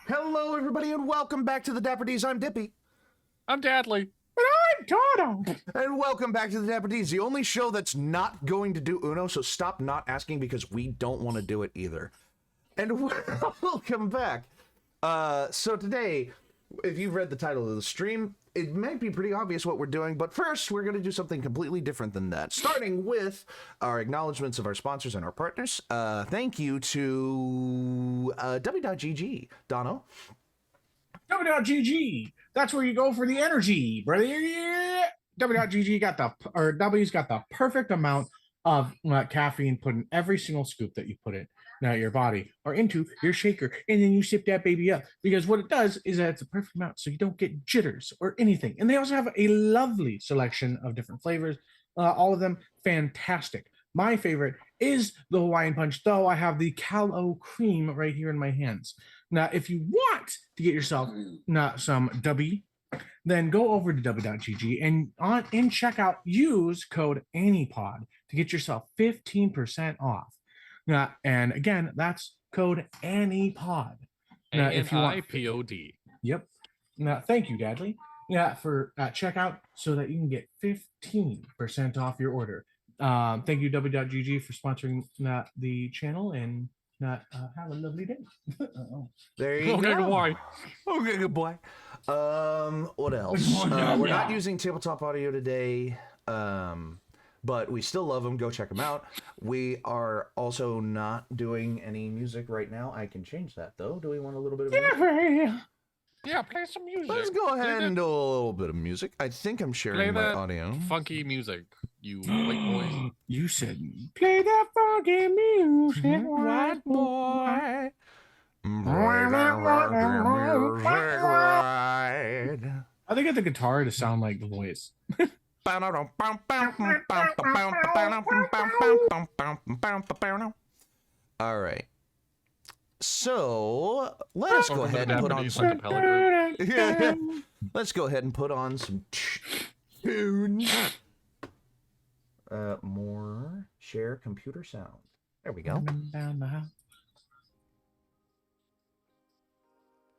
Hello, everybody, and welcome back to the Dapper D's. I'm Dippy. I'm Dadley. And I'm Toto. And welcome back to the Dapper D's, the only show that's not going to do Uno, so stop not asking because we don't want to do it either. And welcome back. So today, if you've read the title of the stream, it might be pretty obvious what we're doing, but first, we're going to do something completely different than that. Starting with our acknowledgements of our sponsors and our partners. Thank you to W.GG, Dono. W.GG. That's where you go for the energy, brother. W.GG got W's got the perfect amount of caffeine put in every single scoop that you put in your body or into your shaker, and then you sip that baby up, because what it does is that it's a perfect amount so you don't get jitters or anything. And they also have a lovely selection of different flavors, all of them fantastic. My favorite is the Hawaiian Punch, though I have the Cal-O cream right here in my hands. Now, if you want to get yourself some W, then go over to W.GG and in checkout, use code ANYPOD to get yourself 15% off. Now, and again, that's code ANYPOD. Now, if you want ANIPOD. Yep. Now, thank you, Dadley. Yeah, for checkout so that you can get 15% off your order. Thank you, W.GG, for sponsoring the channel, and have a lovely day. There you Okay, go. goodbye. Okay, good boy. What else? We're not using tabletop audio today, but we still love them. Go check them out. We are also not doing any music right now. I can change that, though. Do we want a little bit of music? Yeah, play some music. Let's go ahead and do a little bit of music. I think I'm sharing my audio. Funky music, you white boys. You said, play that funky music, White boy. I think I get the guitar to sound like the voice. All right. So let us go ahead and put on some. Let's go ahead and put on some tunes. More share computer sound. There we go.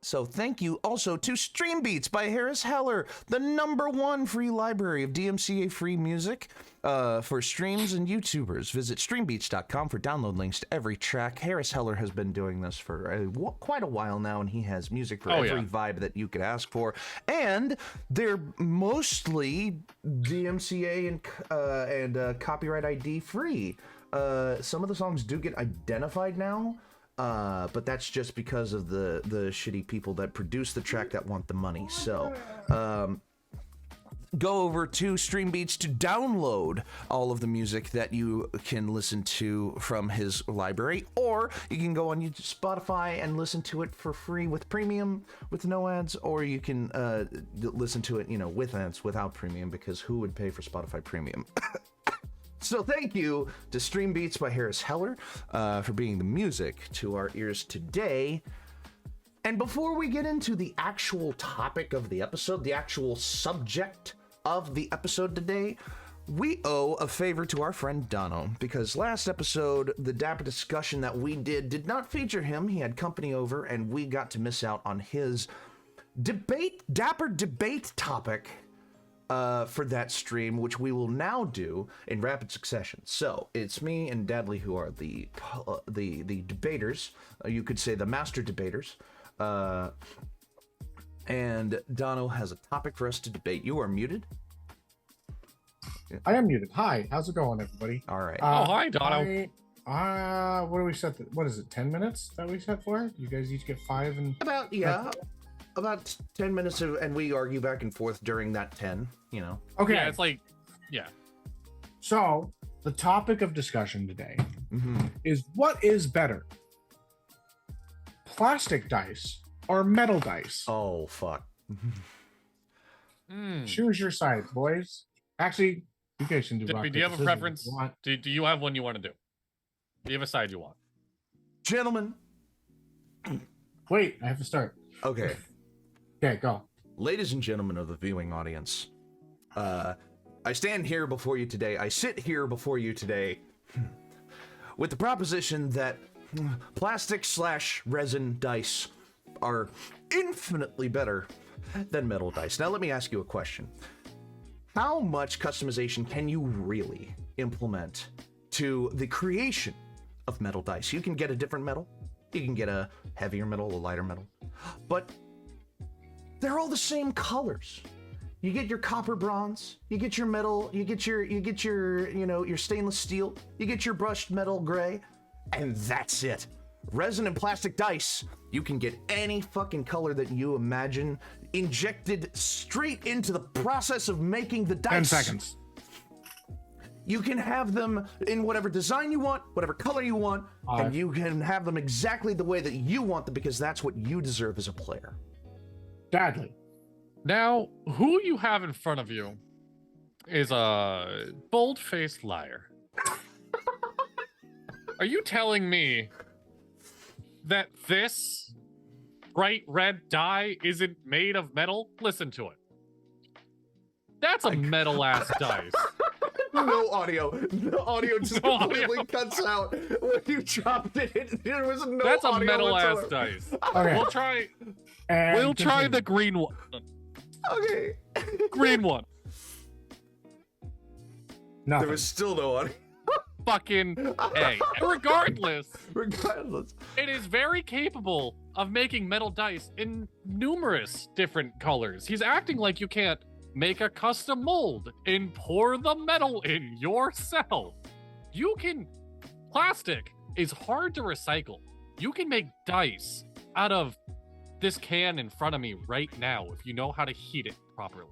So thank you also to Stream Beats by Harris Heller, the #1 free library of DMCA free music for streams and YouTubers. Visit streambeats.com for download links to every track. Harris Heller has been doing this for quite a while now, and he has music for every vibe that you could ask for. And they're mostly DMCA and copyright ID free. Some of the songs do get identified now. But that's just because of the shitty people that produce the track that want the money. So, go over to Stream Beats to download all of the music that you can listen to from his library, or you can go on Spotify and listen to it for free with premium, with no ads, or you can listen to it, with ads, without premium, because who would pay for Spotify premium? So thank you to Stream Beats by Harris Heller for being the music to our ears today. And before we get into the actual topic of the episode, the actual subject of the episode today, we owe a favor to our friend Dono, because last episode, the Dapper discussion that we did not feature him. He had company over, and we got to miss out on his Dapper debate topic for that stream, which we will now do in rapid succession. So it's me and Dadley who are the debaters. You could say the master debaters. And Dono has a topic for us to debate. You are muted. I am muted. Hi, how's it going, everybody? All right. Hi, Dono. What do we set? What is it? 10 minutes that we set for? You guys each get 5 and About 10 minutes and we argue back and forth during that 10. Okay. Yeah, it's like, yeah. So the topic of discussion today is, what is better, plastic dice or metal dice? Oh, fuck. Choose your side, boys. Actually, you guys can do. Do you have a preference? Do you have one you want to do? Do you have a side you want? Gentlemen. Wait, I have to start. Okay. Okay, go. Ladies and gentlemen of the viewing audience, I stand here before you today. I sit here before you today with the proposition that plastic/resin dice are infinitely better than metal dice. Now, let me ask you a question. How much customization can you really implement to the creation of metal dice? You can get a different metal. You can get a heavier metal, a lighter metal. But they're all the same colors. You get your copper bronze, you get your metal, you get your your stainless steel, you get your brushed metal gray, and that's it. Resin and plastic dice, you can get any fucking color that you imagine injected straight into the process of making the dice. 10 seconds. You can have them in whatever design you want, whatever color you want, and you can have them exactly the way that you want them because that's what you deserve as a player. Badly. Now, who you have in front of you is a bold-faced liar. Are you telling me that this bright red dye isn't made of metal? Listen to it. That's a metal-ass dice. No audio. The audio just completely cuts out when you dropped it. There was no That's a audio metal-ass whatsoever. dice. Okay. We'll try. And We'll try continue. the green one. Okay. Green one. Nothing. There was still no audio. Fucking A. Regardless, Regardless. it is very capable of making metal dice in numerous different colors. He's acting like you can't make a custom mold and pour the metal in yourself. You can. Plastic is hard to recycle. You can make dice out of this can in front of me right now if you know how to heat it properly.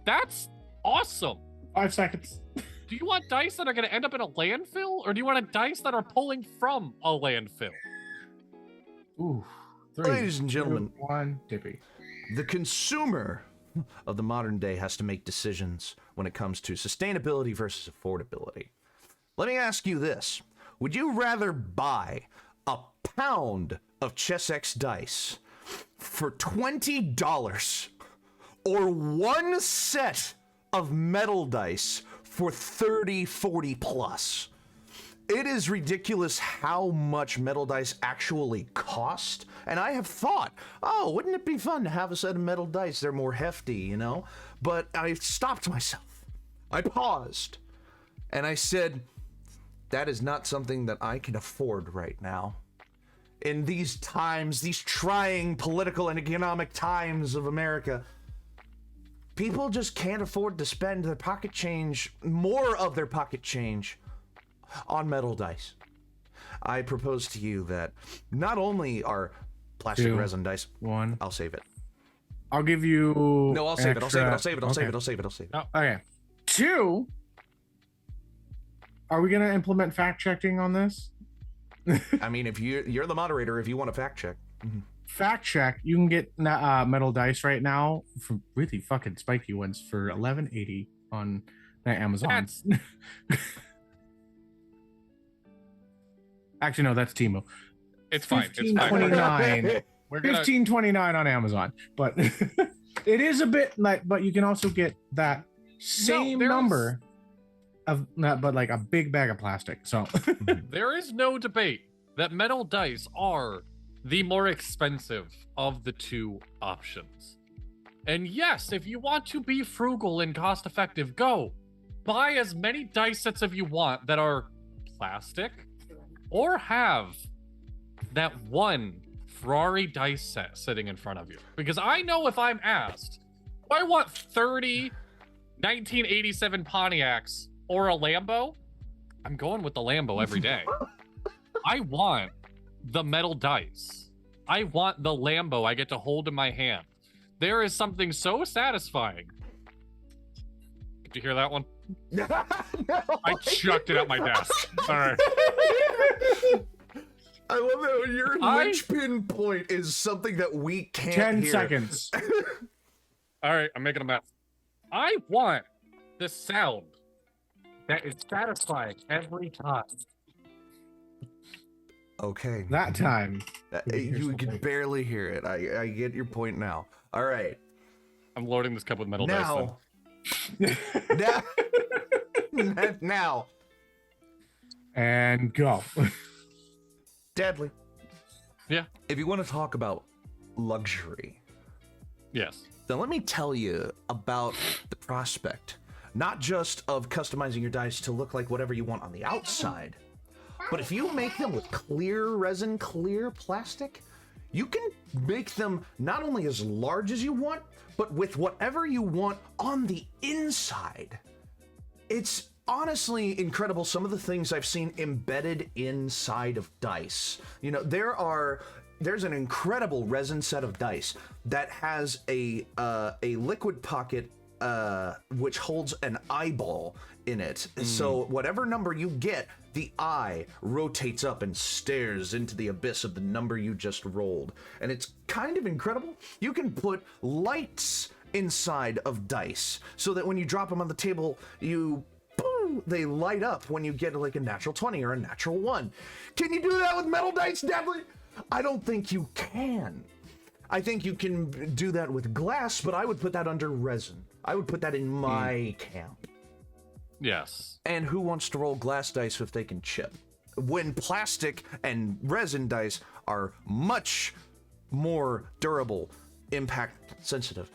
That's awesome. 5 seconds. Do you want dice that are going to end up in a landfill, or do you want dice that are pulling from a landfill? Ooh. 3, Ladies and gentlemen. 2, 1, Dippy. The consumer of the modern day has to make decisions when it comes to sustainability versus affordability. Let me ask you this. Would you rather buy a pound of Chessex dice for $20 or one set of metal dice for 30, 40 plus? It is ridiculous how much metal dice actually cost. And I have thought, oh, wouldn't it be fun to have a set of metal dice? They're more hefty, you know? But I stopped myself. I paused. And I said, that is not something that I can afford right now. In these times, these trying political and economic times of America, people just can't afford to spend their pocket change, more of their pocket change, on metal dice. I propose to you that not only are plastic 2, resin dice, 1. I'll save it. I'll give you. No, I'll save it. I'll save it. I'll save it. I'll extra- save it. I'll save it. I'll save it. Okay. 2. Are we gonna implement fact checking on this? I mean, if you're the moderator, if you want to fact check. Fact check. You can get metal dice right now for really fucking spiky ones for $11.80 on Amazon. That's Actually, no, that's Temu. it's fine. It's fine. $15.29. We're gonna. $15.29 on Amazon, but it is a bit like. But you can also get that same there's- number of, but like a big bag of plastic. So There is no debate that metal dice are the more expensive of the two options. And yes, if you want to be frugal and cost effective, go buy as many dice sets as you want that are plastic, or have that one Ferrari dice set sitting in front of you. Because I know if I'm asked, do I want 30 1987 Pontiacs or a Lambo? I'm going with the Lambo every day. I want the metal dice. I want the Lambo I get to hold in my hand. There is something so satisfying. Did you hear that one? No, I chucked it at my desk. All right. I love that your linchpin point is something that we can't 10 hear. seconds. All right, I'm making a mess. I want the sound that is satisfying every time. Okay. That time. You can barely hear it. I get your point now. All right. I'm loading this cup with metal dice. Now. Now. And go. Deadly. Yeah. If you want to talk about luxury. Yes. Then let me tell you about the prospect, not just of customizing your dice to look like whatever you want on the outside, but if you make them with clear resin, clear plastic, you can make them not only as large as you want, but with whatever you want on the inside. It's honestly incredible, some of the things I've seen embedded inside of dice. You know, there's an incredible resin set of dice that has a liquid pocket which holds an eyeball in it. So whatever number you get, the eye rotates up and stares into the abyss of the number you just rolled. And it's kind of incredible. You can put lights inside of dice so that when you drop them on the table, they light up when you get like a natural 20 or a natural 1. Can you do that with metal dice, Definitely. I don't think you can. I think you can do that with glass, but I would put that under resin. I would put that in my camp. Yes. And who wants to roll glass dice if they can chip? When plastic and resin dice are much more durable, impact sensitive.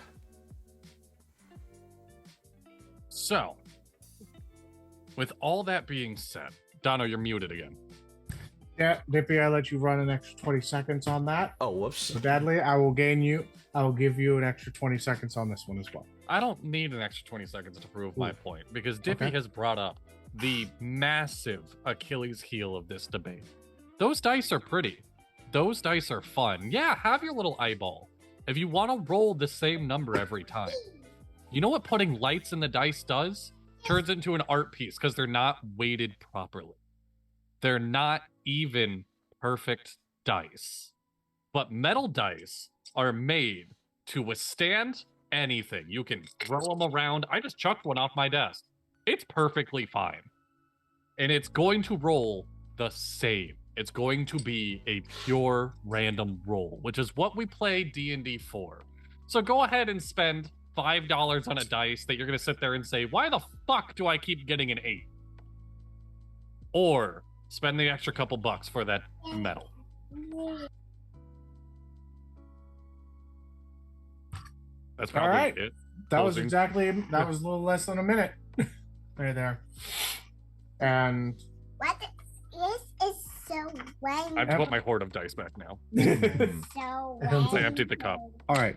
So, with all that being said, Dono, you're muted again. Yeah, Dippy, I let you run an extra 20 seconds on that. Oh, whoops. So, Dadley, I will give you an extra 20 seconds on this one as well. I don't need an extra 20 seconds to prove my point, because Dippy has brought up the massive Achilles heel of this debate. Those dice are pretty. Those dice are fun. Yeah, have your little eyeball. If you want to roll the same number every time. You know what putting lights in the dice does? Turns into an art piece because they're not weighted properly. They're not even perfect dice. But metal dice are made to withstand anything. You can throw them around. I just chucked one off my desk. It's perfectly fine. And it's going to roll the same. It's going to be a pure random roll, which is what we play D&D for. So go ahead and spend $5 on a dice that you're going to sit there and say, why the fuck do I keep getting an 8? Or spend the extra couple bucks for that metal. That's probably All right. it. That was Closing. that was a little less than a minute. Right there. And What is so random? I have to put my hoard of dice back now. So I emptied the cup. all right.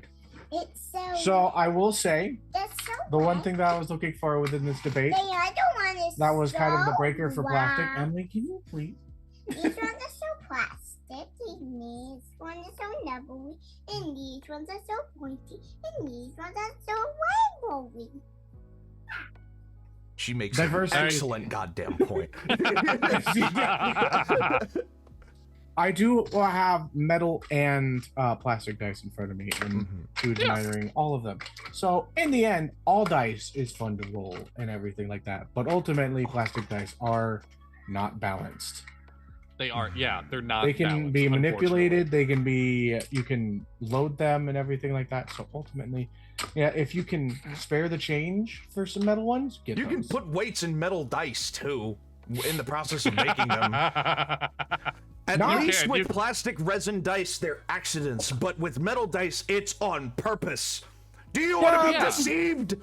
It's So I will say That's so the one wet. thing that I was looking for within this debate, The other one is that was kind of the so breaker for plastic. round. Emily, can you please? These ones are so plastic. These ones are so knubbly. And these ones are so pointy. And these ones are so rainbowy. She makes an Diversity. excellent goddamn point. I do have metal and plastic dice in front of me and food monitoring all of them. So in the end, all dice is fun to roll and everything like that. But ultimately, plastic dice are not balanced. They are, yeah, they're not. They can balanced, be unfortunately. manipulated. They can be. You can load them and everything like that. So ultimately, yeah, if you can spare the change for some metal ones, get You can those. put weights in metal dice too, in the process of making them. At No, you least can't. with You- plastic resin dice, they're accidents, but with metal dice, it's on purpose. Do you want to be Yeah. deceived?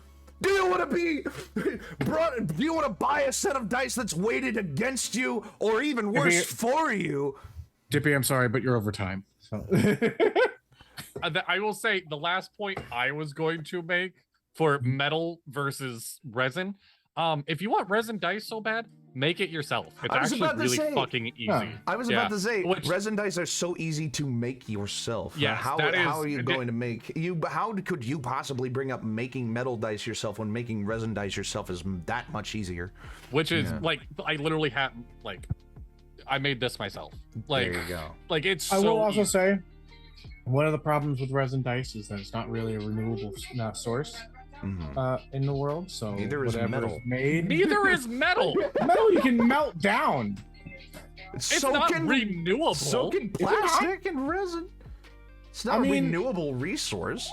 Do you want to be do you want to buy a set of dice that's weighted against you, or even worse, you- for you? Dippy, I'm sorry, but you're over time. So I will say the last point I was going to make for metal versus resin. If you want resin dice so bad, make it yourself. It's I was actually about to really say- fucking easy. Huh. I was Yeah. about to say, Which- resin dice are so easy to make yourself. Yes, how that is- are you going to make you? How could you possibly bring up making metal dice yourself when making resin dice yourself is that much easier? Which is Yeah. like I literally have like I made this myself. Like there you go. like it's I so will also easy. say one of the problems with resin dice is that it's not really a renewable source in the world. So Neither is whatever metal. made Neither is metal. metal you can melt down. It's not renewable. So can plastic and resin. It's not I mean- a renewable resource.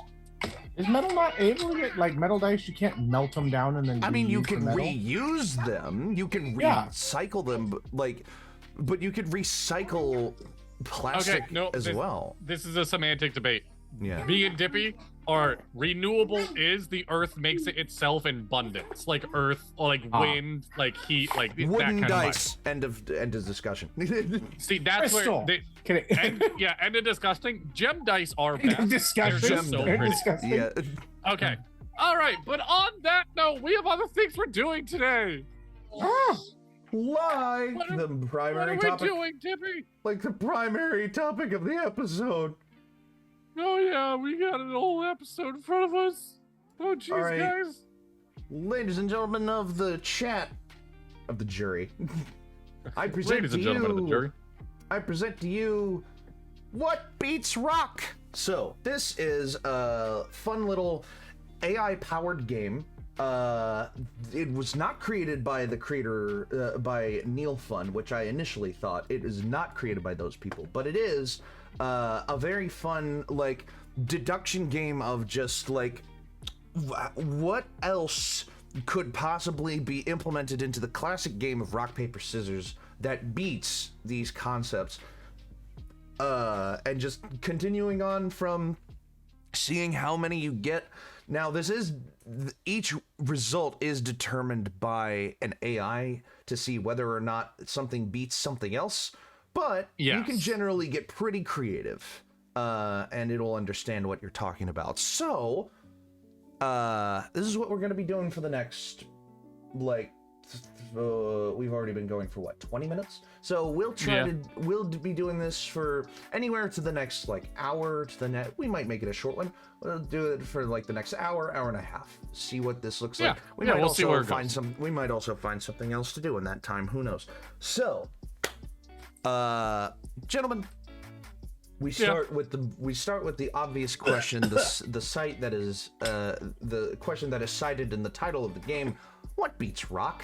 Is metal not able to get like metal dice? You can't melt them down and then. I mean, you reuse the can metal? reuse them. You can Yeah. recycle them, but you could recycle plastic no, as this- well. This is a semantic debate. Yeah. Me and Dippy are renewable is the earth makes it itself in abundance. Like earth, like wind, like heat, like that Wooden kind dice. End of discussion. See, that's Crystal. where Can it? end of disgusting. Gem dice are best. Disgusting. They're just so pretty. Disgusting. Yeah. Okay. All right, but on that note, we have other things we're doing today. Like What the are primary we topic. doing, Dippy? Like the primary topic of the episode. Oh yeah, we got an whole episode in front of us. Oh jeez, All right. guys. Ladies and gentlemen of the chat, of the jury, I present Ladies to and gentlemen you, of the jury. I present to you, What Beats Rock? So, this is a fun little AI-powered game. It was not created by the creator, by Neil Fun, which I initially thought. It is not created by those people, but it is a very fun, like, deduction game of just, like, what else could possibly be implemented into the classic game of rock, paper, scissors that beats these concepts, and just continuing on from seeing how many you get. Now, each result is determined by an AI to see whether or not something beats something else, but you can Yes. generally get pretty creative, and it'll understand what you're talking about. So, this is what we're going to be doing for the next, like, we've already been going for what, 20 minutes? So we'll be doing this for anywhere to the next, like, hour to the net. We might make it a short one. We'll do it for like the next hour and a half. See what this looks like. We'll see where it goes. We might also find something else to do in that time. Who knows? So, gentlemen, we start with the obvious question. The site that is the question that is cited in the title of the game. What beats rock?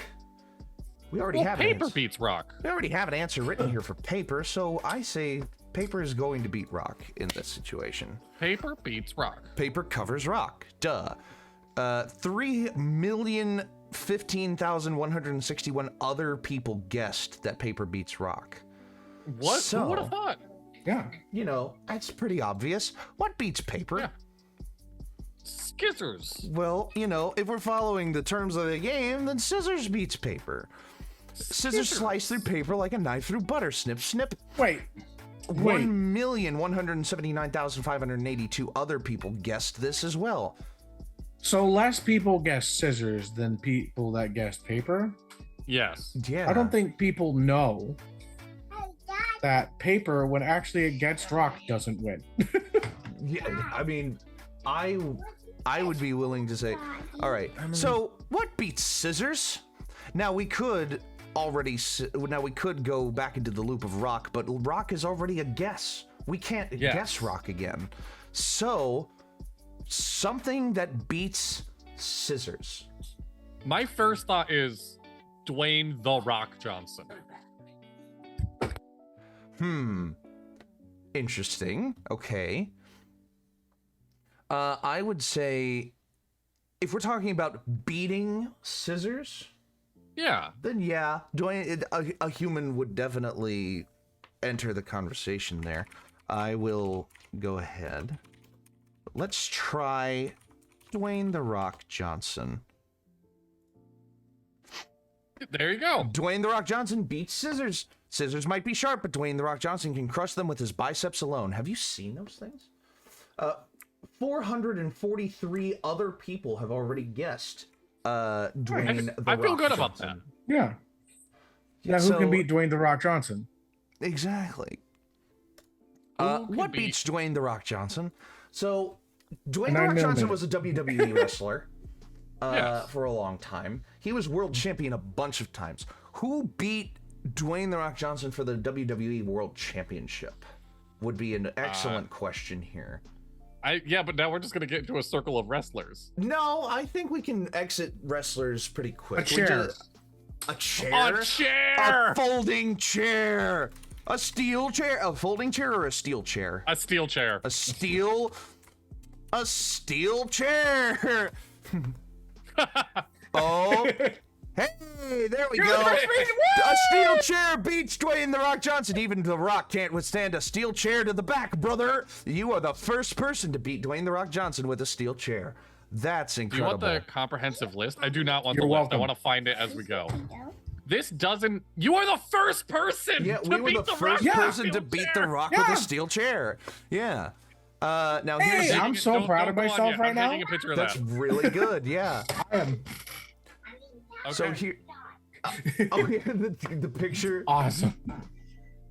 We already have paper beats rock. We already have an answer written here for paper, so I say paper is going to beat rock in this situation. Paper beats rock. Paper covers rock. Duh. 3,015,161 other people guessed that paper beats rock. What? So, Who would have thought? Yeah. You know, that's pretty obvious. What beats paper? Yeah. Scissors. Well, you know, if we're following the terms of the game, then scissors beats paper. Scissors slice through paper like a knife through butter. Snip, snip. Wait. 1,179,582 other people guessed this as well. So less people guessed scissors than people that guessed paper? Yes. Yeah. I don't think people know Hey, Dad. that paper, when actually against rock, doesn't win. Yeah, I mean, I would be willing to say, all right. So, what beats scissors? Now we could go back into the loop of rock, but rock is already a guess. We can't guess rock again. So, something that beats scissors. My first thought is Dwayne The Rock Johnson. Interesting. Okay. I would say, if we're talking about beating scissors, Yeah. then yeah, Dwayne, a human would definitely enter the conversation there. I will go ahead. Let's try Dwayne The Rock Johnson. There you go. Dwayne The Rock Johnson beats scissors. Scissors might be sharp, but Dwayne The Rock Johnson can crush them with his biceps alone. Have you seen those things? 443 other people have already guessed Dwayne The Rock I feel good about Johnson. that. Yeah. Yeah, who So- can beat Dwayne The Rock Johnson? Exactly. Who What can beats Dwayne The Rock Johnson? So, Dwayne And The I Rock know Johnson that. was a WWE wrestler Yes. for a long time. He was world champion a bunch of times. Who beat Dwayne The Rock Johnson for the WWE World Championship? Would be an excellent question here. But now we're just gonna get into a circle of wrestlers. No, I think we can exit wrestlers pretty quick. A chair. A chair? A chair! A folding chair! A steel chair? A folding chair or a steel chair? A steel chair. A steel chair. Oh, Hey, there we You're go. the first person. A steel chair beats Dwayne The Rock Johnson. Even The Rock can't withstand a steel chair to the back, brother. You are the first person to beat Dwayne The Rock Johnson with a steel chair. That's Do you incredible. want the comprehensive list? I do not want You're the list. welcome. I want to find it as we go. No. This doesn't. You are the first person. Yeah, to we were beat the Rock first with a person to steel beat chair. The Rock with Yeah. a steel chair. Yeah. Now Hey, here's I'm so Don't- proud don't of go on myself yet. right I'm now. taking a picture of that's that. really good. Yeah. I am So Okay. here. Oh yeah, the picture. awesome.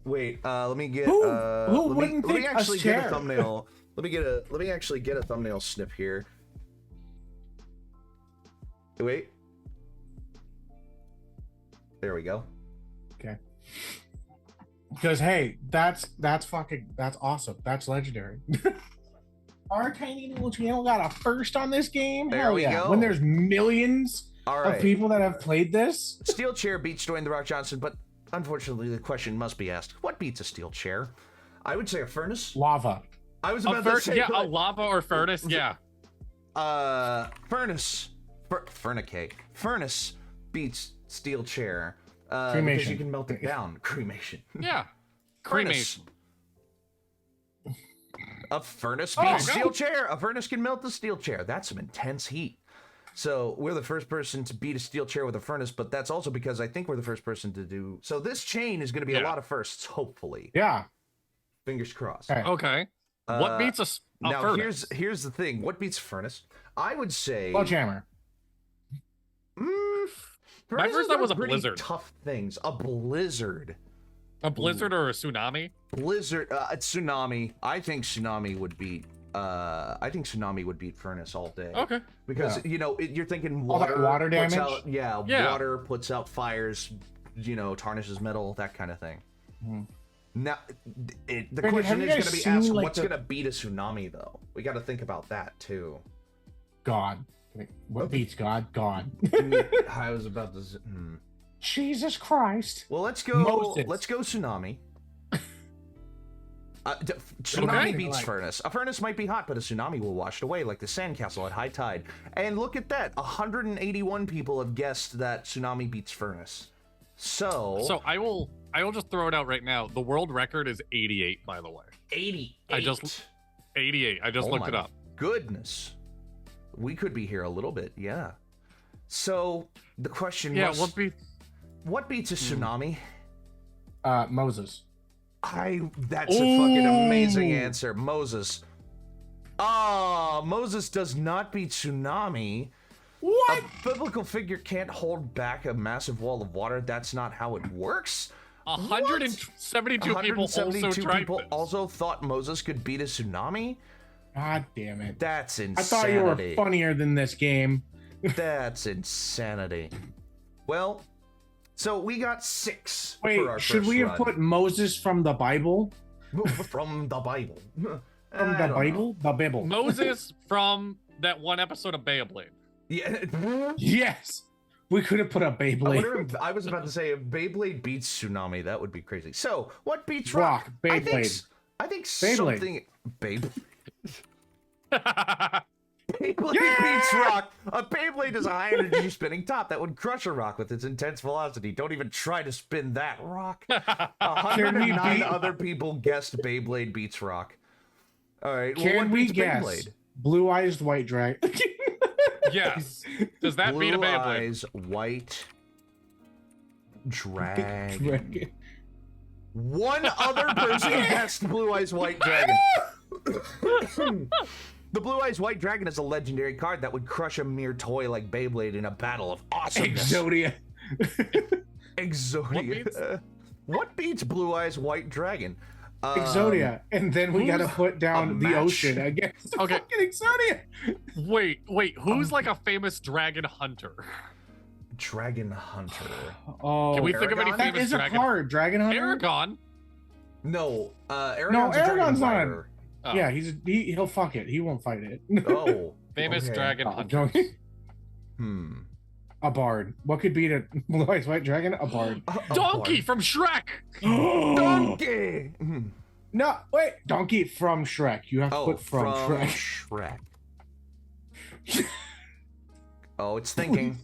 Wait, let me get. Who let me, wouldn't let me pick a actually get a chair? thumbnail. Let me actually get a thumbnail snip here. Wait. There we go. Okay. Because hey, that's awesome. That's legendary. Our tiny little channel got a first on this game. There Hell we yeah! go. When there's millions All of right. people that have played this, Steel chair beats Dwayne The Rock Johnson, but unfortunately, the question must be asked: what beats a steel chair? I would say a furnace. lava. I was A about to say, yeah, a but, lava or furnace. Yeah. furnace. Furnace beats steel chair. Because Cremation. you can melt it down. Cremation. Yeah. Furnace. Cremation. A furnace Oh, beats go. steel chair. A furnace can melt the steel chair. That's some intense heat. So we're the first person to beat a steel chair with a furnace, but that's also because I think we're the first person to do. So this chain is going to be a Yeah. lot of firsts, hopefully. Yeah. Fingers crossed. Okay. Okay. What beats a Now furnace? here's the thing. What beats furnace? I would say. Sledgehammer. My furnaces first thought are was a pretty blizzard. Tough things. A blizzard. A blizzard or a tsunami? Blizzard. A tsunami. I think tsunami would beat. I think tsunami would beat furnace all day. Okay. Because Yeah. you know you're thinking All that water, water puts damage? out, yeah, Yeah. water puts out fires, tarnishes metal, that kind of thing. Mhm. Now, the Brandon, question have you is guys going to be seen, asked: like, what's the- going to beat a tsunami, though? We got to think about that too. God. What beats God? God. I was about to. Jesus Christ. Well, let's go. Moses. Let's go tsunami. Tsunami Okay. beats furnace. A furnace might be hot, but a tsunami will wash it away like the sandcastle at high tide. And look at that. 181 people have guessed that tsunami beats furnace. So I will just throw it out right now. The world record is 88, by the way. 88. I just 88. I just Oh looked it my up. Goodness. We could be here a little bit, yeah. So the question Yeah, was, what beats a tsunami? Moses. That's a fucking amazing Ooh. answer. Moses. Moses does not beat tsunami. What? A biblical figure can't hold back a massive wall of water. That's not how it works. 172 people also 172 tried people this. also thought Moses could beat a tsunami. God damn it. That's I insanity. thought you were funnier than this game. That's insanity. Well, so we got 6 Wait, for our should first we have run. put Moses from the Bible? from the Bible? From the Bible? The Bible. Moses from that one episode of Beyblade. Yeah. Yes. We could have put a Beyblade. I was about to say if Beyblade beats Tsunami, that would be crazy. So, what beats Rock, Rock? Beyblade. I think Beyblade. something Beyblade beats Rock. A Beyblade is a high energy spinning top that would crush a rock with its intense velocity. Don't even try to spin that rock. 109 beat- other people guessed Beyblade beats Rock. All right, well, Can what we beats guess? Beyblade? Blue eyes white dragon. Yes. Does that beat a Blue Beyblade? eyes, white dragon. One other person guessed Blue Eyes White Dragon. The Blue Eyes White Dragon is a legendary card that would crush a mere toy like Beyblade in a battle of awesomeness. Exodia. Exodia. What beats Blue Eyes White Dragon? Exodia. And then we gotta who's put down a the match? ocean against Okay. fucking Exodia. Wait, who's like a famous dragon hunter? Dragon Hunter. Oh, Can we think of any Aragon? that famous is a dragon? card, Dragon Hunter. Aragon. No, Aragon's a dragon Aragon's not a- fighter. Oh, Yeah, he'll fuck it. He won't fight it. Oh. famous okay. dragon Oh, hunter. a bard. What could beat a blue eyes white dragon? A bard. A Donkey from Shrek. Donkey! No, wait. Donkey from Shrek. You have to Oh, put from Shrek. Shrek. Oh, it's thinking.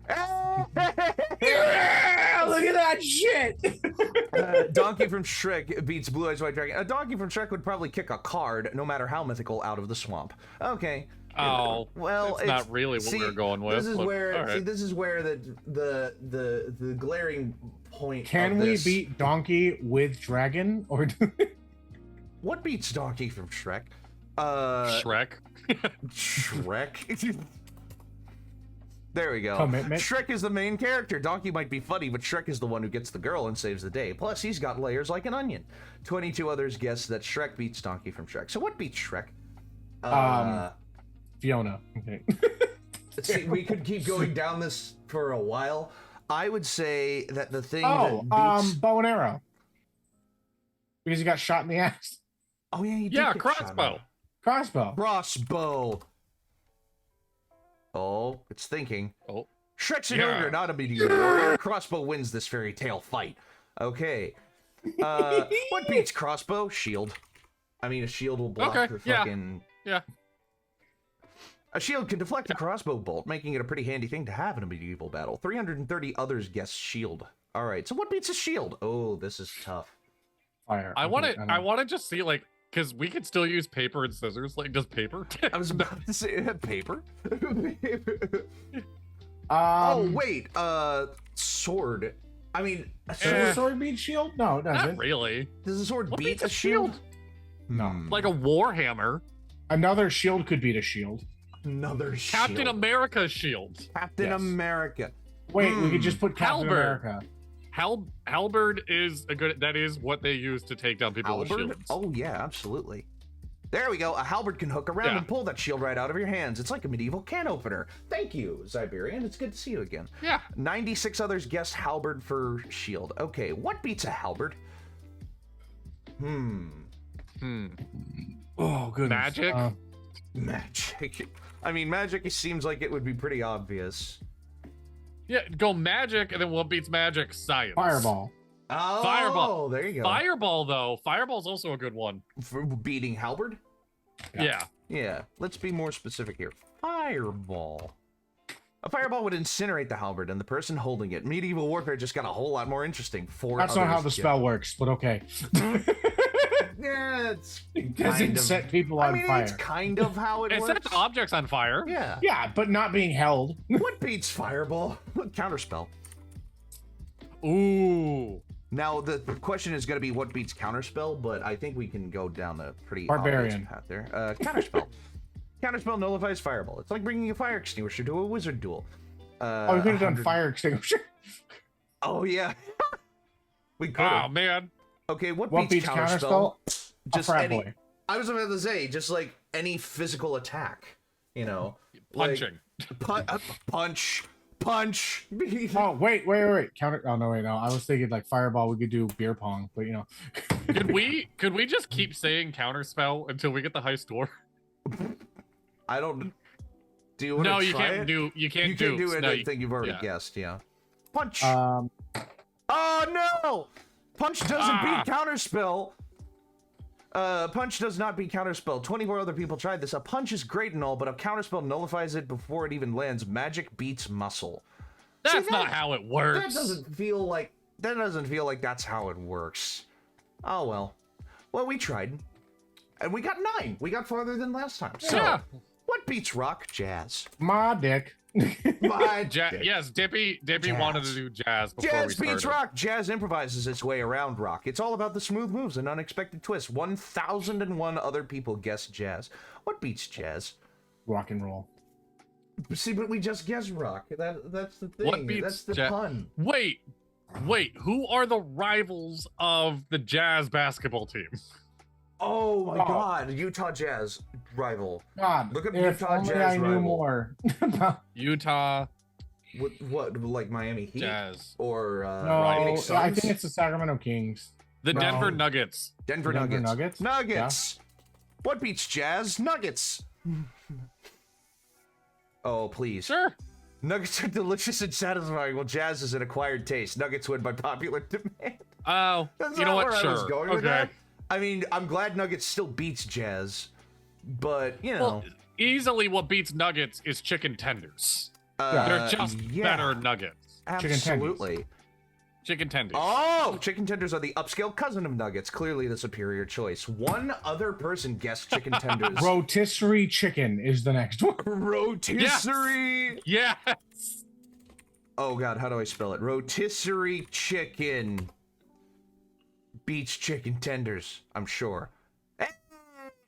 Yeah, look at that shit. Donkey from Shrek beats Blue Eyes White Dragon. A donkey from Shrek would probably kick a card, no matter how mythical, out of the swamp. Okay. Oh, well, that's not really what we're going with. This is but, where all right. this is where the glaring point. Can of we this, beat Donkey with Dragon or? what beats Donkey from Shrek? Shrek? Shrek. There we go. Commitment. Shrek is the main character. Donkey might be funny, but Shrek is the one who gets the girl and saves the day. Plus, he's got layers like an onion. 22 others guess that Shrek beats Donkey from Shrek. So what beats Shrek? Fiona. Okay. See, we could keep going down this for a while. I would say that the thing Oh, that beats... bow and arrow. Because he got shot in the ass. Oh, yeah, he did Yeah, get shot in crossbow. Crossbow. Crossbow. Oh, it's thinking. Oh. Shrek's an Yeah. ogre, not a medieval warrior. Crossbow wins this fairy tale fight. Okay. What beats crossbow? Shield. I mean, a shield will block Okay, the yeah. fucking... Yeah. A shield can deflect a crossbow bolt, making it a pretty handy thing to have in a medieval battle. 330 others guess shield. All right, so what beats a shield? Oh, this is tough. Fire. I want Okay, to. know. I want to just see like, because we could still use paper and scissors. Like, does paper? I was about to say paper. Um, Oh wait, sword. I mean, a does sword, the sword beat shield? No, it doesn't. Not really. does a sword What beat beats a a shield? shield? No. Like a warhammer. Another shield could beat a shield. Another Captain shield. America's shield. Captain Yes. America. Wait, we could just put Captain Halberd. America. Halberd is a good. That is what they use to take down people with Halberd? shields. Oh yeah, absolutely. There we go. A halberd can hook around Yeah. and pull that shield right out of your hands. It's like a medieval can opener. Thank you, Siberian. It's good to see you again. Yeah. 96 others guessed halberd for shield. Okay, what beats a halberd? Hmm. Oh, goodness. Magic? Magic. I mean, magic seems like it would be pretty obvious. Yeah. Go magic, and then what beats magic? Science. Fireball. Oh, Fireball. there you go. Fireball, though. Fireball's also a good one. For beating halberd? Yeah. Yeah, let's be more specific here. Fireball. A fireball would incinerate the halberd and the person holding it. Medieval warfare just got a whole lot more interesting. That's not how the spell works, but okay. Yeah, it's It doesn't kind of... set people on I mean, fire. it's kind of how it It works. sets objects on fire. Yeah. Yeah, but not being held. What beats fireball? Counterspell. Ooh. Now, the question is going to be what beats counterspell, but I think we can go down a pretty Barbarian. obvious path there. Counterspell. Counterspell nullifies fireball. It's like bringing a fire extinguisher to a wizard duel. Oh, we could have done 100 fire extinguisher. Oh, yeah. We could Oh have. man. Okay, what What beats beats counterspell? counterspell? Just frat any. boy. I was about to say, just like any physical attack, you know, like, Punching. punch, punch. Oh, wait. Counter. Oh, no, wait, no. I was thinking like fireball, we could do beer pong, but you know. Could we just keep saying counterspell until we get the high score? I don't. Do you want No, to you try can't it? do. You can't You can't do No, anything you've already yeah. guessed. Yeah. Punch. Um, Oh no! Punch doesn't Ah. beat counterspell. Punch does not beat counterspell. 24 other people tried this. A punch is great and all, but a counterspell nullifies it before it even lands. Magic beats muscle. That's See, not that- how it That works. doesn't feel like that's how it works. Oh well. Well, we tried. And we got 9. We got farther than last time. So, Yeah. what beats rock? Jazz. my dick. My Yes, Dippy Jazz. wanted to do jazz before we Jazz started. beats rock. Jazz improvises its way around rock. It's all about the smooth moves and unexpected twists. 1,001 other people guessed jazz. What beats jazz? Rock and roll. See, but we just guessed rock. That's the thing. What beats That's the ja- pun. Wait, who are the rivals of the Jazz basketball team? Oh my Oh. God! Utah Jazz rival. God, Look at if Utah only Jazz I knew rival. more. Utah What like Miami Heat Jazz. or No, Phoenix I Suns? think it's the Sacramento Kings. The No. Denver Nuggets. Denver Denver Nuggets. Nuggets? Nuggets. What beats jazz? Nuggets. Oh please. Sure. Nuggets are delicious and satisfying, while jazz is an acquired taste. Nuggets win by popular demand. Oh, That's you know not what? where Sure. I was going with Okay. that. I mean, I'm glad Nuggets still beats jazz, but you know, Well, easily what beats Nuggets is chicken tenders. They're just better nuggets. Absolutely. Chicken tenders. Oh, chicken tenders are the upscale cousin of nuggets. Clearly the superior choice. One other person guessed chicken tenders. Rotisserie chicken is the next one. Rotisserie. Yes. Oh God, how do I spell it? Rotisserie chicken beats chicken tenders, I'm sure.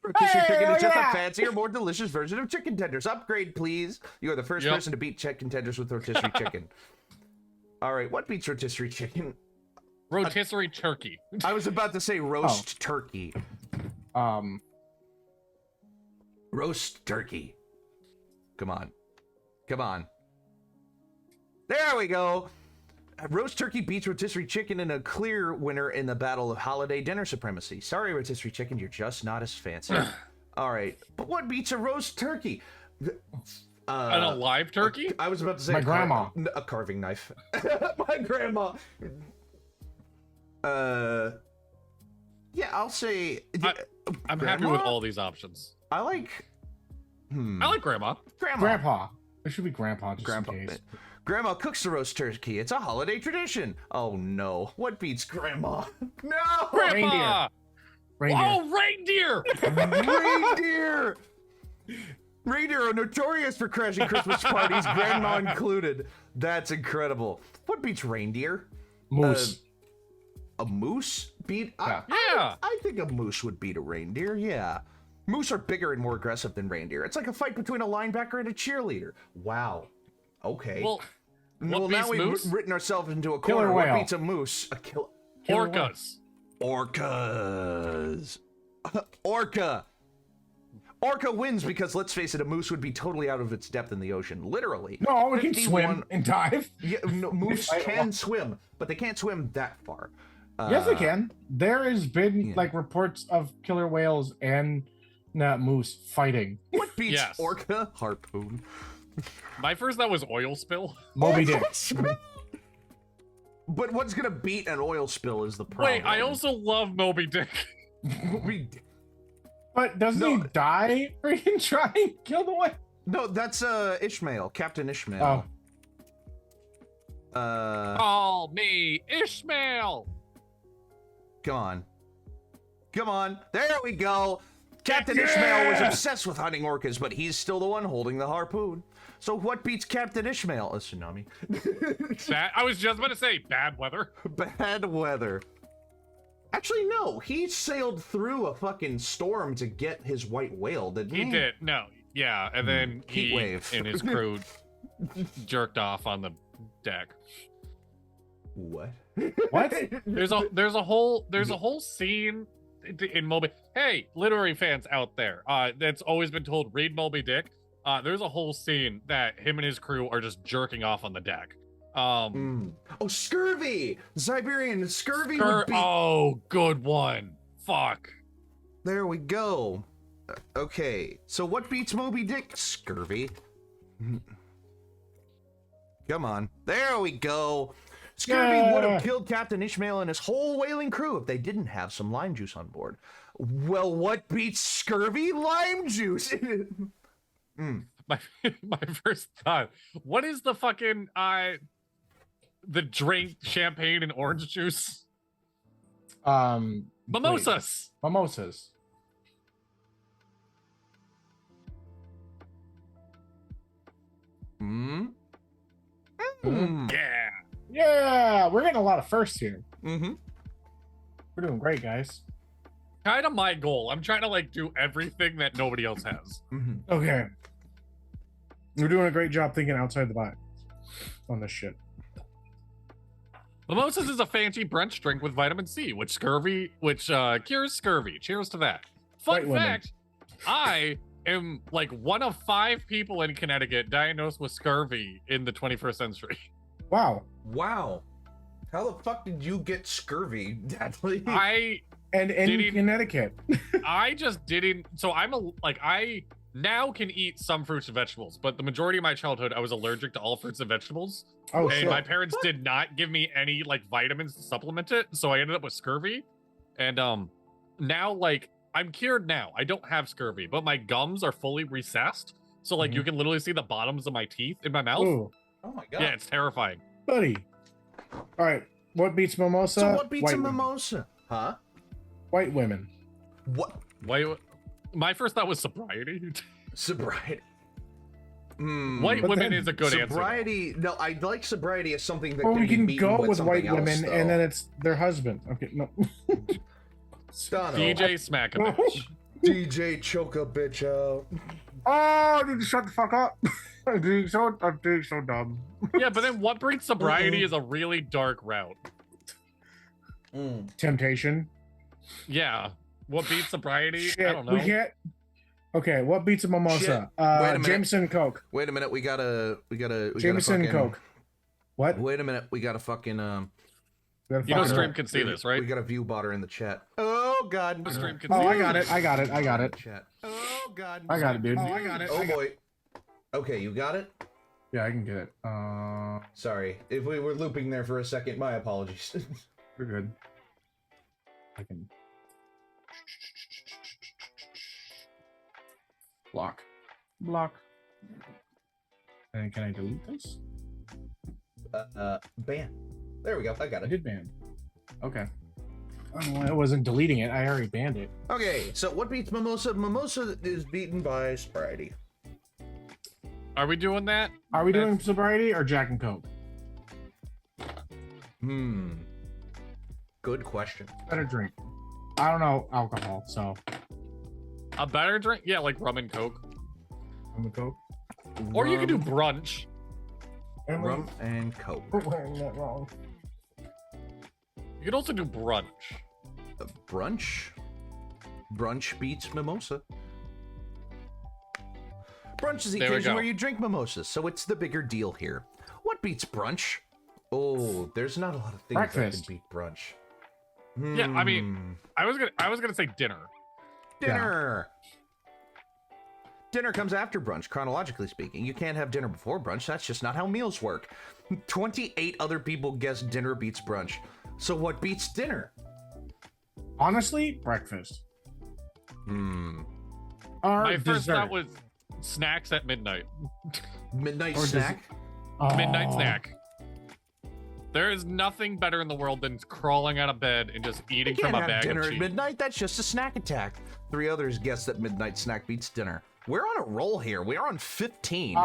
Rotisserie chicken is just a fancier, more delicious version of chicken tenders. Upgrade, please. You are the first person to beat chicken tenders with rotisserie chicken. All right, what beats rotisserie chicken? Rotisserie turkey. I was about to say roast turkey. Roast turkey. Come on. Come on. There we go. Roast turkey beats rotisserie chicken in a clear winner in the battle of holiday dinner supremacy. Sorry, rotisserie chicken, you're just not as fancy. All right, but what beats a roast turkey? An alive turkey? I was about to say my grandma. A carving knife. My grandma. Yeah, I'll say. I'm happy with all these options. I like. I like grandma. Grandpa. It should be grandpa, just Grandpa. in case. Grandma cooks the roast turkey. It's a holiday tradition. Oh no! What beats grandma? No! Grandpa. Reindeer. Oh, reindeer! Reindeer! Reindeer are notorious for crashing Christmas parties, grandma included. That's incredible. What beats reindeer? Moose. A moose beat? Yeah. I think a moose would beat a reindeer, yeah. Moose are bigger and more aggressive than reindeer. It's like a fight between a linebacker and a cheerleader. Wow. Okay. Well, now we've moose? written ourselves into a Killer corner. What whale. beats a moose? A killer Orcas. Orcas. Orca. Orca wins because, let's face it, a moose would be totally out of its depth in the ocean. Literally. No, it can 51 swim and dive. Yeah, no, moose can swim, but they can't swim that far. Yes, they can. There has been like reports of killer whales and moose fighting. What beats Yes. orca? Harpoon. My first thought was oil spill. Moby Dick. But what's gonna beat an oil spill is the problem. Wait, I also love Moby Dick. Moby Dick. But doesn't No. he die freaking trying to kill the whale? No, that's Ishmael, Captain Ishmael. Oh. Call me Ishmael. Come on. Come on. There we go. Captain Ishmael was obsessed with hunting orcas, but he's still the one holding the harpoon. So what beats Captain Ishmael? A tsunami. I was just about to say bad weather. Bad weather. Actually, no. He sailed through a fucking storm to get his white whale, didn't he? He did. No. Yeah, and then Heat he wave. and his crew jerked off on the deck. What? What? There's a whole scene in Moby. Hey, literary fans out there, that's always been told read Moby Dick. There's a whole scene that him and his crew are just jerking off on the deck. Oh, scurvy! Siberian scurvy would be... Oh, good one. Fuck. There we go. Okay, so what beats Moby Dick? Scurvy. Come on. There we go. Scurvy would have killed Captain Ishmael and his whole whaling crew if they didn't have some lime juice on board. Well, what beats scurvy? Lime juice. My first thought. What is the fucking the drink champagne and orange juice? Mimosas. Wait, mimosas. Yeah. Yeah, we're getting a lot of firsts here. Mm-hmm. We're doing great, guys. Kind of my goal. I'm trying to like do everything that nobody else has. Okay. We're doing a great job thinking outside the box on this shit. Mimosas is a fancy brunch drink with vitamin C, which cures scurvy. Cheers to that. Fun White women. fact, I am like one of 5 people in Connecticut diagnosed with scurvy in the 21st century. Wow. Wow. How the fuck did you get scurvy, Dadley? And in Connecticut. I just didn't. So I now can eat some fruits and vegetables, but the majority of my childhood, I was allergic to all fruits and vegetables. Oh, And shit. my parents did not give me any like vitamins to supplement it, so I ended up with scurvy. And now like I'm cured now. I don't have scurvy, but my gums are fully recessed. So like you can literally see the bottoms of my teeth in my mouth. Ooh, Oh my god. Yeah, it's terrifying. buddy. All right. What beats mimosa? So what beats White a women. mimosa? Huh? White women. What? Wait, my first thought was sobriety. Sobriety. White But women then is a good answer. Sobriety. No, I like sobriety as something that Or can we be can beaten go with something white else, women, though. and then it's their husband. Okay, no. Dono. DJ smack a bitch. DJ choke a bitch out. Oh, I need to shut the fuck up. I'm being so dumb. Yeah, but then what breeds sobriety is a really dark route. Temptation. Yeah. What beats sobriety? Shit, I don't know. we can't. Okay, what beats a mimosa? Shit. Wait a minute. Jameson Coke. Wait a minute. We gotta Jameson fucking, Coke. What? Wait a minute. We gotta fucking We gotta You know fuck it stream up. can see this, right? We got a view botter in the chat. Oh god. Stream can Oh, see I this. got it. I got it. I got it. Chat. Oh god. I got it, dude. I got it. Oh boy. Okay, you got it? Yeah, I can get it. Sorry. If we were looping there for a second, my apologies. We're good. I can. Block. Block. And can I delete this? Ban. There we go. I got I it. did ban. Okay. Oh, I wasn't deleting it. I already banned it. Okay, so what beats Mimosa? Mimosa is beaten by Sobriety. Are we doing that? Are we doing sobriety or Jack and Coke? Good question. Better drink. I don't know alcohol, so A better drink? Yeah, like rum and coke. I'm a Coke. Or you could do brunch. Rum and Coke. Wearing that wrong. You could also do brunch. Brunch? Brunch beats mimosa. Brunch is the There we occasion go. where you drink mimosas, so it's the bigger deal here. What beats brunch? Oh, there's not a lot of things Breakfast. that can beat brunch. Yeah, I mean, I was gonna say dinner. Dinner. Dinner comes after brunch, chronologically speaking. You can't have dinner before brunch. That's just not how meals work. 28 other people guessed dinner beats brunch. So what beats dinner? Honestly, breakfast. Or My first dessert. thought was snacks at midnight. Midnight Or snack? Midnight Oh. snack. There is nothing better in the world than crawling out of bed and just You eating can't from a have bag dinner of at cheese. midnight. That's just a snack attack. 3 others guessed that midnight snack beats dinner. We're on a roll here. We are on 15.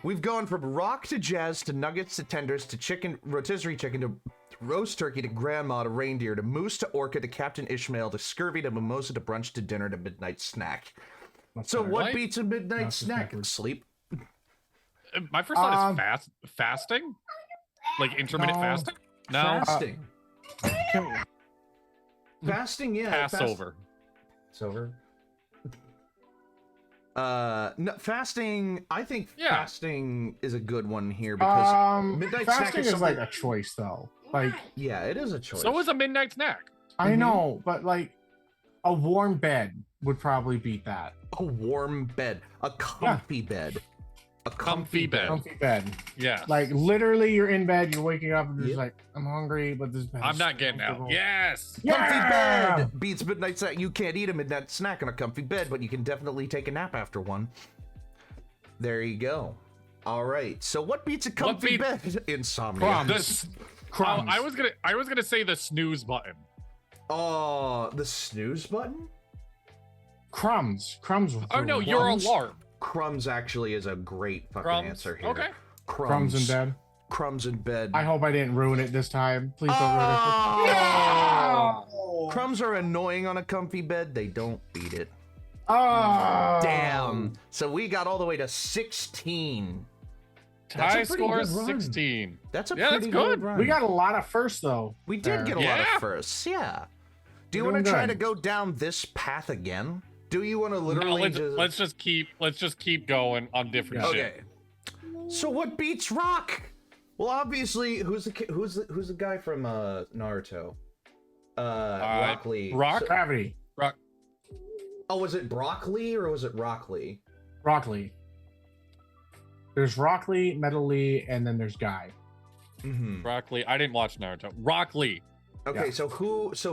We've gone from rock to jazz to nuggets to tenders to chicken, rotisserie chicken to roast turkey to grandma to reindeer to moose to orca to Captain Ishmael to scurvy to mimosa to brunch to dinner to midnight snack. So what What? beats a midnight That's snack? backwards. Sleep. My first thought is fasting? Like intermittent No. fasting? No. Fasting. Can- Fasting, yeah. Passover. Passover. No, fasting. I think Yeah. fasting is a good one here because midnight snack fasting is is like something- a choice, though. Like yeah, it is a choice. So is a midnight snack. I know, but like a warm bed would probably beat that. a warm bed, a comfy bed, a Comfy bed. Comfy bed. Yeah. Like literally, you're in bed, you're waking up, and you're Yep. just like, I'm hungry, but this bed. I'm is not so getting out. comfortable. Yes. Comfy Yeah! bed beats midnight snack. You can't eat a midnight snack on a comfy bed, but you can definitely take a nap after one. There you go. All right. So what beats a comfy bed? Insomnia. Crumbs. This. Crumbs. I was gonna say the snooze button. Oh, the snooze button? Crumbs. Crumbs. Oh no, your Crumbs. alarm. Crumbs actually is a great fucking Crumbs. answer here. Okay. Crumbs in bed. Crumbs in bed. I hope I didn't ruin it this time. Please don't ruin it. Oh! Crumbs are annoying on a comfy bed. They don't beat it. Oh, Damn. So we got all the way to 16. That's a Tie pretty score good run. 16. That's a Yeah, pretty that's good. run. We got a lot of firsts though. We did get a lot Yeah. of firsts, yeah. Do you We're want to doing try good. to go down this path again? Do you want to No, literally let's just keep going on different Yeah. shit. Okay. So what beats rock? Well, obviously, who's the guy from Naruto? Rock Lee. Rock? Gravity. Oh, was it Broccoli or was it Rock Lee? Broccoli. There's Rock Lee, Metal Lee, and then there's Guy. Mm-hmm. Rock Lee. I didn't watch Naruto. Rock Lee. Okay, Yeah. so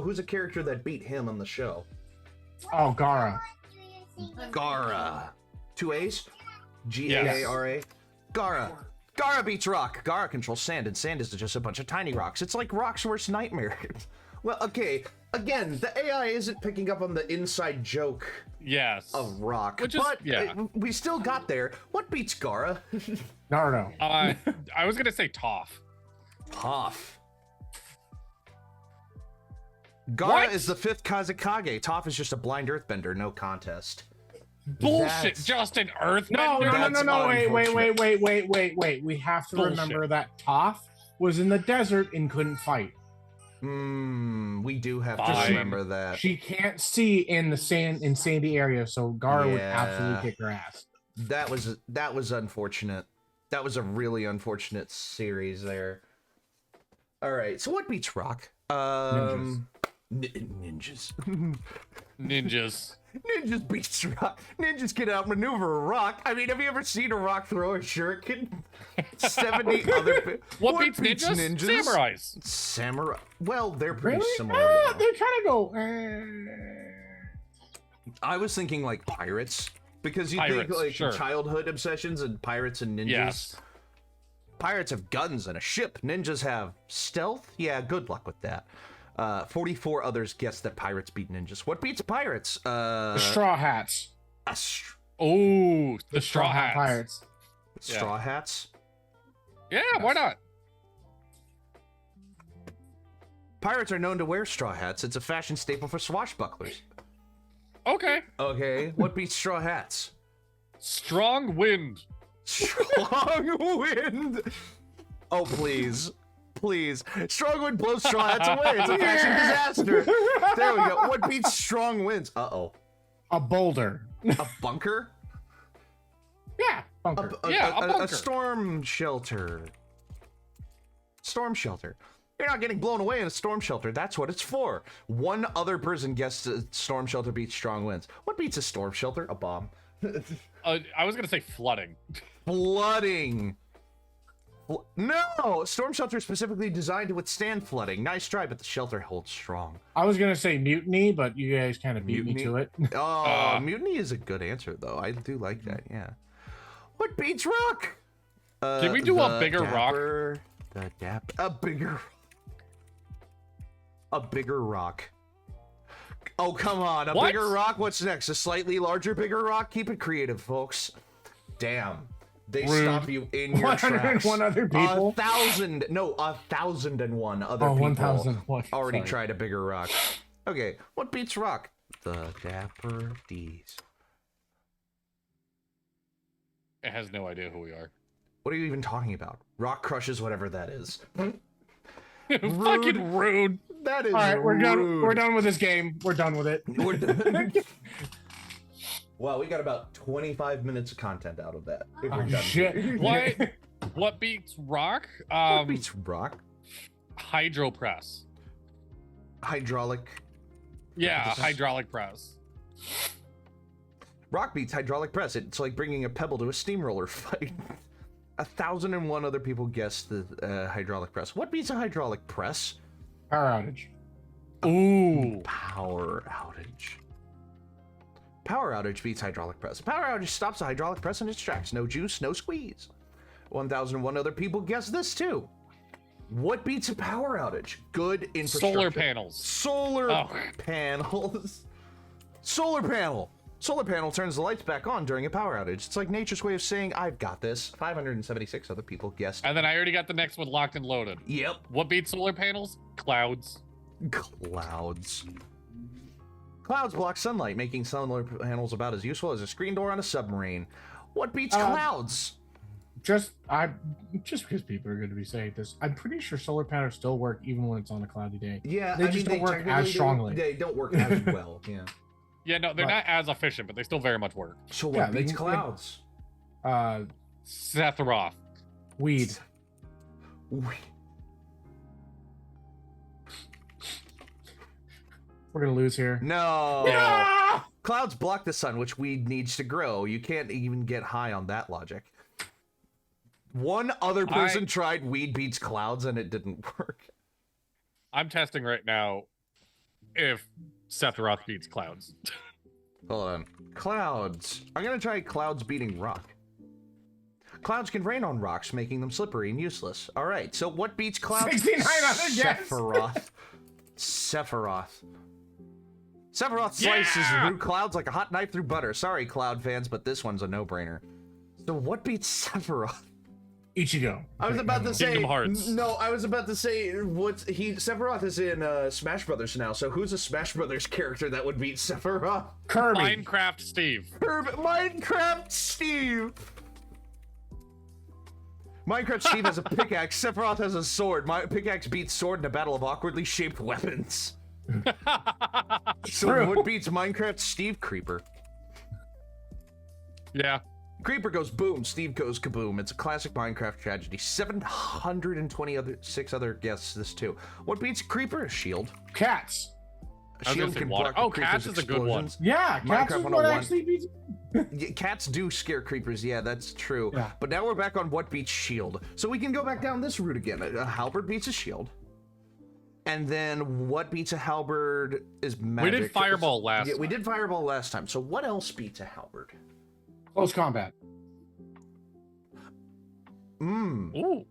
who's a character that beat him on the show? Oh, Gara. Gara. 2 A's? Gaara. Gaara. Gaara beats rock. Gaara controls sand, and sand is just a bunch of tiny rocks. It's like rock's worst nightmare. Well, okay. Again, the AI isn't picking up on the inside joke Yes. of rock, Which is, but yeah. we still got there. What beats Gaara? No. I was gonna say Toph. Toph. Gaara What? is the 5th Kazekage. Toph is just a blind earthbender, no contest. Bullshit. That's- Just an earthbender. No. That's Wait. We have to Bullshit. remember that Toph was in the desert and couldn't fight. We do have to Fine. remember that. She can't see in the sandy area, so Gaara would Yeah. absolutely kick her ass. That was unfortunate. That was a really unfortunate series there. All right, so what beats rock? Ninjas. Ninjas. Ninjas beats rock. Ninjas can outmaneuver a rock. I mean, have you ever seen a rock throw a shuriken? 70 other. What beats ninjas? Samurais. Samurai. Well, they're pretty Really? similar. though. They kind of go. I was thinking like pirates because you think Pirates, like sure. childhood obsessions and pirates and ninjas. Yes. Pirates have guns and a ship. Ninjas have stealth. Yeah, good luck with that. 44 others guessed that pirates beat ninjas. What beats pirates? The Straw Hats. Oh, the straw hats. Pirates. Straw hats. Yeah, why not? Pirates are known to wear straw hats. It's a fashion staple for swashbucklers. Okay. Okay, what beats straw hats? Strong wind. Strong wind. Oh, please. Please. Strong wind blows straw hats away. It's a fashion disaster. There we go. What beats strong winds? Uh-oh. A boulder. A bunker? Yeah, bunker. Yeah, a bunker. A storm shelter. Storm shelter. You're not getting blown away in a storm shelter. That's what it's for. One other person guessed a storm shelter beats strong winds. What beats a storm shelter? A bomb. I was gonna say flooding. Flooding. No! Storm shelter is specifically designed to withstand flooding. Nice try, but the shelter holds strong. I was gonna say mutiny, but you guys kind of beat me Mutiny? to it. Oh, mutiny is a good answer, though. I do like that, yeah. What beats rock? Can we do a bigger rock? A bigger rock. Oh, come on. A What? bigger rock? What's next? A slightly larger, bigger rock? Keep it creative, folks. Damn. They Rude. stop you in your tracks. 101 other people. 1,001 other Oh, people 1,001. already Sorry. tried a bigger rock. Okay, what beats rock? The Dapper D's. It has no idea who we are. What are you even talking about? Rock crushes whatever that is. Fucking rude. That is All right, we're done. rude. We're done with this game. We're done with it. We're done. Wow, we got about 25 minutes of content out of that. If we're Oh, done. shit. What? What beats rock? What beats rock? Hydro press. Hydraulic. Yeah, Press. hydraulic press. Rock beats hydraulic press. It's like bringing a pebble to a steamroller fight. 1,001 other people guessed the hydraulic press. What beats a hydraulic press? Power outage. Ooh. Power outage. Power outage beats hydraulic press. Power outage stops a hydraulic press in its tracks. No juice, no squeeze. 1,001 other people guessed this too. What beats a power outage? Good infrastructure. Solar panels. Solar Oh. panels. Solar panel. Solar panel turns the lights back on during a power outage. It's like nature's way of saying, I've got this. 576 other people guessed. And then I already got the next one locked and loaded. Yep. What beats solar panels? Clouds. Clouds. Clouds block sunlight, making solar panels about as useful as a screen door on a submarine. What beats clouds? Just because people are going to be saying this, I'm pretty sure solar panels still work even when it's on a cloudy day. Yeah, They just don't work technically as strongly. They don't work as well. Yeah. Yeah, no, they're But- not as efficient, but they still very much work. So what Yeah, they beats can- clouds? Sephiroth. Weed. We're gonna lose here. No. Yeah! Clouds block the sun, which weed needs to grow. You can't even get high on that logic. One other person tried weed beats clouds and it didn't work. I'm testing right now if Sephiroth beats clouds. Hold on. Clouds. I'm gonna try clouds beating rock. Clouds can rain on rocks, making them slippery and useless. All right, so what beats clouds? 6900, yes. Sephiroth. Sephiroth slices through clouds like a hot knife through butter. Sorry, Cloud fans, but this one's a no-brainer. So what beats Sephiroth? Ichigo. I was about to say Kingdom Hearts. no. I was about to say Sephiroth is in Smash Brothers now. So who's a Smash Brothers character that would beat Sephiroth? Kirby. Minecraft Steve. Minecraft Steve. Minecraft Steve has a pickaxe. Sephiroth has a sword. My pickaxe beats sword in a battle of awkwardly shaped weapons. So True. what beats Minecraft Steve? Creeper. Yeah. Creeper goes boom, Steve goes kaboom. It's a classic Minecraft tragedy. 726 other guesses this too. What beats Creeper? A shield. Cats. A I was shield gonna say can water. block Oh, the creeper's cats is a good one. explosions. Yeah, cats Minecraft is what 101. actually beats. Yeah, cats do scare creepers, yeah, that's true. Yeah. But now we're back on what beats shield. So we can go back down this route again. A halberd beats a shield. And then what beats a halberd is magic. We did fireball last Yeah, we time. did fireball last time. So what else beats a halberd? Close combat. Ooh.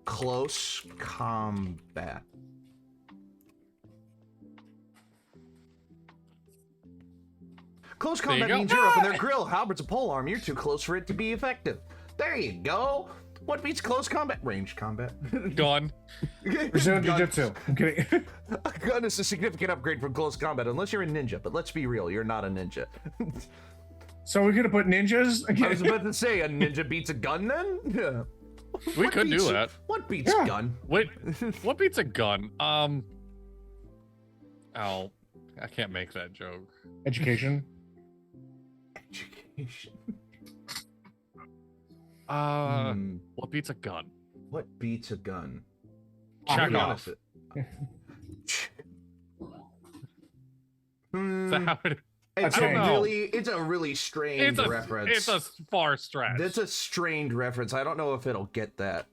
Close combat. Close There you combat go. means you're up in their grill. Halberd's a polearm. You're too close for it to be effective. There you go. What beats close combat? Range combat. Gone. Brazilian Gun- Jiu-Jitsu. I'm kidding. A gun is a significant upgrade from close combat, unless you're a ninja. But let's be real, you're not a ninja. So we could have put ninjas. I was about to say, a ninja beats a gun then? Yeah. We What could do beats- that. What beats Yeah. gun? Wait, what beats a gun? Oh, I can't make that joke. Education. Education. What beats a gun? What beats a gun? Check I'll be off. honest. Is that how it- It's I don't know. it's a really strange reference. It's a far stretch. That's a strained reference. I don't know if it'll get that.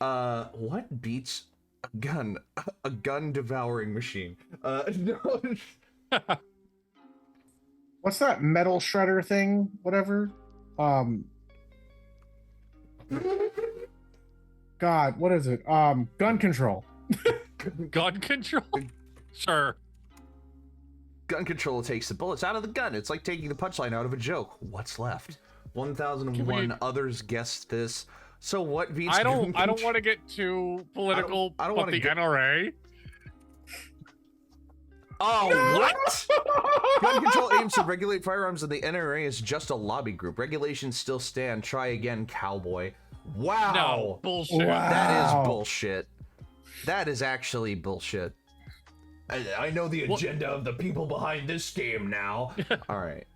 What beats a gun? A gun devouring machine. No. What's that metal shredder thing? Whatever. God, what is it? Gun control. Gun control? Sure. Gun control takes the bullets out of the gun. It's like taking the punchline out of a joke. What's left? 1001 others guessed this. So what beats I don't gun control? want to get too political, I don't but wanna the get- NRA. Oh, what? Gun control aims to regulate firearms, and the NRA is just a lobby group. Regulations still stand. Try again, cowboy. Wow. No, bullshit. Wow. That is bullshit. That is actually bullshit. I know the agenda of the people behind this game now. All right.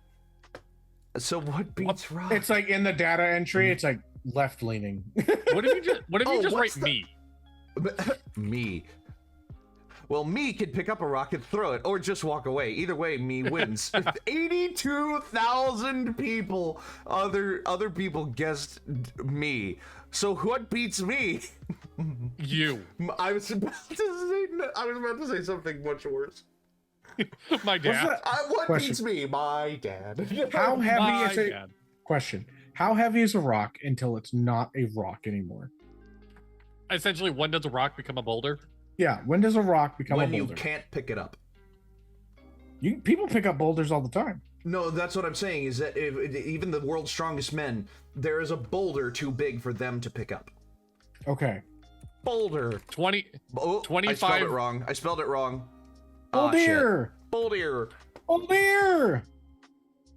So what beats rock? It's like in the data entry, it's like left leaning. What if you just Oh, write what's the- me? Me. Well, me could pick up a rock and throw it, or just walk away. Either way, me wins. 82,000 people, other people guessed me. So what beats me? You. I was about to say something much worse. My dad. What's that? What Question. beats me? My dad. How heavy My is it? dad. Question. How heavy is a rock until it's not a rock anymore? Essentially, when does a rock become a boulder? Yeah, when does a rock become when a you boulder? can't pick it up. People pick up boulders all the time. No, that's what I'm saying, is that even the world's strongest men, there is a boulder too big for them to pick up. Okay. Boulder. 20. Oh, 25. I spelled it wrong. I spelled it wrong. Oh Ah, shit. dear. Boulder. Oh dear.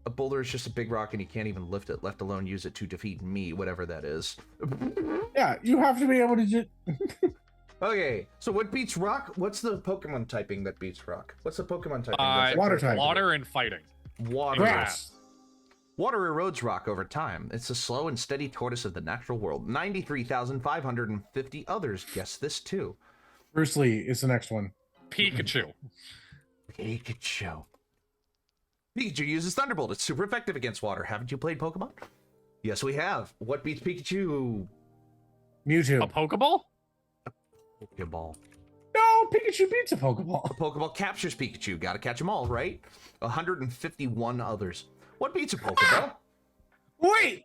A boulder is just a big rock and you can't even lift it, let alone use it to defeat me, whatever that is. Yeah, you have to be able to just. Okay, so what beats rock? What's the Pokemon typing that beats rock? What's the Pokemon typing? that's Water actually- type. Water and fighting. Water. Grass. Water erodes rock over time. It's a slow and steady tortoise of the natural world. 93,550 others guess this too. Bruce Lee is the next one. Pikachu. Pikachu. Pikachu uses Thunderbolt. It's super effective against water. Haven't you played Pokemon? Yes, we have. What beats Pikachu? Mewtwo. A Pokeball? Pokeball. No, Pikachu beats a A Pokeball. Pokeball captures Pikachu. Gotta catch them all, right? 151 others. What beats a Pokeball? Wait,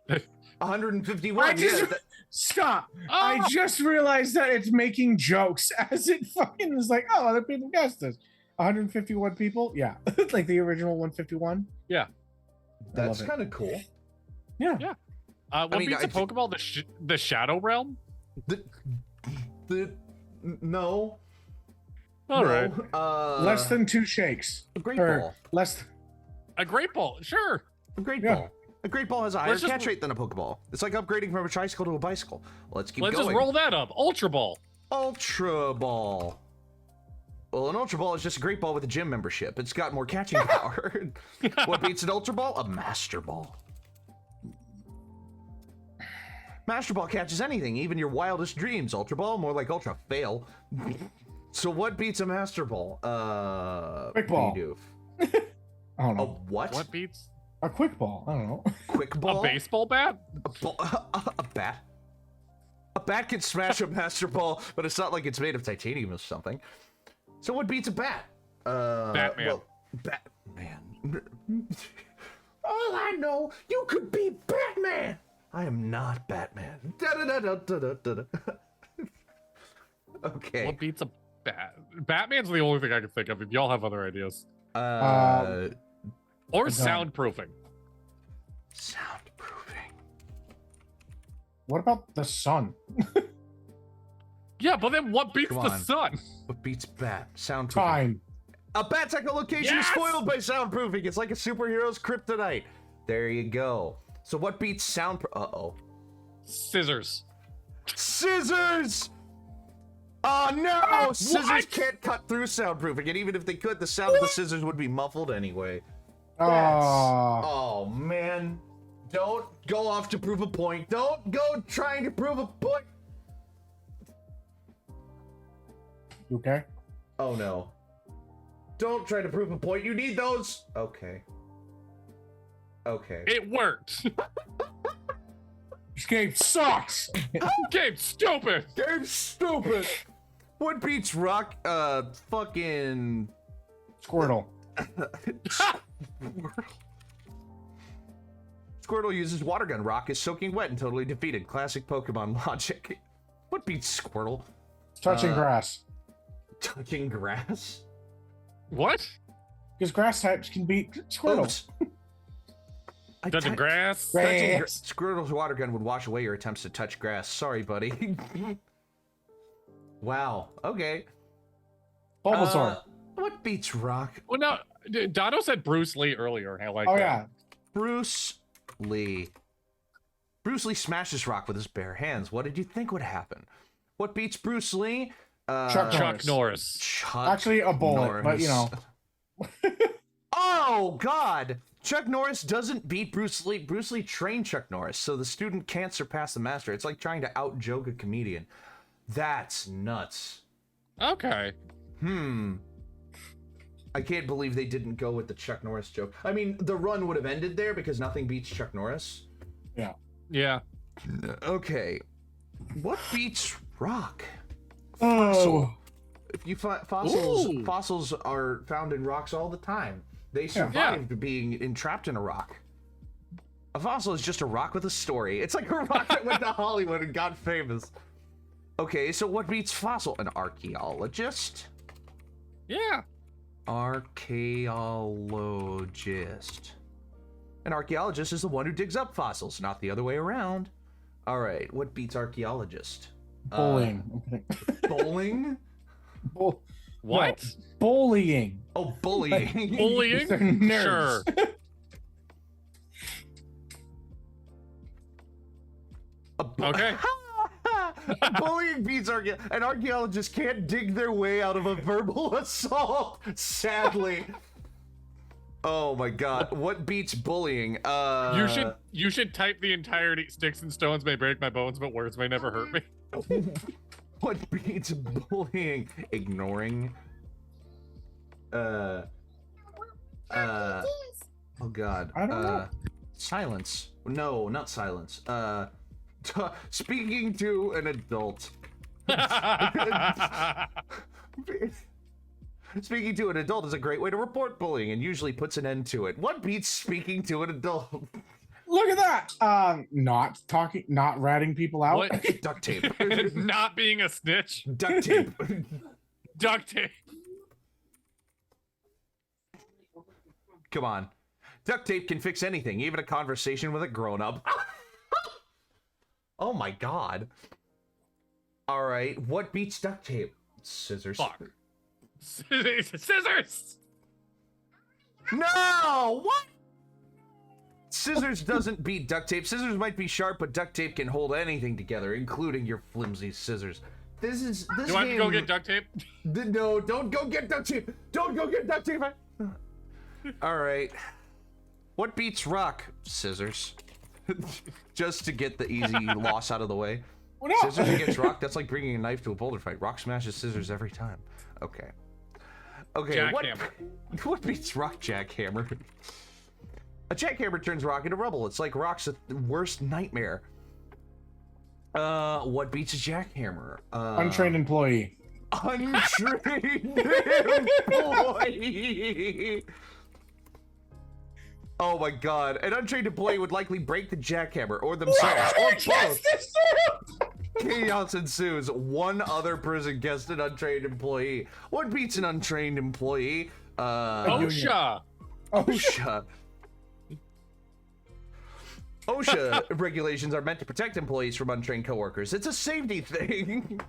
151. I just yeah, that- stop. Oh! I just realized that it's making jokes as it fucking is like, oh, other people guessed this. 151 people, yeah, like the original 151. Yeah. that's love it. kind of cool. Yeah. Yeah. What mean, beats a Pokeball? The Shadow Realm? The no. All no, right. Less than 2 shakes. a great Or ball. less. A Great Ball, sure. A great Yeah. ball. A great ball has a higher Let's just- catch rate than a Pokeball. It's like upgrading from a tricycle to a bicycle. Let's keep Let's going. just roll that up. Ultra Ball. Ultra Ball. Well, an Ultra Ball is just a great ball with a gym membership. It's got more catching power. What beats an Ultra Ball? A Master Ball. Master Ball catches anything, even your wildest dreams. Ultra Ball, more like Ultra Fail. So what beats a Master Ball? Quick Ball. Bidoof. I don't A know. what? What beats A quick ball. I don't know. Quick Ball? a baseball bat? A bat? A bat can smash a Master Ball, but it's not like it's made of titanium or something. So what beats a bat? Batman. Well, Batman. All I know, you could be Batman. I am not Batman. Da-da-da-da-da-da-da. Okay. What beats a bat? Batman's the only thing I can think of. If y'all have other ideas. Uh, Or don't. soundproofing. soundproofing. What about the sun? Yeah, but then what beats Come the on. sun? What beats bat? Soundproofing. Time. A bat's echolocation is Yes! spoiled by soundproofing. It's like a superhero's kryptonite. There you go. So what beats sound? Uh-oh. Scissors. Scissors! Oh no! Scissors What? can't cut through soundproofing, and even if they could, the sound of the scissors would be muffled anyway. Oh, Oh man. Don't go off to prove a point. Don't go trying to prove a point. you okay? Oh no. Don't try to prove a point. You need those. Okay. Okay. It worked. This game sucks. Game stupid. Game's stupid. What beats rock? Fucking. Squirtle. Squirtle uses water gun. Rock is soaking wet and totally defeated. Classic Pokemon logic. What beats Squirtle? Touching grass. Touching grass? What? Because grass types can beat Squirtle. Oops. I Touching tou- grass? touching Grass. Squirtle's water gun would wash away your attempts to touch grass. Sorry, buddy. Wow. Okay. Bulbasaur. What beats rock? Well, no. Dono said Bruce Lee earlier. And I like Oh that. yeah. Bruce Lee. Bruce Lee smashes rock with his bare hands. What did you think would happen? What beats Bruce Lee? Chuck Norris. Chuck Actually, a bullet, but you know. Oh God! Chuck Norris doesn't beat Bruce Lee. Bruce Lee trained Chuck Norris, so the student can't surpass the master. It's like trying to out-joke a comedian. That's nuts. Okay. I can't believe they didn't go with the Chuck Norris joke. I mean, the run would have ended there because nothing beats Chuck Norris. Yeah. Yeah. Okay. What beats rock? Oh. If you find fossils, Ooh. fossils are found in rocks all the time. They survived being entrapped in a rock. A fossil is just a rock with a story. It's like a rock that went to Hollywood and got famous. Okay, so what beats fossil? An archaeologist? Yeah. Archaeologist. An archaeologist is the one who digs up fossils, not the other way around. All right, what beats archaeologist? Bullying. Okay. Bowling? Bull- What? No, bullying. Oh, bullying. Bullying? They're nerds. Sure. Okay. Bullying beats an archaeologist can't dig their way out of a verbal assault. Sadly. Oh my God! What beats bullying? You should type the entirety. Sticks and stones may break my bones, but words may never hurt me. What beats bullying? Ignoring. Oh God. I don't know. Silence. No, not silence. Speaking to an adult. Speaking to an adult is a great way to report bullying and usually puts an end to it. What beats speaking to an adult? Look at that. Not ratting people out. What? Duct tape. Not being a snitch. Duct tape. Duct tape. Come on. Duct tape can fix anything, even a conversation with a grown-up. Oh my god. All right, what beats duct tape? Scissors. Fuck. Scissors. No! What? Scissors doesn't beat duct tape. Scissors might be sharp, but duct tape can hold anything together, including your flimsy scissors. This Do I have to go get duct tape? No, don't go get duct tape. Don't go get duct tape. All right. What beats rock? Scissors. Just to get the easy loss out of the way. Oh, no. Scissors against rock, that's like bringing a knife to a boulder fight. Rock smashes scissors every time. Okay. Okay, Jackhammer. what beats rock jackhammer? A jackhammer turns rock into rubble. It's like rock's worst nightmare. What beats a jackhammer? Untrained employee. Untrained employee. Oh my god. An untrained employee would likely break the jackhammer or themselves or both. Chaos ensues. One other person guessed an untrained employee. What beats an untrained employee? OSHA. OSHA. OSHA regulations are meant to protect employees from untrained coworkers. It's a safety thing.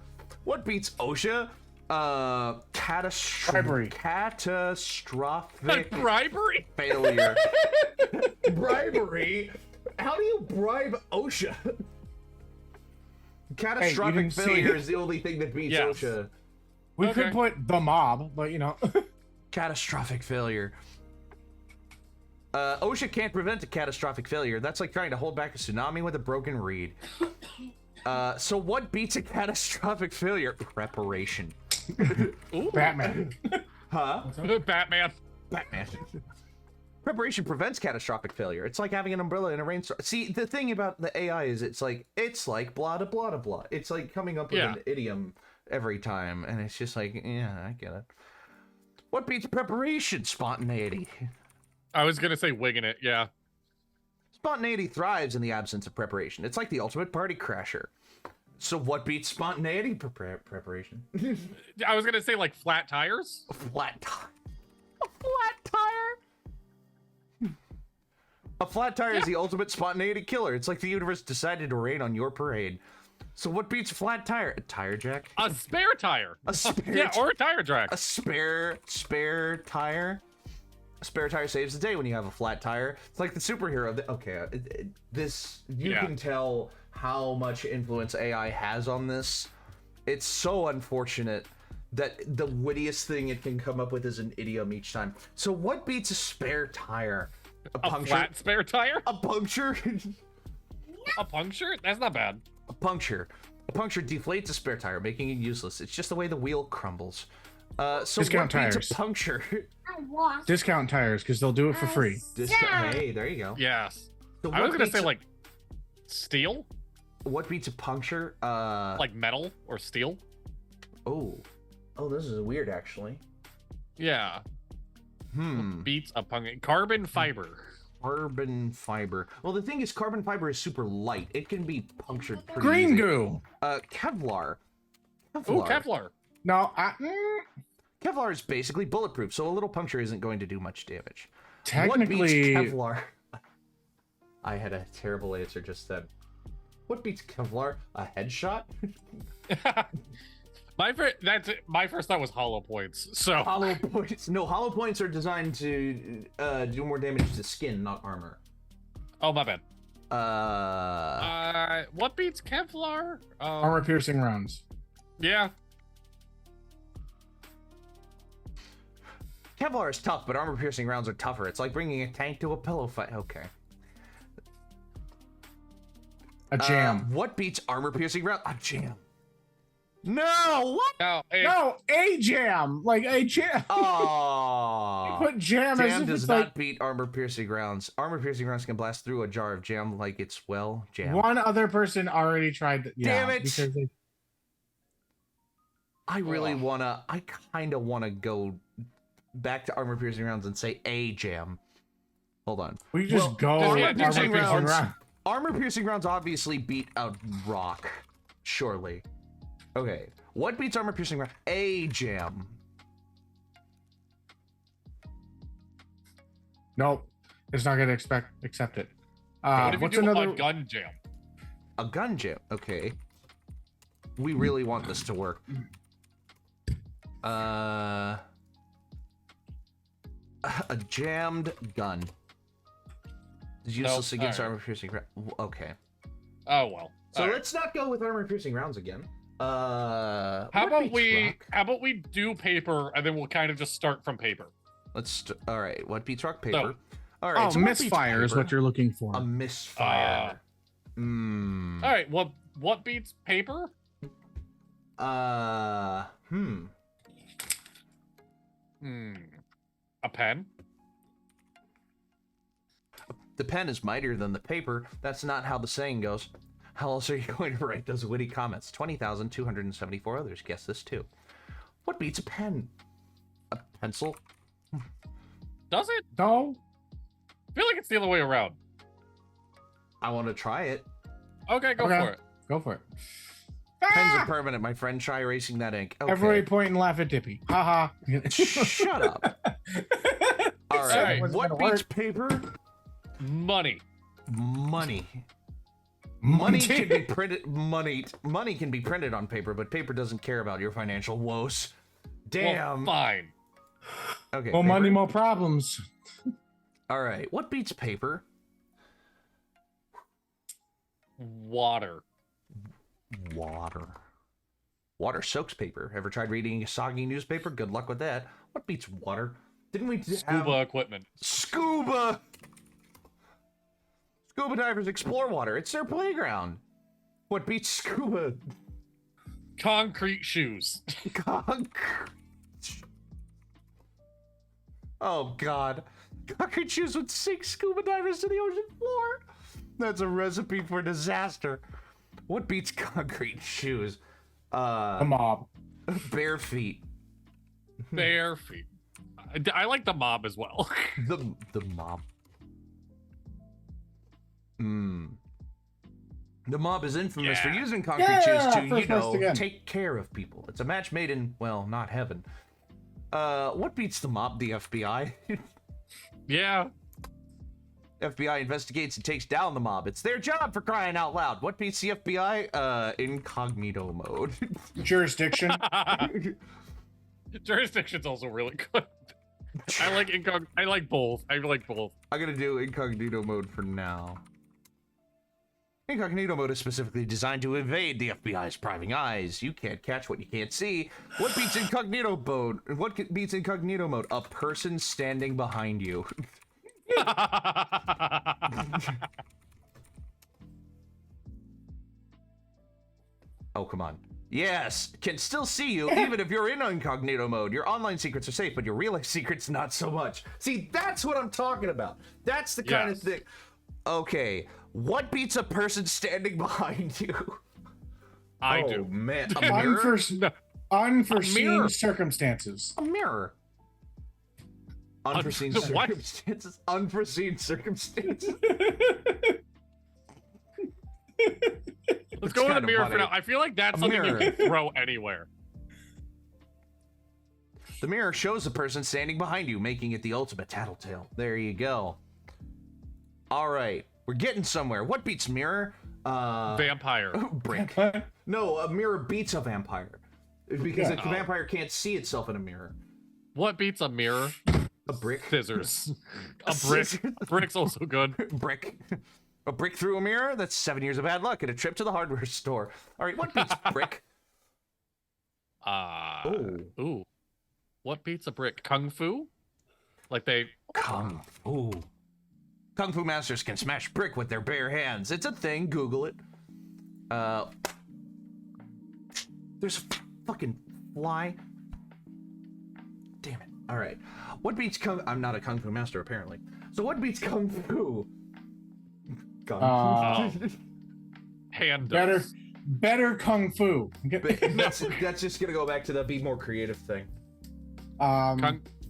What beats OSHA? Bribery. Catastrophic Bribery? failure. Bribery? How do you bribe OSHA? Catastrophic didn't see failure it. is the only thing that beats Yes. OSHA. We Okay. could put the mob, but you know. Catastrophic failure. OSHA can't prevent a catastrophic failure. That's like trying to hold back a tsunami with a broken reed. So what beats a catastrophic failure? Preparation. Ooh. Batman. Huh? Batman. Batman. Preparation prevents catastrophic failure. It's like having an umbrella in a rainstorm. See, the thing about the AI is it's like blah da blah da blah. It's like coming up with Yeah. an idiom every time, and it's just like, yeah, I get it. What beats preparation? Spontaneity. I was gonna say wigging it, yeah. Spontaneity thrives in the absence of preparation. It's like the ultimate party crasher. So what beats spontaneity? Preparation. I was gonna say like flat tires. A flat tire. A flat tire. A flat tire is the ultimate spontaneity killer. It's like the universe decided to rain on your parade. So what beats a flat tire? A tire jack? A spare tire. A spare Yeah, or a tire jack. a spare tire. A spare tire saves the day when you have a flat tire. It's like the superhero. Okay, this you Yeah. can tell how much influence AI has on this. It's so unfortunate that the wittiest thing it can come up with is an idiom each time. So what beats a spare tire? A A puncture? flat spare tire? A puncture? A puncture? That's not bad. A puncture. A puncture deflates a spare tire, making it useless. It's just the way the wheel crumbles. So Discount what beats tires. a puncture? I lost. Discount tires, because they'll do it for free. Discount. Hey, there you go. Yes. So I was what gonna beats say a- like steel, What beats a puncture? like metal or steel. Oh, this is weird actually. Yeah. Hmm. Beats a carbon fiber. Carbon fiber. Well, the thing is, carbon fiber is super light. It can be punctured pretty Green easy. goo. Kevlar. Ooh, Kevlar. No, Kevlar is basically bulletproof, so a little puncture isn't going to do much damage. What technically, beats Kevlar? I had a terrible answer just then. What beats Kevlar? A headshot? My first thought was hollow points. So Hollow points. No, hollow points are designed to do more damage to skin, not armor. oh my bad. Uh, What beats Kevlar? armor piercing rounds. Yeah. Kevlar is tough, but armor-piercing rounds are tougher. It's like bringing a tank to a pillow fight. Okay. A jam. What beats armor-piercing round? A jam. No! What? No. No, a jam. Like a jam. Oh. Put jam, as Jam if does it's not like beat armor-piercing rounds. Armor-piercing rounds can blast through a jar of jam like it's, well, jam. one other person already tried that. Yeah, Damn it. because they, I really Ugh. wanna, I kinda wanna go back to armor-piercing rounds and say a jam. Hold on. We just Well, go armor armor piercing piercing rounds. round. Armor-piercing rounds obviously beat out rock, surely. Okay, what beats armor-piercing round? A jam. Nope, it's not gonna accept it. What if What's you do another? a gun jam? A gun jam. Okay. We really want this to work. A jammed gun. Is useless Nope, against alright. armor-piercing rounds. Okay. Oh well. So Alright. let's not go with armor-piercing rounds again. How what about beats we? rock? How about we do paper, and then we'll kind of just start from paper. All right. What beats rock? Paper. All right. Oh, so what beats misfire is paper? what you're looking for. A misfire. Hmm. All right. Well, what beats paper? Hmm. A pen. The pen is mightier than the paper. That's not how the saying goes. How else are you going to write those witty comments? 20,274 others guess this too. What beats a pen? A pencil? Does it? No. I feel like it's the other way around. I want to try it. Okay, go Okay. for it. Go for it. Pens Ah! are permanent, my friend. Try erasing that ink. Okay. Everybody point and laugh at Dippy. Haha. Shut up. All right. Alright, wasn't What gonna beats work. paper? Money. Money. Money can be printed. Money can be printed on paper, but paper doesn't care about your financial woes. Damn. Well, fine. Okay. More paper. money, more problems. All right. What beats paper? Water. Water. Water soaks paper. Ever tried reading a soggy newspaper? Good luck with that. What beats water? Didn't we have Scuba equipment. scuba? Scuba divers explore water. It's their playground. What beats scuba? Concrete shoes. Concrete. Oh God. Concrete shoes would sink scuba divers to the ocean floor. That's a recipe for disaster. What beats concrete shoes? A mob. Bare feet. Bare feet. I like the mob as well. The mob. The mob is infamous for Yeah. using concrete shoes Yeah, to, first best again. take care of people. It's a match made in, well, not heaven. What beats the mob? The FBI. Yeah. FBI investigates and takes down the mob. It's their job, for crying out loud. What beats the FBI? Incognito mode. Jurisdiction. Jurisdiction's also really good. I like both. I like both. I'm gonna do incognito mode for now. Incognito mode is specifically designed to evade the FBI's prying eyes. You can't catch what you can't see. What beats incognito mode? What beats incognito mode? A person standing behind you. Oh, come on. Yes, can still see you even if you're in incognito mode. Your online secrets are safe, but your real life secrets not so much. See, that's what I'm talking about. That's the kind of Yes. thing. Okay, what beats a person standing behind you? I Oh, do. man, a mirror? Unforeseen, unforeseen mirror. circumstances. A mirror. Unforeseen What? circumstances. Unforeseen circumstances. Let's go with a kind of mirror funny. for now. I feel like that's A something mirror. you can throw anywhere. The mirror shows the person standing behind you, making it the ultimate tattletale. There you go. All right, we're getting somewhere. What beats mirror? Vampire. Brick. No, a mirror beats a vampire. Because Yeah. a vampire can't see itself in a mirror. What beats a mirror? A brick. Scissors. A brick. Scissors. Brick's also good. Brick. A brick through a mirror? That's 7 years of bad luck and a trip to the hardware store. All right, what beats brick? Ooh. What beats a brick? Kung Fu? Like they... Kung Fu. Kung Fu masters can smash brick with their bare hands. It's a thing. Google it. There's a fucking fly. Damn it. All right. What beats Kung... I'm not a Kung Fu master, apparently. So what beats Kung Fu? Uh, Hand better kung fu. that's just gonna go back to the be more creative thing.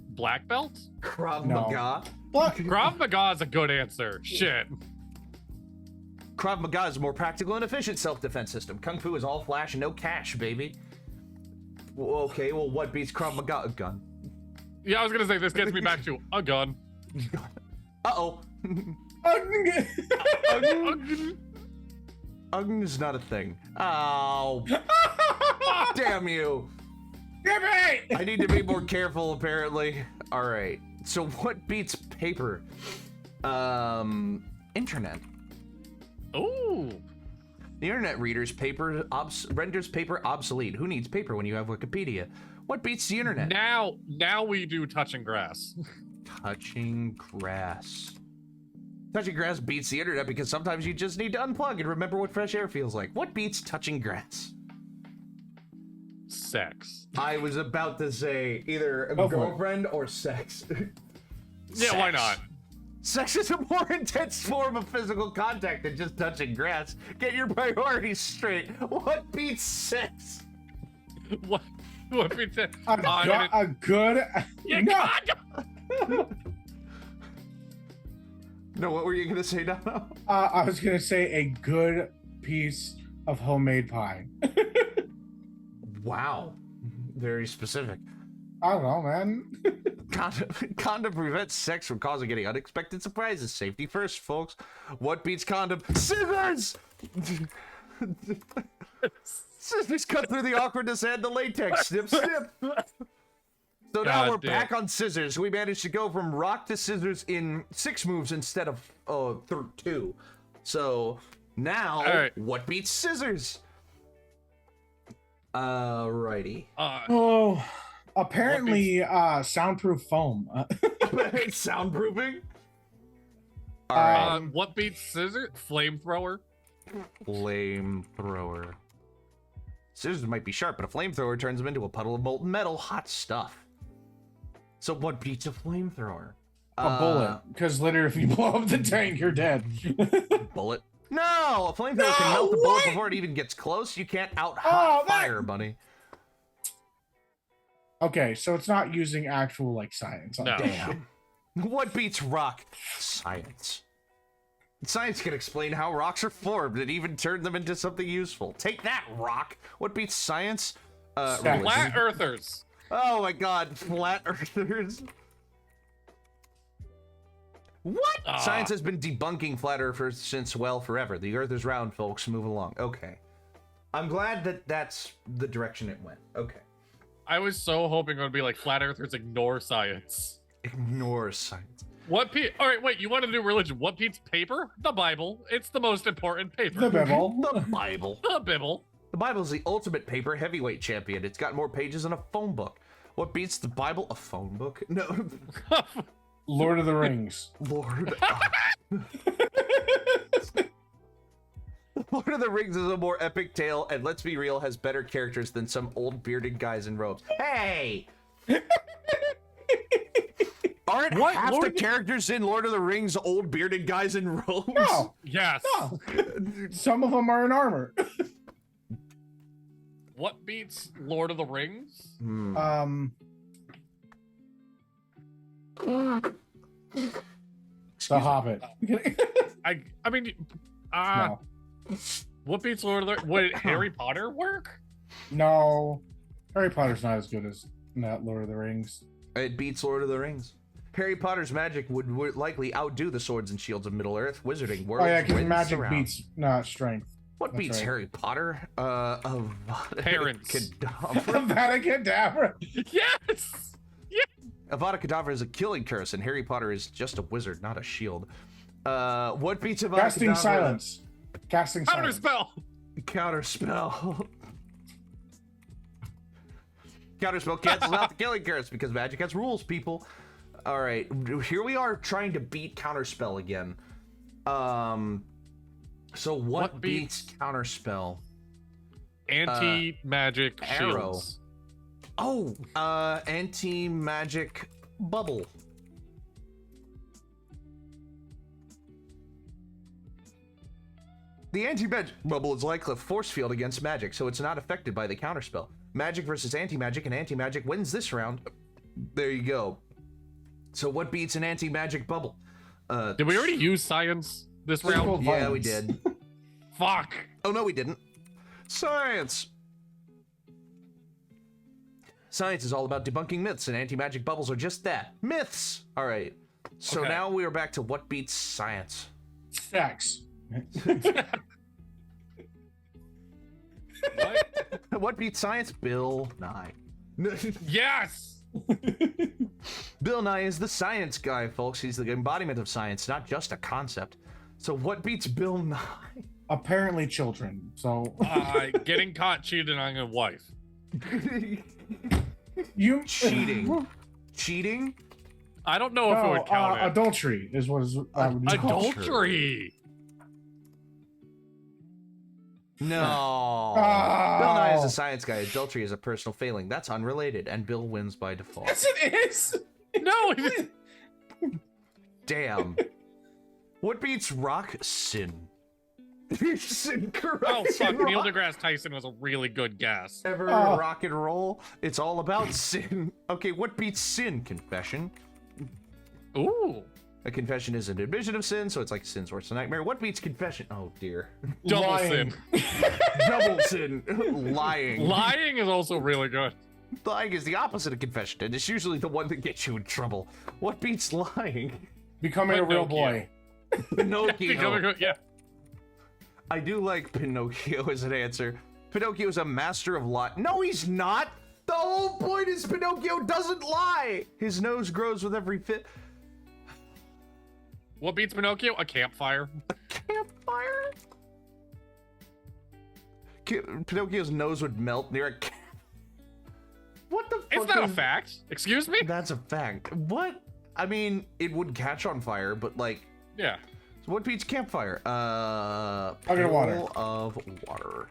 Black belt? Krav No. Maga. What? Krav Maga is a good answer. Shit. Krav Maga is a more practical and efficient self-defense system. Kung Fu is all flash and no cash, baby. Well, okay, well, what beats Krav Maga? A gun. Yeah, I was gonna say this gets me back to a gun. Uh-oh. Ugn is not a thing. Oh. Damn you. Give me! I need to be more careful, apparently. All right. So what beats paper? Internet. Ooh. The internet renders paper obsolete. Who needs paper when you have Wikipedia? What beats the internet? Now we do touching grass. Touching grass. Touching grass beats the internet because sometimes you just need to unplug and remember what fresh air feels like. What beats touching grass? Sex. I was about to say either a girlfriend or sex. Yeah, why not? Sex is a more intense form of physical contact than just touching grass. Get your priorities straight. What beats sex? What beats it? A good. Yeah, No. God! No, what were you gonna say now? I was gonna say a good piece of homemade pie. Wow, very specific. I don't know, man. Condom prevents sex from causing any unexpected surprises. Safety first, folks. What beats condom? Scissors! Scissors cut through the awkwardness and the latex. Snip, snip. So now God we're damn. back on scissors. We managed to go from rock to scissors in 6 moves instead of 2. So now, right. What beats scissors? Righty. Oh, apparently, soundproof foam. Soundproofing? Alright. What beats scissors? Flamethrower. Flamethrower. Scissors might be sharp, but a flamethrower turns them into a puddle of molten metal. Hot stuff. So what beats a flamethrower? A bullet. Because literally, if you blow up the tank, you're dead. Bullet? No! A flamethrower can melt the bullet before it even gets close. You can't fire, buddy. Okay, so it's not using actual, like, science. No. Damn. What beats rock? Science. Science can explain how rocks are formed and even turn them into something useful. Take that, rock. What beats science? Religion. Flat earthers. Oh my god, flat earthers. What? Science has been debunking flat earthers since, well, forever. The earth is round, folks. Move along. Okay. I'm glad that that's the direction it went. Okay. I was so hoping it would be like flat earthers ignore science. Ignore science. All right, wait, you want to do religion? What beats paper? The Bible. It's the most important paper. The Bible. The Bible. The Bible. The Bible is the ultimate paper heavyweight champion. It's got more pages than a phone book. What beats the Bible? A phone book? No. Lord of the Rings. Lord. Lord of the Rings is a more epic tale, and let's be real, has better characters than some old bearded guys in robes. Hey! Aren't half the characters in Lord of the Rings old bearded guys in robes? No. Yes. No. Some of them are in armor. What beats Lord of the Rings? The Hobbit. I mean, No. what beats Lord of the Would Harry Potter work? No. Harry Potter's not as good as that Lord of the Rings. It beats Lord of the Rings. Harry Potter's magic would likely outdo the swords and shields of Middle-earth. Wizarding worlds. Oh yeah, because winds magic surround. beats not strength. What That's beats right. Harry Potter? Parents. Kedavra. Vatican Dapper. Yes. Avada Kedavra is a killing curse, and Harry Potter is just a wizard, not a shield. What beats Avada Casting Kedavra? silence. Casting Counter silence. spell. Counterspell. Counterspell cancels out the killing curse because magic has rules, people. All right, here we are trying to beat Counterspell again. So what beats Counterspell? Anti-magic arrow. shields. Oh, anti-magic bubble. The anti-magic bubble is like a force field against magic, so it's not affected by the counterspell. Magic versus anti-magic, and anti-magic wins this round. There you go. So what beats an anti-magic bubble? Did we already use science this Physical round? Yeah, we violence. did. Fuck. Oh, no, we didn't. Science! Science is all about debunking myths, and anti-magic bubbles are just that. Myths! All right. So Okay. now we are back to what beats science. Sex. What? What beats science? Bill Nye. Yes. Bill Nye is the science guy, folks. He's the embodiment of science, not just a concept. So what beats Bill Nye? Apparently children. So Getting caught cheating on a wife. you Cheating. Cheating? I don't know if it No, would count. it. adultery is what is would be called. Adultery. No. Oh. Bill Nye is a science guy. Adultery is a personal failing. That's unrelated, and Bill wins by default. Yes, it is. No. Damn. What beats rock? Sin. Sin, correct. Oh fuck! Rock. Neil deGrasse Tyson was a really good guess. Ever Oh. rock and roll? It's all about sin. Okay, what beats sin? Confession. Ooh. A confession is an admission of sin, so it's like sin's worst nightmare. What beats confession? Oh dear. Double Lying. sin. Double sin. Lying. Lying is also really good. Lying is the opposite of confession, and it's usually the one that gets you in trouble. What beats lying? Becoming a real boy. Pinocchio. Yeah. I do like Pinocchio as an answer. Pinocchio's a master of lie. No, he's not. The whole point is Pinocchio doesn't lie. His nose grows with every fit. What beats Pinocchio? A campfire. Campfire? Pinocchio's nose would melt near a camp. What the fuck? It's not a is- fact. Excuse me? That's a fact. What? I mean, it would catch on fire, but like, Yeah. so what beats campfire? Bucket of water. pail of water.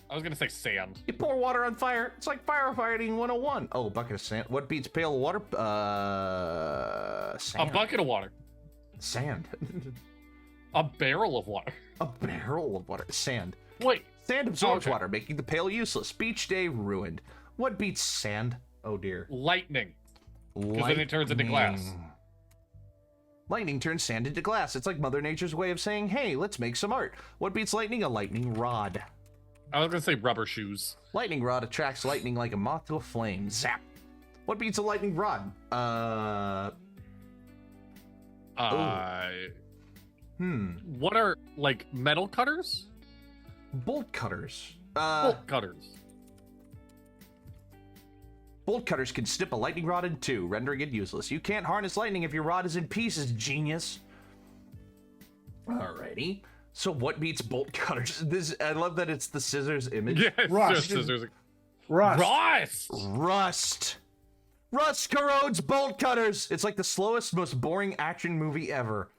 I was gonna say sand. You pour water on fire. It's like firefighting 101. Oh, bucket of sand. What beats pail of water? Sand. A bucket of water. Sand. A barrel of water. A barrel of water. Sand. Wait. Sand absorbs Okay. water, making the pail useless. Beach day ruined. What beats sand? Oh dear. Lightning. Because then it turns into glass. Lightning. Lightning turns sand into glass. It's like Mother Nature's way of saying, hey, let's make some art. What beats lightning? A lightning rod. I was gonna say rubber shoes. Lightning rod attracts lightning like a moth to a flame. Zap. What beats a lightning rod? What are like metal cutters? Bolt cutters. Bolt cutters. Bolt cutters can snip a lightning rod in two, rendering it useless. You can't harness lightning if your rod is in pieces, genius. Alrighty. So what beats bolt cutters? I love that it's the scissors image. Yeah, it's Rust. just scissors. Rust. Rust. Rust. Rust corrodes bolt cutters. It's like the slowest, most boring action movie ever.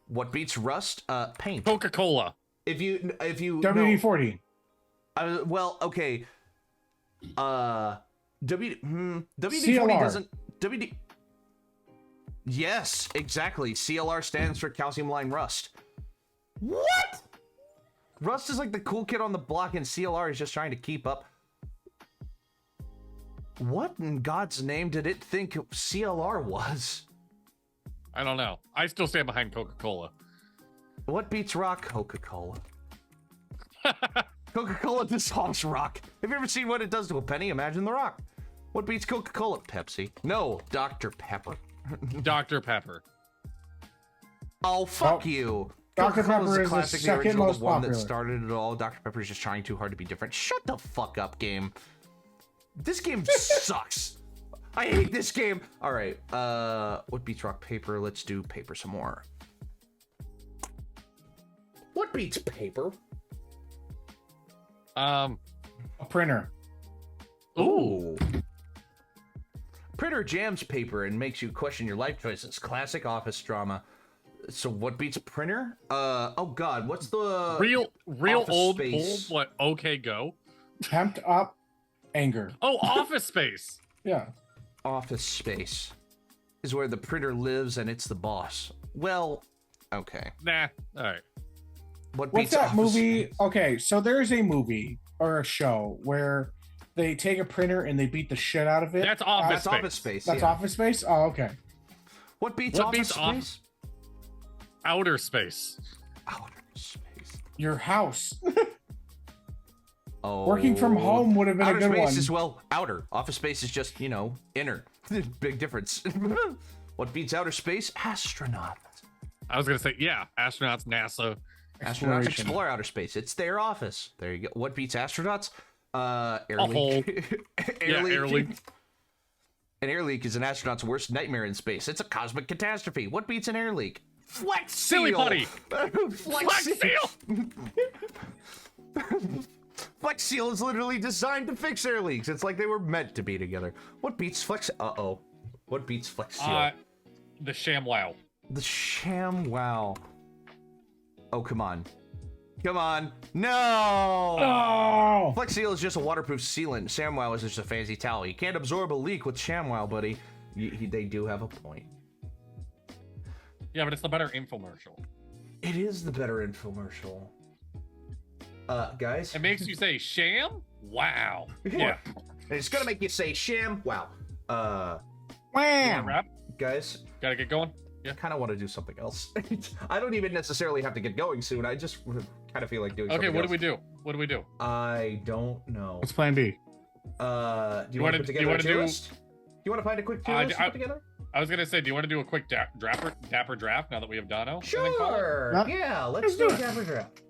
What beats rust? Paint. Coca-Cola. If you WD-40. well, okay. WD-40 CLR. doesn't. WD. Yes, exactly. CLR stands for calcium lime rust. What? Rust is like the cool kid on the block, and CLR is just trying to keep up. What in God's name did it think CLR was? I don't know. I still stand behind Coca-Cola. What beats rock? Coca-Cola. Coca-Cola dissolves rock. Have you ever seen what it does to a penny? Imagine the rock. What beats Coca-Cola? Pepsi. No, Dr. Pepper. Dr. Pepper. Oh, fuck Oh, you. Dr. Coca-Cola's Pepper a is the classic, second original, most the one popular. that started it all. Dr. Pepper's just trying too hard to be different. Shut the fuck up, game. This game sucks. I hate this game. All right. What beats rock? Paper. Let's do paper some more. What beats paper? A printer. Ooh. Printer jams paper and makes you question your life choices. Classic office drama. So what beats printer? Oh god, what's the Real Office old, Space. what? Okay, go. Pent up anger. Oh, Office Space. Yeah. Office Space is where the printer lives and it's the boss. Well, okay. Nah. All right. What What's beats that Office movie? Space? Okay, so there's a movie or a show where they take a printer and they beat the shit out of it. That's Office That's Space. Office Space. That's yeah. Office Space? Oh, okay. What beats What office beats space? Outer space. Outer space. Your house. Oh, Working from home would have been a outer good space one. is, well, outer. Office space is just, inner. Big difference. What beats outer space? Astronaut. I was gonna say, yeah, astronauts, NASA. Astronauts Exploration. explore outer space. It's their office. There you go. What beats astronauts? Air A hole. leak. Yeah, air leak. An air leak is an astronaut's worst nightmare in space. It's a cosmic catastrophe. What beats an air leak? Flex seal. Silly putty. Flex seal. seal. Flex seal is literally designed to fix air leaks. It's like they were meant to be together. What beats flex? What beats flex seal? The ShamWow. The ShamWow. Oh, come on. Come on. No! Oh! Flex Seal is just a waterproof sealant. ShamWow is just a fancy towel. You can't absorb a leak with ShamWow, buddy. They do have a point. Yeah, but it's the better infomercial. It is the better infomercial. Guys? It makes you say sham? Wow. Yeah. It's gonna make you say ShamWow. Wham! Wrap. Guys, Gotta get going. I kind of want to do something else. I don't even necessarily have to get going soon. I just kind of feel like doing something Okay, what else. do we do? What do we do? I don't know. What's plan B? Do you want to put together a tier list? You want to find a quick tier list to put together? I was gonna say, do you want to do a quick Dapper draft now that we have Dono? Sure. Yeah. Yeah, let's do a Dapper draft.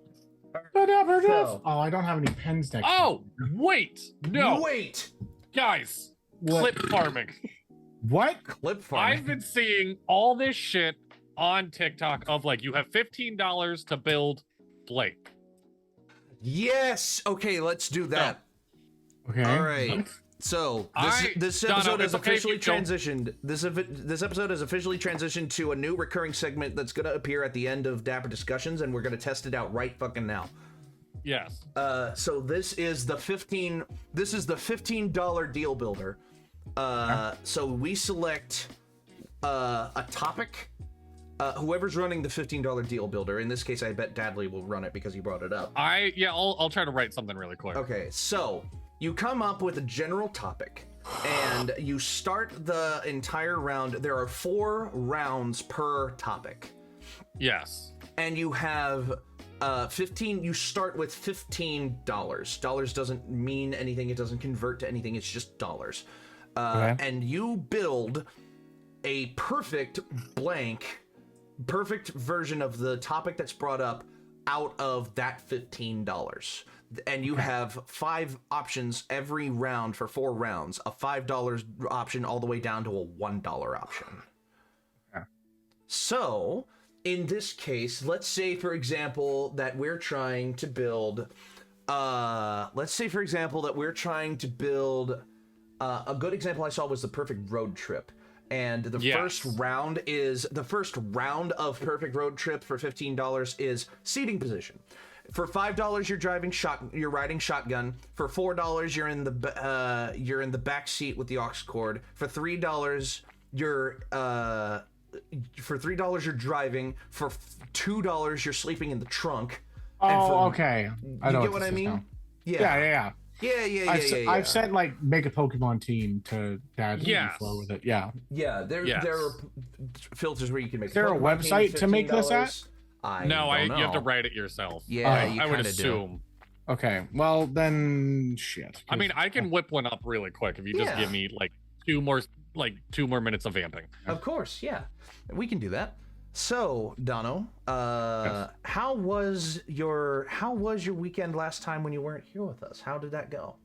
Oh, I don't have any pens next. Oh, wait. No. Wait. Guys, What? clip farming. What? Clip farming. I've been seeing all this shit on TikTok of like, you have $15 to build blank. Yes. Okay, let's do that. Okay. All right. So this Dono, episode has it's okay if officially you don't- transitioned. This episode has officially transitioned to a new recurring segment that's gonna appear at the end of Dapper Discussions, and we're gonna test it out right fucking now. Yes. So this is the $15 deal builder. So we select a topic. Whoever's running the $15 deal builder, in this case, I bet Dadley will run it because he brought it up. I'll try to write something really quick. Okay, so you come up with a general topic, and you start the entire round. There are 4 rounds per topic, Yes. and you have 15. You start with $15. Dollars doesn't mean anything. It doesn't convert to anything. It's just dollars. Okay. And you build a perfect version of the topic that's brought up out of that $15. And you have 5 options every round for 4 rounds, a $5 option all the way down to a $1 option. Okay. So in this case, let's say, for example, that we're trying to build, a good example I saw was the perfect road trip. And the first round of perfect road trip for $15 is seating position. For $5, you're riding shotgun. For $4, you're in the back seat with the aux cord. For $3, you're driving. For $2, you're sleeping in the trunk. Okay. You get what I mean? Now. Yeah. Yeah. I've sent like make a Pokemon team to Dad. Yes. Flow with it. Yeah. Yeah, there are filters where you can make. Is there a website to make this at? You have to write it yourself. Yeah, Oh. you I would kinda assume. Okay. Well then, shit. I mean, I can whip one up really quick if you just Yeah. give me like two more minutes of vamping. Of course, yeah, we can do that. So, Dono, how was your weekend last time when you weren't here with us? How did that go?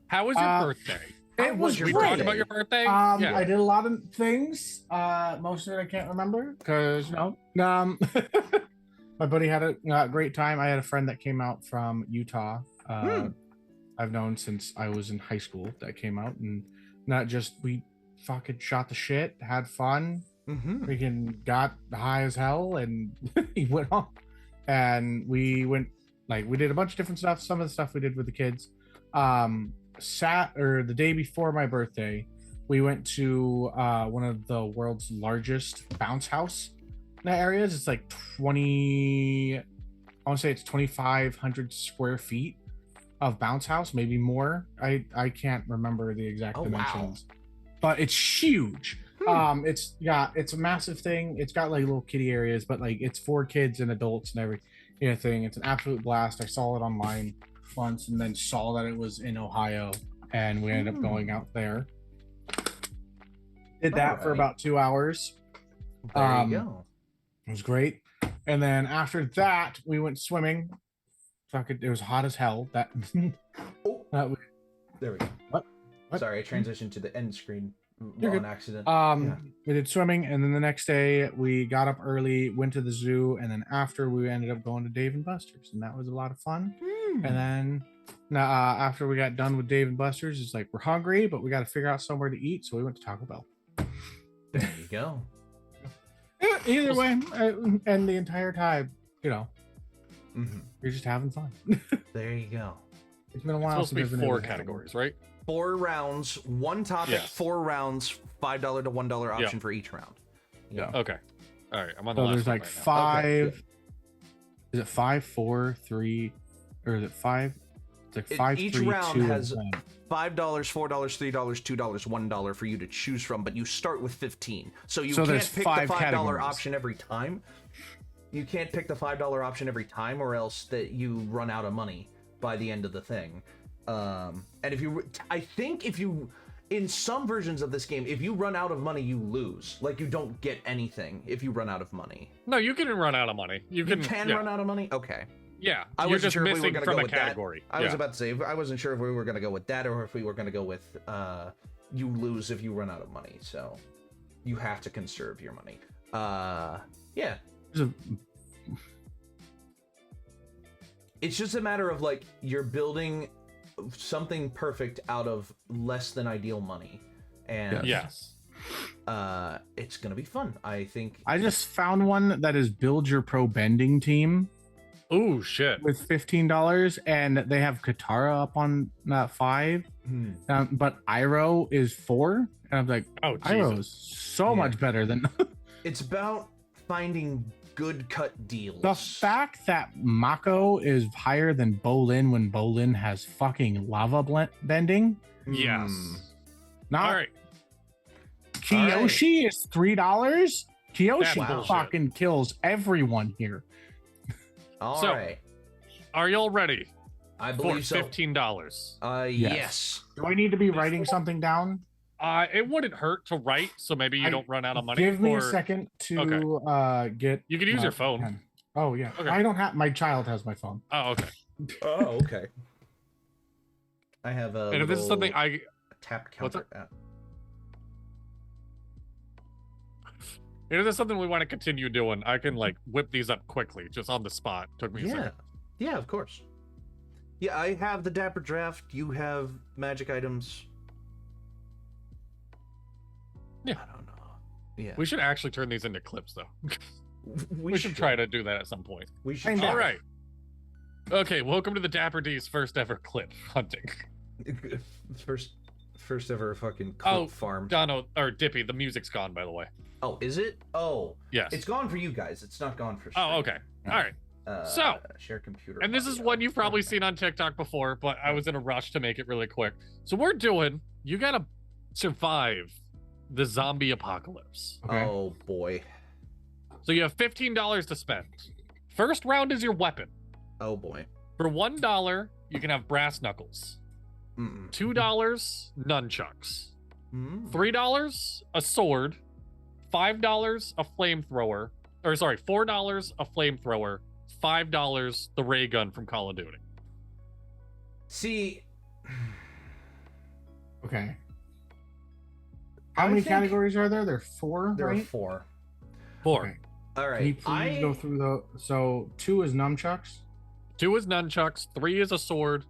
How was your birthday? It was We great. talked about your birthday. I did a lot of things. Most of it I can't remember because my buddy had a great time. I had a friend that came out from Utah. I've known since I was in high school that came out, and not just we fucking shot the shit, had fun. Mm-hmm. Freaking got high as hell, and he went on, and we went we did a bunch of different stuff. Some of the stuff we did with the kids. The day before my birthday, we went to one of the world's largest bounce house areas. It's like 2,500 square feet of bounce house, maybe more. I can't remember the exact dimensions, but it's huge. It's a massive thing. It's got like little kiddie areas, but like it's for kids and adults and everything. It's an absolute blast. I saw it online once and then saw that it was in Ohio, and we ended up going out there. Did that for Alright. about 2 hours. There you go. It was great. And then after that, we went swimming. It was hot as hell. That Oh, that we- there we go. What? Sorry, I transitioned to the end screen You're on good. accident. We did swimming, and then the next day we got up early, went to the zoo, and then after we ended up going to Dave and Buster's, and that was a lot of fun. Hmm. And then after we got done with Dave and Buster's, it's like we're hungry, but we got to figure out somewhere to eat, so we went to Taco Bell. There you go. Either way, and the entire time, Mhm. you're just having fun. There you go. It's been a It's while. supposed to be since I've been 4 able to have categories, right? 4 rounds, one topic, Yes. 4 rounds, $5 to $1 Yeah. option for each round. Yeah. Okay. All right. I'm on the So last there's one like right now. 5. Okay, Is it 5, 4, 3, or is it 5? It's like 5, Each 3, round 2, has and 1. $5, $4, $3, $2, $1 for you to choose from, but you start with 15. So you So can't there's pick 5 the $5 categories. option every time. You can't pick the $5 option every time, or else that you run out of money by the end of the thing. And I think if you, in some versions of this game, if you run out of money, you lose. Like, you don't get anything if you run out of money. No, you can run out of money. You can Yeah. Run out of money? Okay. Yeah. I You're wasn't just sure if we were missing gonna from go a with that. category. I was about to say, I wasn't sure if we were going to go with that or if we were going to go with you lose if you run out of money. So you have to conserve your money. Yeah. There's a- It's just a matter of like you're building something perfect out of less than ideal money. And Yes. it's going to be fun. I think I just found one that is Build Your Pro Bending Team Ooh, shit. with $15, and they have Katara up on 5, but Iroh is 4, and I'm like, Oh, Iroh Jesus. is so Yeah. much better than it's about finding good cut deals. the fact that Mako is higher than Bolin when Bolin has fucking lava bending. Yes. Not All right. Kiyoshi is $3. Kiyoshi That's bullshit. fucking kills everyone here. All So- right. Are y'all ready I for believe so. $15? Yes. Do I need to be writing something down? It wouldn't hurt to write, so maybe you don't run out of money. Give me or a second to get. You can use my your phone. pen. Oh yeah, Okay. I don't have. My child has my phone. Oh, okay. Oh, okay. I have a And if this is something I tap What's counter app. And if there's something we want to continue doing, I can like whip these up quickly, just on the spot. Took me a Yeah. second. Yeah, of course. Yeah, I have the Dapper draft. You have magic items. Yeah. I don't know. Yeah. We should actually turn these into clips, though. We We should try to do that at some point. We should. Find All out. right. Okay, welcome to the Dapper D's first ever clip hunting. First ever fucking clip Oh, farm. Dono or Dippy, the music's gone, by the way. Oh, is it? Oh, Yes. it's gone for you guys. It's not gone for. Oh, stream. okay. All right. So, share computer. And this is audio. one you've probably Okay. seen on TikTok before, but I was in a rush to make it really quick. So we're doing, you gotta survive the zombie apocalypse. Okay. Oh boy. So you have $15 to spend. First round is your weapon. Oh boy. For $1, you can have brass knuckles. Mm-mm. $2, nunchucks. Mm. $3, a sword. $5, a flamethrower. Or sorry, $4, a flamethrower. $5, the ray gun from Call of Duty. See, Okay. How I many think categories are there? There are 4, there right? are 4. 4. Okay. All Can you right. please go through the? So 2 is nunchucks. 2 is nunchucks, 3 is a sword,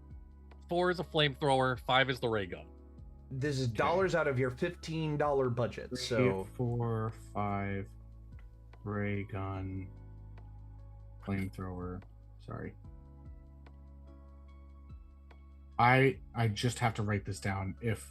4 is a flamethrower, 5 is the ray gun. This is dollars out of your $15 budget. 3, So 4, 5. Ray gun. Flamethrower. Sorry. I just have to write this down if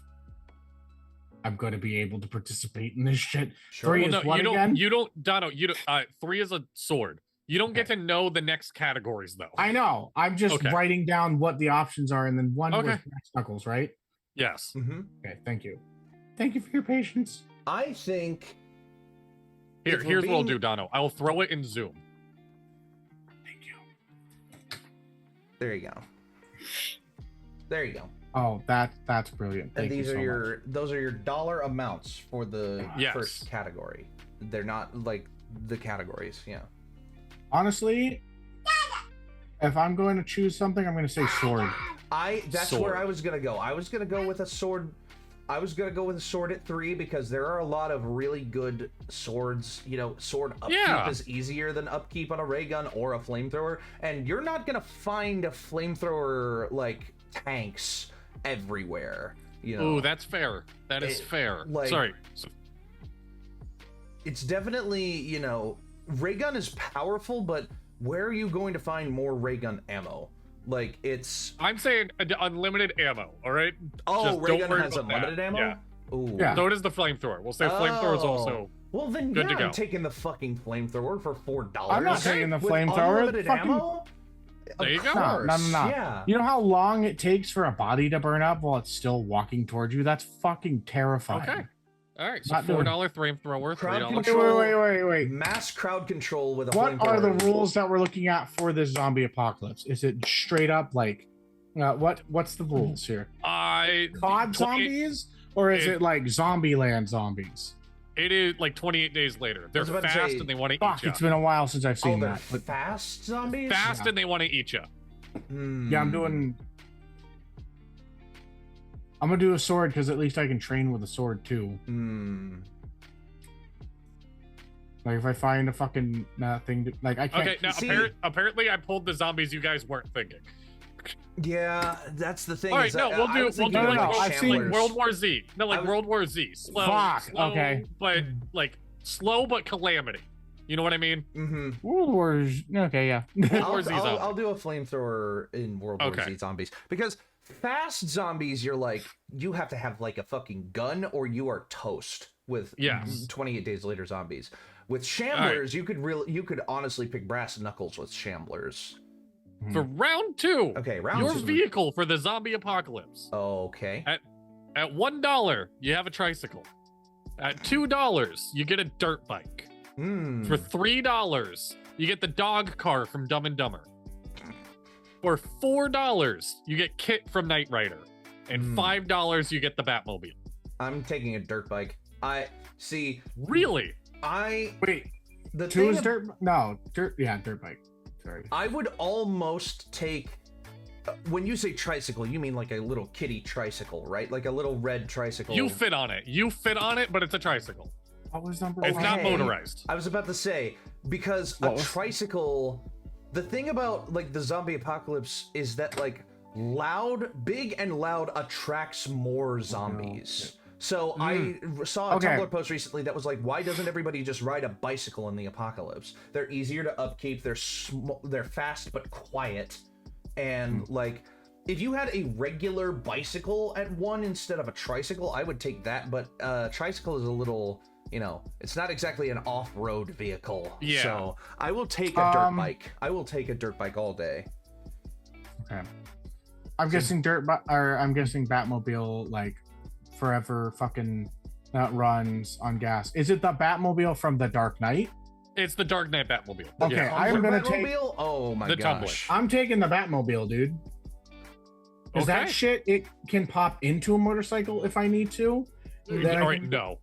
I'm going to be able to participate in this shit. sure. 3 Well, is no, what you don't. again? You don't, Dono. You don't. 3 is a sword. You don't get to know the next categories though. I know. I'm just Okay. writing down what the options are, and then 1 was Okay. brass knuckles, right? Yes. Mm-hmm. Okay, thank you. Thank you for your patience. I think. Here's what I'll do, Dono. I'll throw it in Zoom. Thank you. There you go. There you go. Oh, that's brilliant. Thank And these you are so your much. those are your dollar amounts for the Yes. first category. They're not like the categories. Yeah. Honestly, if I'm going to choose something, I'm going to say sword. That's Sword. where I was gonna go. I was gonna go with a sword. I was gonna go with a sword at 3 because there are a lot of really good swords. You know, sword upkeep Yeah. is easier than upkeep on a ray gun or a flamethrower, and you're not gonna find a flamethrower like tanks everywhere. You know, Ooh, that's fair. That is It- fair. like- Sorry. So, it's definitely, you know, ray gun is powerful, but where are you going to find more ray gun ammo? Like, it's I'm saying unlimited ammo, all right? oh, Just ray don't gun worry has about unlimited that. ammo. Yeah. Ooh. Yeah. So does the flamethrower. We'll say flamethrower is also... Well, then good yeah, to I'm go. taking the fucking flamethrower for $4. I'm not Okay. taking the With flamethrower. unlimited Fucking- ammo. There you go. No, no, no, no. Yeah. You know how long it takes for a body to burn up while it's still walking towards you? That's fucking terrifying. Okay. All right, so Not doing- $4 flamethrower, Crowd $3. control. Wait. Mass crowd control with a What flamethrower. are the rules that we're looking at for this zombie apocalypse? Is it straight up like, what's the rules here? COD 20 zombies, or is it- it like Zombieland zombies? It is like 28 days later. They're was about to fast say, and they want to Fuck, eat you. it's been a while since I've Oh, seen they're that. But fast zombies. Fast Yeah. and they want to eat you. yeah, I'm gonna do a sword because at least I can train with a sword too. Like if I find a fucking thing, like I can't. Okay, now See- apparently I pulled the zombies you guys weren't thinking. Yeah, that's the thing. All right, is no, that we'll I do was we'll do thinking No, of, no, like, I've seen- like World War Z. No, like I was- World War Z. Slow, Fuck, slow, okay. but like slow but calamity. You know what I mean? Mm-hmm. World Wars. Okay, yeah. World War Z zombie. I'll do a flamethrower in World War Okay. Z zombies because fast zombies, you're like you have to have like a fucking gun or you are toast with Yes. 28 days later zombies. With shamblers, you could honestly pick brass knuckles with shamblers. For round 2, Okay, round your 2. vehicle for the zombie apocalypse. Okay. At $1, you have a tricycle. At $2, you get a dirt bike. Hmm. For $3, you get the dog car from Dumb and Dumber. For $4, you get Kit from Knight Rider. And Hmm. $5, you get the Batmobile. I'm taking a dirt bike. I see. Really? Wait, The two thing is ab- dirt. No, dirt. Yeah, dirt bike. Sorry. I would almost take. When you say tricycle, you mean like a little kitty tricycle, right? Like a little red tricycle. You fit on it. You fit on it, but it's a tricycle. What was number It's one? not Okay. motorized. I was about to say because What a was- tricycle. The thing about like the zombie apocalypse is that like big and loud attracts more zombies. So I saw a Okay. Tumblr post recently that was like, why doesn't everybody just ride a bicycle in the apocalypse? They're easier to upkeep. They're fast but quiet, and like. If you had a regular bicycle at 1 instead of a tricycle, I would take that. But tricycle is a little, you know, it's not exactly an off-road vehicle. Yeah. So I will take a dirt bike. I will take a dirt bike all day. Okay. I'm guessing I'm guessing Batmobile like forever fucking runs on gas. Is it the Batmobile from the Dark Knight? It's the Dark Knight Batmobile. Okay, Yeah. I'm Tumblr gonna take. Batmobile? Oh my The Tumblr. gosh. I'm taking the Batmobile, dude. Is that Okay. shit? It can pop into a motorcycle if I need to. Then I All right, can- no.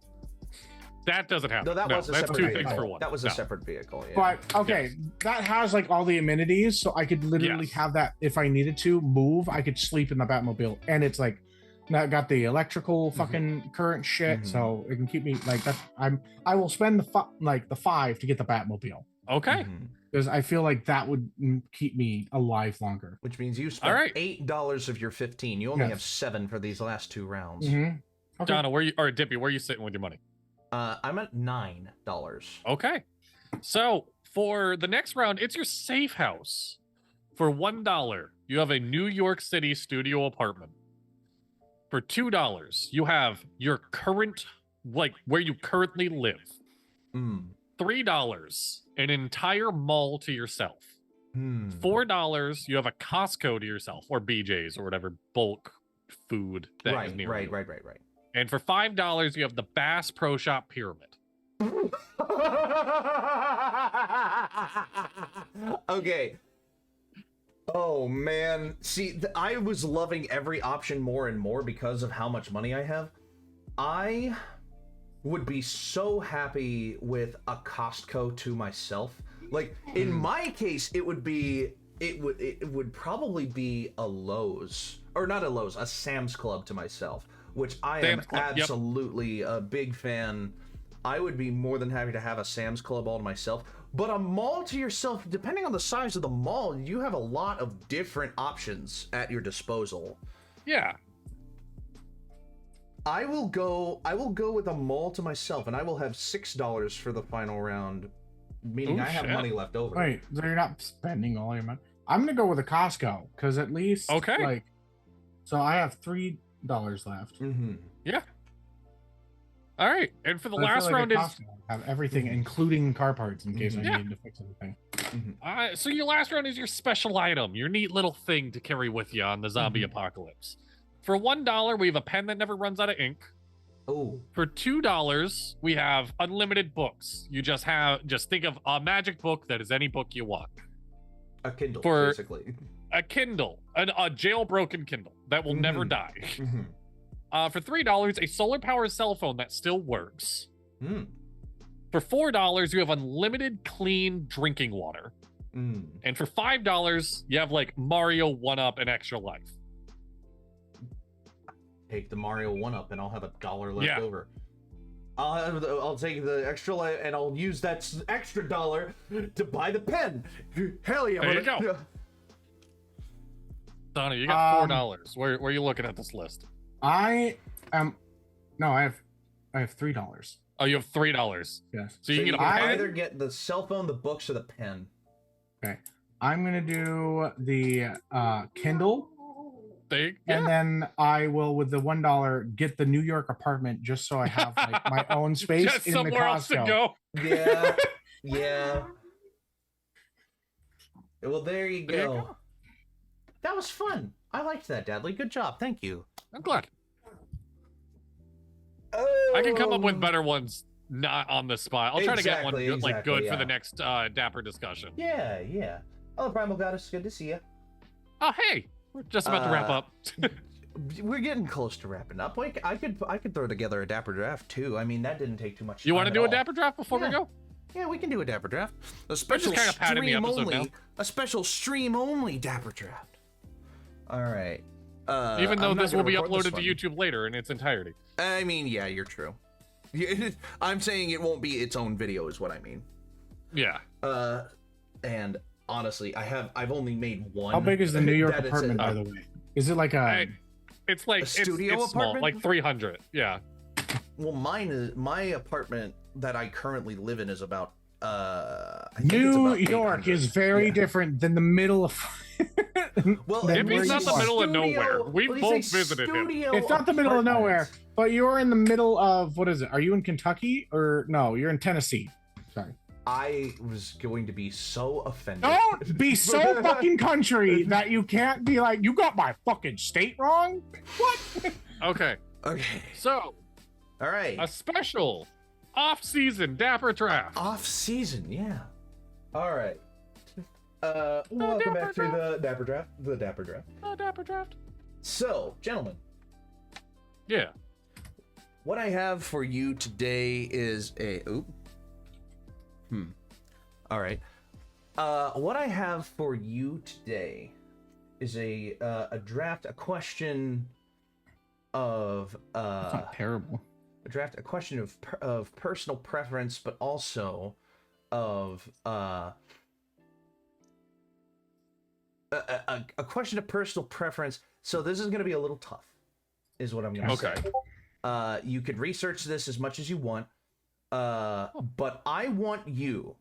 That doesn't happen. No, that was a that's separate two vehicle. things for one. That was a No. separate vehicle. Yeah. But okay, that has like all the amenities, so I could literally Yes. have that if I needed to move. I could sleep in the Batmobile, and it's like that got the electrical fucking current shit, Mhm. so it can keep me like that. I will spend the 5 to get the Batmobile Okay. Mhm. because I feel like that would keep me alive longer. Which means you spent All right. $8 of your 15. You only Yes. have 7 for these last 2 rounds. Okay. Donna, Dippy, where are you sitting with your money? I'm at $9. Okay. So for the next round, it's your safe house. For $1, you have a New York City studio apartment. For $2, you have your current, like where you currently live. Mm. $3, an entire mall to yourself. Hmm. $4, you have a Costco to yourself, or BJ's, or whatever bulk food that is Right, near right, you. right, right, right. And for $5, you have the Bass Pro Shop Pyramid. Okay. Oh man. See, I was loving every option more and more because of how much money I have. I would be so happy with a Costco to myself. Like in my case, it would probably be a Lowe's, or not a Lowe's, a Sam's Club to myself, which I am absolutely a big fan. I would be more than happy to have a Sam's Club all to myself. But a mall to yourself, depending on the size of the mall, you have a lot of different options at your disposal. Yeah. I will go with a mall to myself, and I will have $6 for the final round, meaning I have money left over. Wait, so you're not spending all your money? I'm gonna go with a Costco, because at least so I have $3 left. Mm-hmm. Yeah. All right, and for the last round is have everything, including car parts, in case I need to fix anything. So your last round is your special item, your neat little thing to carry with you on the zombie apocalypse. For $1, we have a pen that never runs out of ink. Oh. For $2, we have unlimited books. You just think of a magic book that is any book you want. A Kindle, basically. A Kindle, a jailbroken Kindle that will never die. For $3, a solar-powered cell phone that still works. For $4, you have unlimited clean drinking water. And for $5, you have like Mario 1-Up and Extra Life. Take the Mario 1-Up and I'll have $1 left over. I'll take the extra life and I'll use that extra $1 to buy the pen. Hell yeah! There you go. Donna, you got $4. Where are you looking at this list? I have $3. Oh, you have $3. Yes. So you can either get the cell phone, the books, or the pen. Okay. I'm gonna do the Kindle. And then I will, with the $1, get the New York apartment just so I have like my own space just in the somewhere else to go. Yeah. Yeah. Well, there you go. That was fun. I liked that, Dadley. Good job. Thank you. I'm glad. Oh. I can come up with better ones not on the spot. I'll try to get one good, for the next Dapper discussion. Yeah, yeah. Hello, Primal Goddess. Good to see you. Oh, hey. We're just about to wrap up. We're getting close to wrapping up. Like, I could throw together a Dapper draft too. I mean, that didn't take too much time. You want to do a Dapper draft before we go? Yeah, we can do a Dapper draft. A special stream only. A special stream only Dapper draft. All right. Even though this will be uploaded to YouTube later in its entirety. I mean, yeah, you're true. I'm saying it won't be its own video, is what I mean. Yeah. And honestly, I've only made one. How big is the New York apartment, by the way? Is it like it's like a studio it's apartment? Small, like 300. Yeah. Well, my apartment that I currently live in is about New York is very different than the middle of well, it's not the middle of nowhere. We've both visited it. It's not the middle of nowhere, but you're in the middle of, what is it? Are you in Kentucky or no? You're in Tennessee. Sorry. I was going to be so offended. Don't be so fucking country that you can't be like, you got my fucking state wrong. What? Okay. So, all right. A special off-season Dapper draft. Off-season, yeah. All right. Welcome back to the Dapper draft. The Dapper draft. So, gentlemen. Yeah. What I have for you today is a. All right. What I have for you today is a draft, a question of. That's not terrible. A question of personal preference, but also of a question of personal preference. So this is going to be a little tough, is what I'm going to say. You could research this as much as you want, but I want you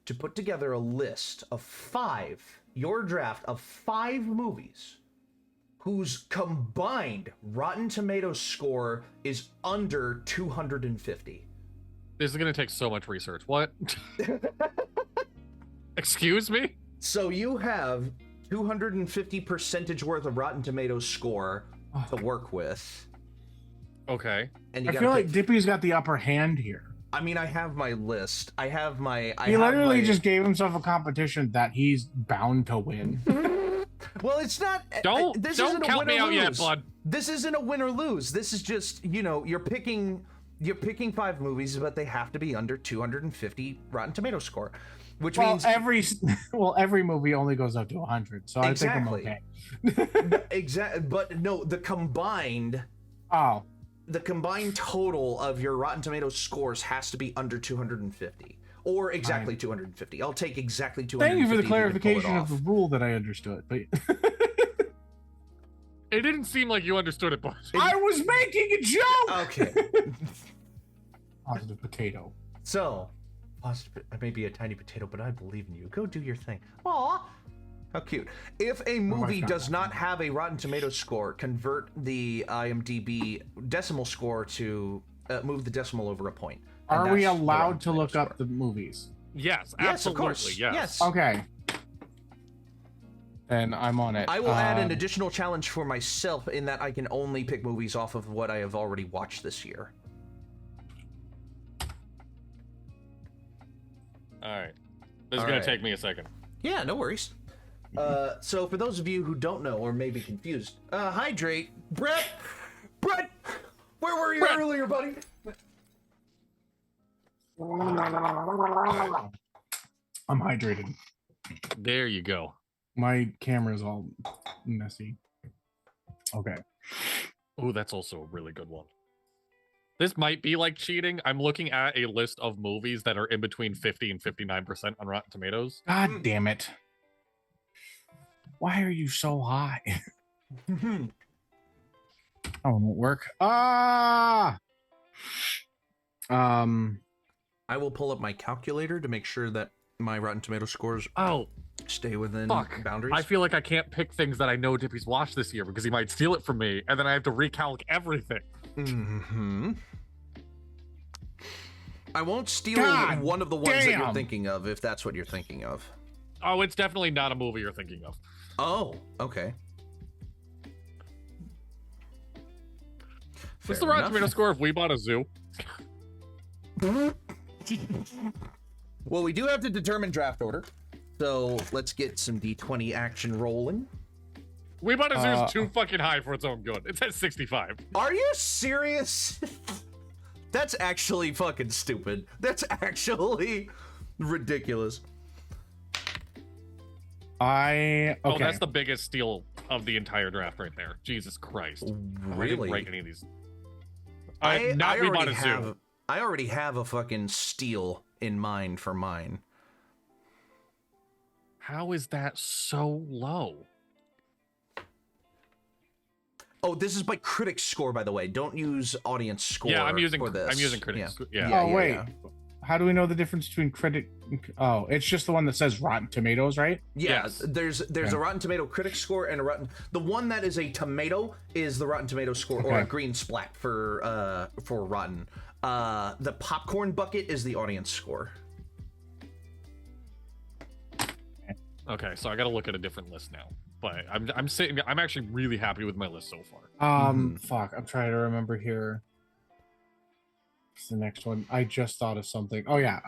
to put together a list of your draft of 5 movies whose combined Rotten Tomatoes score is under 250. This is going to take so much research. What? Excuse me? So you have 250 percentage worth of Rotten Tomatoes score to work with. Okay. And you I gotta feel like pick- Dippy's got the upper hand here. I mean, I have my list. He literally just gave himself a competition that he's bound to win. Well, it's not. This Don't isn't a count win me or out yet, lose. bud. This isn't a win or lose. This is just, you know, you're picking 5 movies, but they have to be under 250 Rotten Tomato score, which means every movie only goes up to 100. So I think I'm okay. Exactly. But no, the combined total of your Rotten Tomatoes scores has to be under 250 or exactly 250. I'll take exactly 250. Thank you for the if you can pull it clarification of off. the rule that I understood. But It didn't seem like you understood it, but I was making a joke. Okay. Positive potato. So, positive, I may be a tiny potato, but I believe in you. Go do your thing. Aw. How cute. If a movie does not have a Rotten Tomatoes score, convert the IMDb decimal score to move the decimal over a point. Are we allowed to look up the movies? yes, Yes, absolutely, of course. yes. Okay. Then I'm on it. I will add an additional challenge for myself in that I can only pick movies off of what I have already watched this year. All right. This is All going right. to take me a second. Yeah, no worries. So for those of you who don't know or may be confused, hydrate. Brett, where were you earlier, buddy? I'm hydrated. There you go. My camera's all messy. Okay. Oh, that's also a really good one. This might be like cheating. I'm looking at a list of movies that are in between 50 and 59% on Rotten Tomatoes. God damn it. Why are you so high? Oh, it won't work. I will pull up my calculator to make sure that my Rotten Tomato scores stay within boundaries. I feel like I can't pick things that I know Dippy's watched this year because he might steal it from me, and then I have to recalc everything. I won't steal one of the ones that you're thinking of, if that's what you're thinking of. Oh, it's definitely not a movie you're thinking of. Oh, okay. What's the Rotten Tomato score if we bought a zoo? Well, we do have to determine draft order, so let's get some D20 action rolling. We bought a zoo is too fucking high for its own good. It's at 65. Are you serious? That's actually fucking stupid. That's actually ridiculous. Okay. Oh, that's the biggest steal of the entire draft right there. Jesus Christ. Really? I didn't write any of these. I already have a fucking steal in mind for mine. How is that so low? Oh, this is by critic score, by the way. Don't use audience score. Yeah, I'm using for this. I'm using critics. Yeah. Oh, wait. How do we know the difference between critic? Oh, it's just the one that says Rotten Tomatoes, right? Yeah, Yes. there's a Rotten Tomato critic score and a Rotten. The one that is a tomato is the Rotten Tomato score, or a green splat for Rotten. The popcorn bucket is the audience score. Okay, so I got to look at a different list now. But I'm actually really happy with my list so far. Fuck. I'm trying to remember here. What's the next one? I just thought of something. Oh yeah.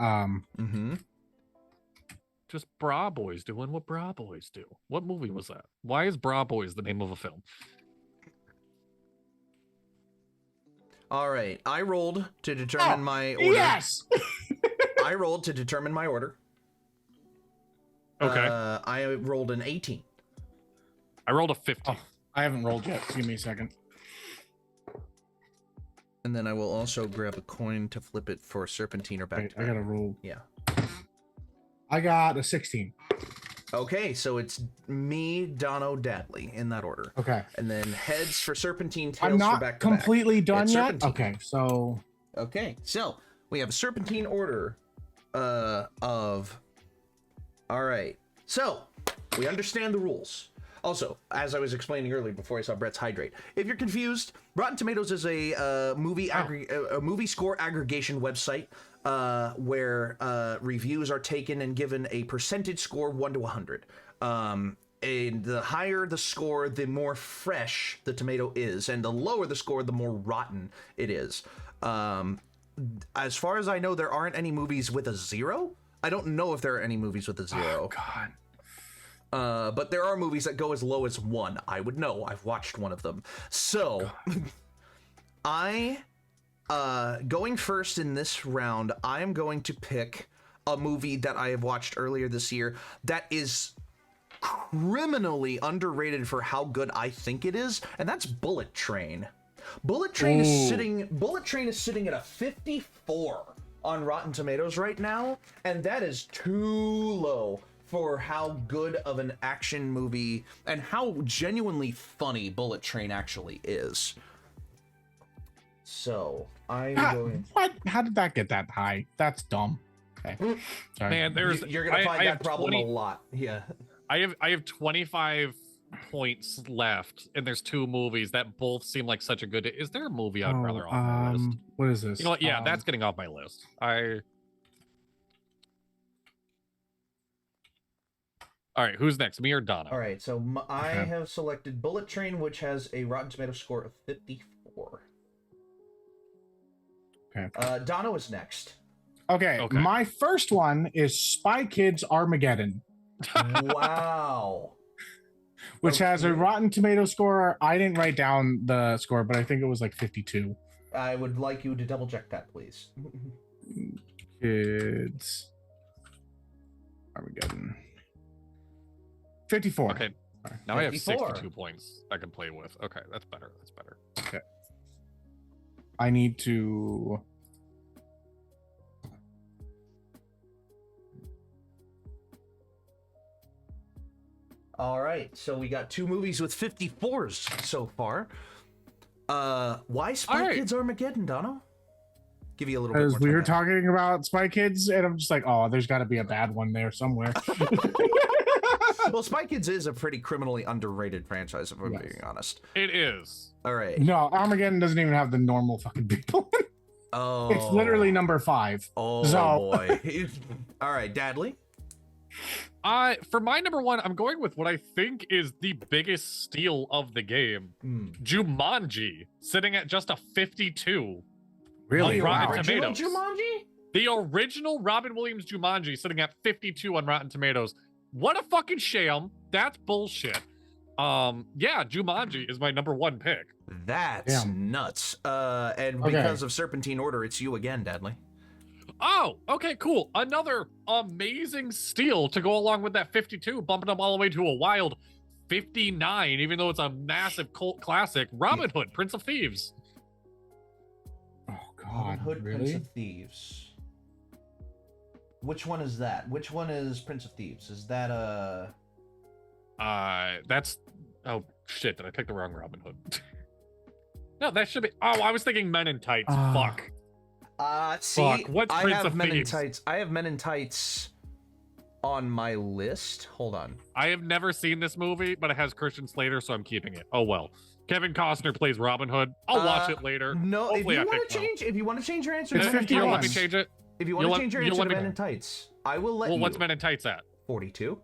Just Bra Boys doing what Bra Boys do. What movie was that? Why is Bra Boys the name of a film? All right, I rolled to determine my order. Yes. I rolled to determine my order. Okay. I rolled an 18. I rolled a 50. Oh, I haven't rolled yet. Give me a second. And then I will also grab a coin to flip it for serpentine or back Wait, to I back. gotta roll. Yeah. I got a 16. Okay, so it's me, Dono, Dadley in that order. Okay. And then heads for serpentine, tails I'm for not back to back. completely done It's yet. serpentine. Okay, so Okay, so we have a serpentine order of. All right, so we understand the rules. Also, as I was explaining earlier before I saw Brett's hydrate, if you're confused, Rotten Tomatoes is a movie score aggregation website where reviews are taken and given a percentage score 1 to 100. the higher the score, the more fresh the tomato is, and the lower the score, the more rotten it is. As far as I know, there aren't any movies with a 0. I don't know if there are any movies with a 0. Oh, God. But there are movies that go as low as 1. I would know. I've watched one of them. So, going first in this round, I am going to pick a movie that I have watched earlier this year that is criminally underrated for how good I think it is, and that's Bullet Train. Bullet Train is sitting at a 54 on Rotten Tomatoes right now, and that is too low for how good of an action movie and how genuinely funny Bullet Train actually is. So, I'm going... What? How did that get that high? That's dumb. Okay. Sorry. Man, You're gonna find that problem a lot. Yeah. I have 25 points left, and there's 2 movies that both seem like such a good. Is there a movie I'd rather off my list? What is this? You know what? Yeah, that's getting off my list. All right, who's next? Me or Donna? All right, so I have selected Bullet Train, which has a Rotten Tomato score of 54. Okay. Donna is next. Okay, my first one is Spy Kids Armageddon. Wow. Which has a Rotten Tomato score. I didn't write down the score, but I think it was like 52. I would like you to double check that, please. Kids Armageddon. 54. Okay. Now 54. I have 62 points I can play with. Okay, that's better. That's better. Okay. I need to... All right, so we got 2 movies with 54s so far. Why Spy Kids Armageddon, Dono? Give you a little bit more time. Because we were talking about Spy Kids, and I'm just like, oh, there's got to be a bad one there somewhere. Well, Spy Kids is a pretty criminally underrated franchise, if I'm being honest. It is. All right. No, Armageddon doesn't even have the normal fucking people. Oh. It's literally number 5. Oh, boy. All right, Dadley? For my number 1, I'm going with what I think is the biggest steal of the game. Jumanji, sitting at just a 52. Really? On Rotten Tomatoes. Jumanji? The original Robin Williams Jumanji sitting at 52 on Rotten Tomatoes. What a fucking sham. That's bullshit. Yeah, Jumanji is my number 1 pick. That's nuts. And because of Serpentine Order, it's you again, Dadley. Oh, okay, cool. Another amazing steal to go along with that 52, bumping up all the way to a wild 59, even though it's a massive cult classic. Robin Hood, Prince of Thieves. Oh, God. Robin Hood, really? Prince of Thieves. Which one is that? Which one is Prince of Thieves? Is that that's... Oh, shit, did I pick the wrong Robin Hood? No, that should be... Oh, I was thinking Men in Tights. Fuck. See, what's I Prince have of Men in Thieves? Tights. I have Men in Tights on my list. Hold on. I have never seen this movie, but it has Christian Slater, so I'm keeping it. Oh well. Kevin Costner plays Robin Hood. I'll watch it later. No, Hopefully if you want to change your answer, It's to Men in 51. Let me Tights. change it. If you want to change your answer to Men in Tights, I will let you. Well, what's Men in Tights at? 42.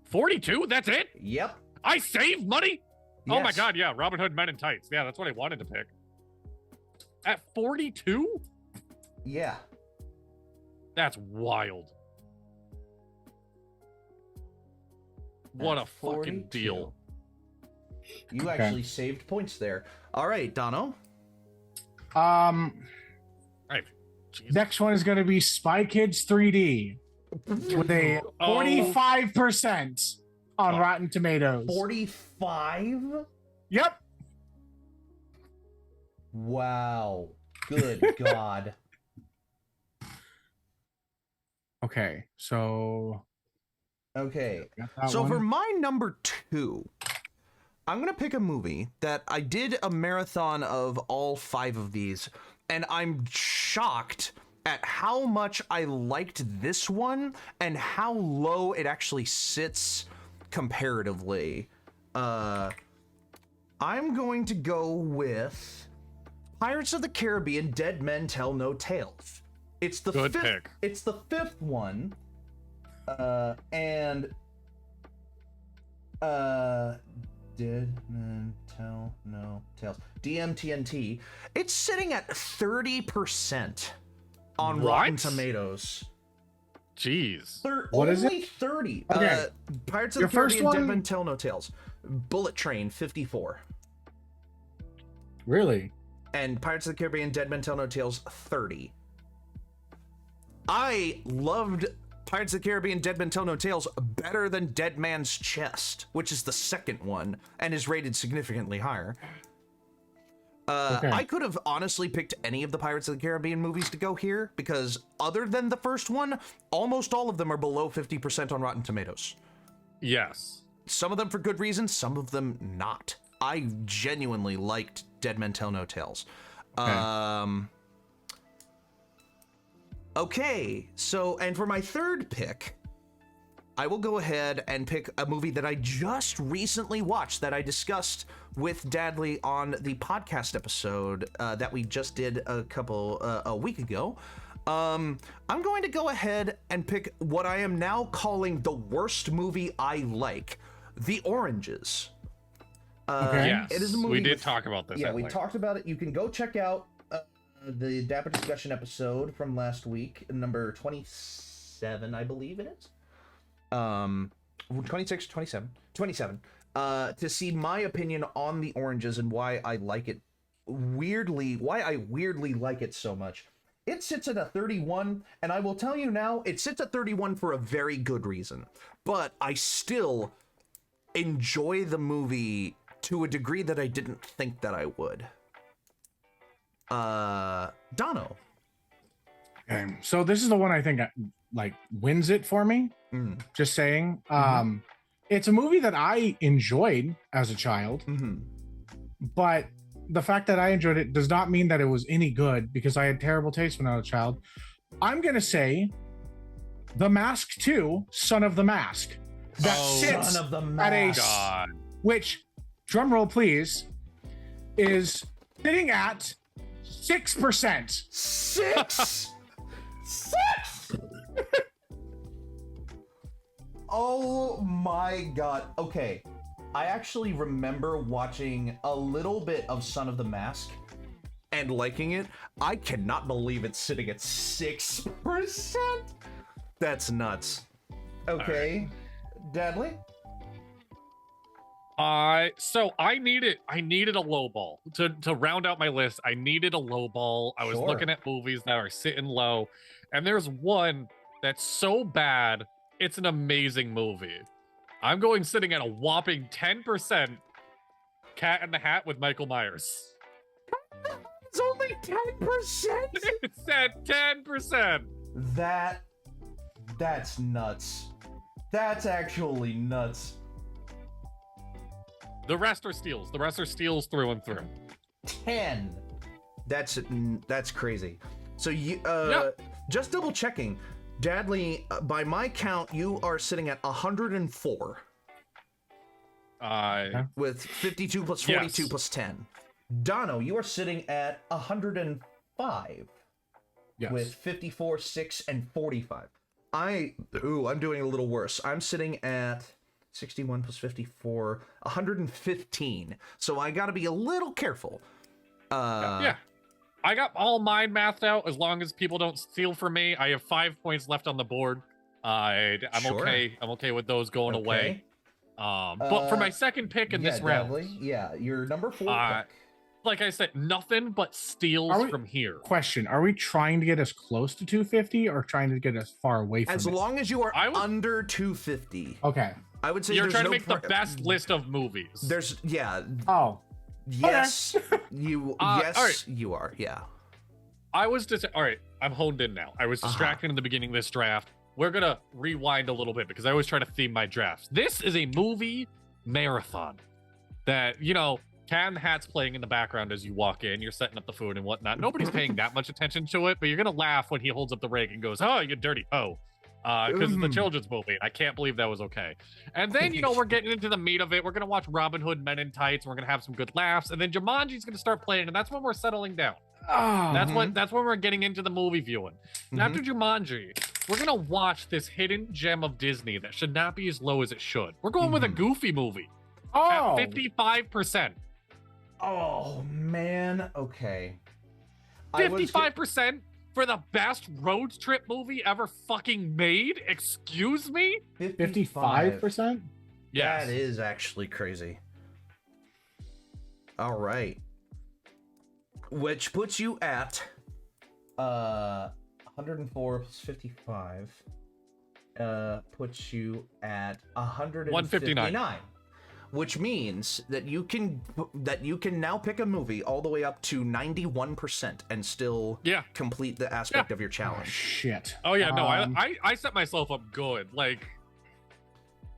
42? That's it? Yep. I save money? Oh my Yes. god, yeah. Robin Hood, Men in Tights. Yeah, that's what I wanted to pick. At 42? Yeah. That's wild. What At a fucking 42. deal. You actually saved points there. All right, Dono. Right. Jesus. Next one is going to be Spy Kids 3D with a 45% on Rotten Tomatoes. 45? Yep. Wow. Good God. Okay, so... Okay. got that So one. for my number 2, I'm going to pick a movie that I did a marathon of all 5 of these, and I'm shocked at how much I liked this one and how low it actually sits comparatively. I'm going to go with Pirates of the Caribbean: Dead Men Tell No Tales. It's the Good fifth. pick. It's the 5th one, and Dead Men Tell No Tales. DMTNT. It's sitting at 30% on Rotten What? Tomatoes. Jeez. What is only 30. Okay. Pirates of Your the first Caribbean, Dead one- Men Tell No Tales. Bullet Train, 54. Really? And Pirates of the Caribbean, Dead Men Tell No Tales, 30. I loved Pirates of the Caribbean, Dead Men Tell No Tales better than Dead Man's Chest, which is the second one and is rated significantly higher. Okay. I could have honestly picked any of the Pirates of the Caribbean movies to go here because other than the first one, almost all of them are below 50% on Rotten Tomatoes. Yes. Some of them for good reasons, some of them not. I genuinely liked Dead Men Tell No Tales. Okay, so, and for my third pick, I will go ahead and pick a movie that I just recently watched that I discussed with Dadley on the podcast episode that we just did a week ago. I'm going to go ahead and pick what I am now calling the worst movie I like, The Oranges. Okay. Yes. It is a movie we did with- talk about this. Yeah, at we length. talked about it. You can go check out the Dapper discussion episode from last week, number 27, I believe it is. 26, 27, to see my opinion on the Oranges and why I like it why I weirdly like it so much. It sits at a 31, and I will tell you now, it sits at 31 for a very good reason. But I still enjoy the movie to a degree that I didn't think that I would. Dono. Okay. So this is the one I think like wins it for me. Just saying. It's a movie that I enjoyed as a child, but the fact that I enjoyed it does not mean that it was any good because I had terrible taste when I was a child. I'm gonna say The Mask 2, Son of the Mask. That sits Son of the at a Mask. God. which, drum roll please, is sitting at 6%. 6? 6? Oh my god. Okay. I actually remember watching a little bit of Son of the Mask and liking it. I cannot believe it's sitting at 6%. That's nuts. Okay. Dadley? So I needed a low ball to round out my list. I needed a low ball. I was Sure. looking at movies that are sitting low, and there's one that's so bad, it's an amazing movie. I'm going sitting at a whopping 10%. Cat in the Hat with Michael Myers. It's only 10%? It's at 10%. That's nuts. That's actually nuts. The rest are steals. The rest are steals through and through. 10. That's crazy. So you Yeah. just double checking. Dadley, by my count, you are sitting at 104 with 52 plus 42 Yes. plus 10. Dono, you are sitting at 105 Yes. with 54, 6, and 45. I'm doing a little worse. I'm sitting at 61 plus 54, 115. So I gotta be a little careful. Yeah. I got all mine mathed out as long as people don't steal from me. I have 5 points left on the board. I'm Sure. okay. I'm okay with those going Okay. away. But for my second pick in this round, Dadley, yeah, your number 4 pick. like I said, nothing but steals Are we- from here. Question: are we trying to get as close to 250 or trying to get as far away from As it? long as you are I would- under 250, Okay. I would say You're there's trying to no make the best list of movies. There's Oh. yes, you all right. you are, yeah. I was just all right. I'm honed in now. I was distracted in the beginning of this draft. We're gonna rewind a little bit because I always try to theme my drafts. This is a movie marathon that Cat in the Hat's playing in the background as you walk in. You're setting up the food and whatnot. Nobody's paying that much attention to it, but you're gonna laugh when he holds up the rake and goes, "Oh, you dirty hoe." Because it's a children's movie. And I can't believe that was okay. And then, we're getting into the meat of it. We're going to watch Robin Hood Men in Tights. And we're going to have some good laughs. And then Jumanji's going to start playing. And that's when we're settling down. Oh. That's when we're getting into the movie viewing. And after Jumanji, we're gonna watch this hidden gem of Disney that should not be as low as it should. We're going with a Goofy movie Oh, at 55%. Oh man. Okay. I was 55% for the best road trip movie ever fucking made? Excuse me? 55%? Yes. That is actually crazy. All right. Which puts you at 104 plus 55 puts you at 159. Which means that you can now pick a movie all the way up to 91% and still complete the aspect of your Oh, challenge. shit. Oh yeah, no, I set myself up good. Like,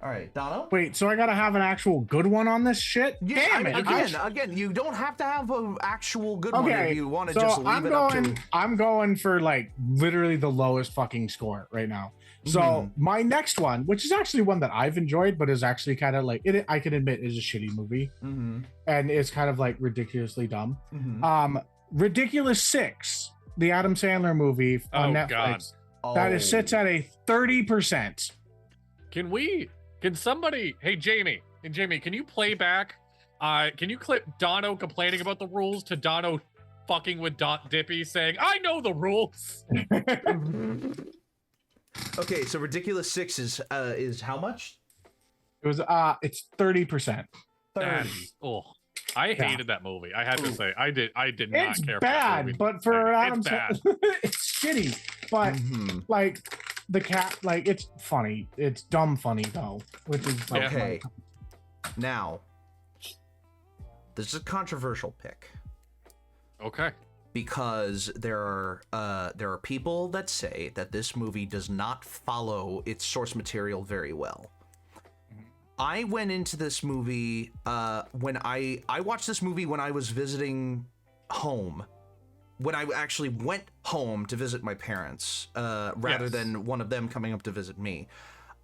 All right, Dono. Wait, so I gotta have an actual good one on this shit? Yeah, Damn it! again, you don't have to have an actual good one if you want to so just leave it up to. I'm going for like literally the lowest fucking score right now. So my next one, which is actually one that I've enjoyed, but is actually kind of like I can admit is a shitty movie, and it's kind of like ridiculously dumb. Ridiculous 6, the Adam Sandler movie on Netflix. God. That sits at a 30%. Can somebody, hey Jamie, can you play back? Can you clip Dono complaining about the rules to Dono fucking with Dippy saying, "I know the rules." Okay, so Ridiculous 6 is how much? It was it's 30%. I hated that movie. I have to say, I did not It's care. bad, for that movie. but for Adam It's bad. it's shitty. But like the cat, like it's funny. It's dumb funny though, which is like, okay. Now, this is a controversial pick. Okay. Because there are people that say that this movie does not follow its source material very well. I went into this movie when I watched this movie when I was visiting home. When I actually went home to visit my parents, rather than one of them coming up to visit me.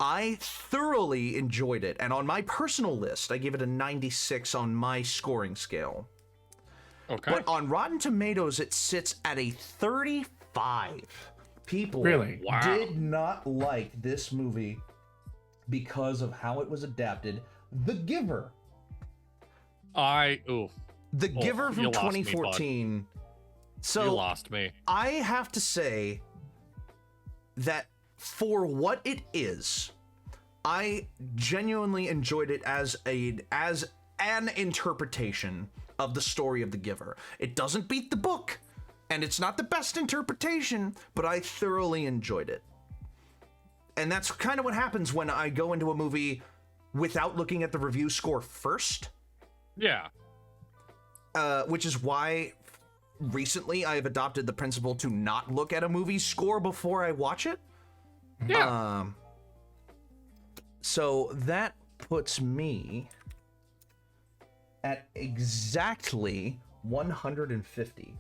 I thoroughly enjoyed it, and on my personal list, I give it a 96 on my scoring scale. Okay. But on Rotten Tomatoes, it sits at a 35. People really did not like this movie because of how it was adapted. The Giver. The Giver from 2014. Me, so you lost me. I have to say that for what it is, I genuinely enjoyed it as an interpretation of the story of The Giver. It doesn't beat the book, and it's not the best interpretation, but I thoroughly enjoyed it. And that's kind of what happens when I go into a movie without looking at the review score first. Yeah. Which is why recently I have adopted the principle to not look at a movie's score before I watch it. Yeah. So that puts me at exactly 150,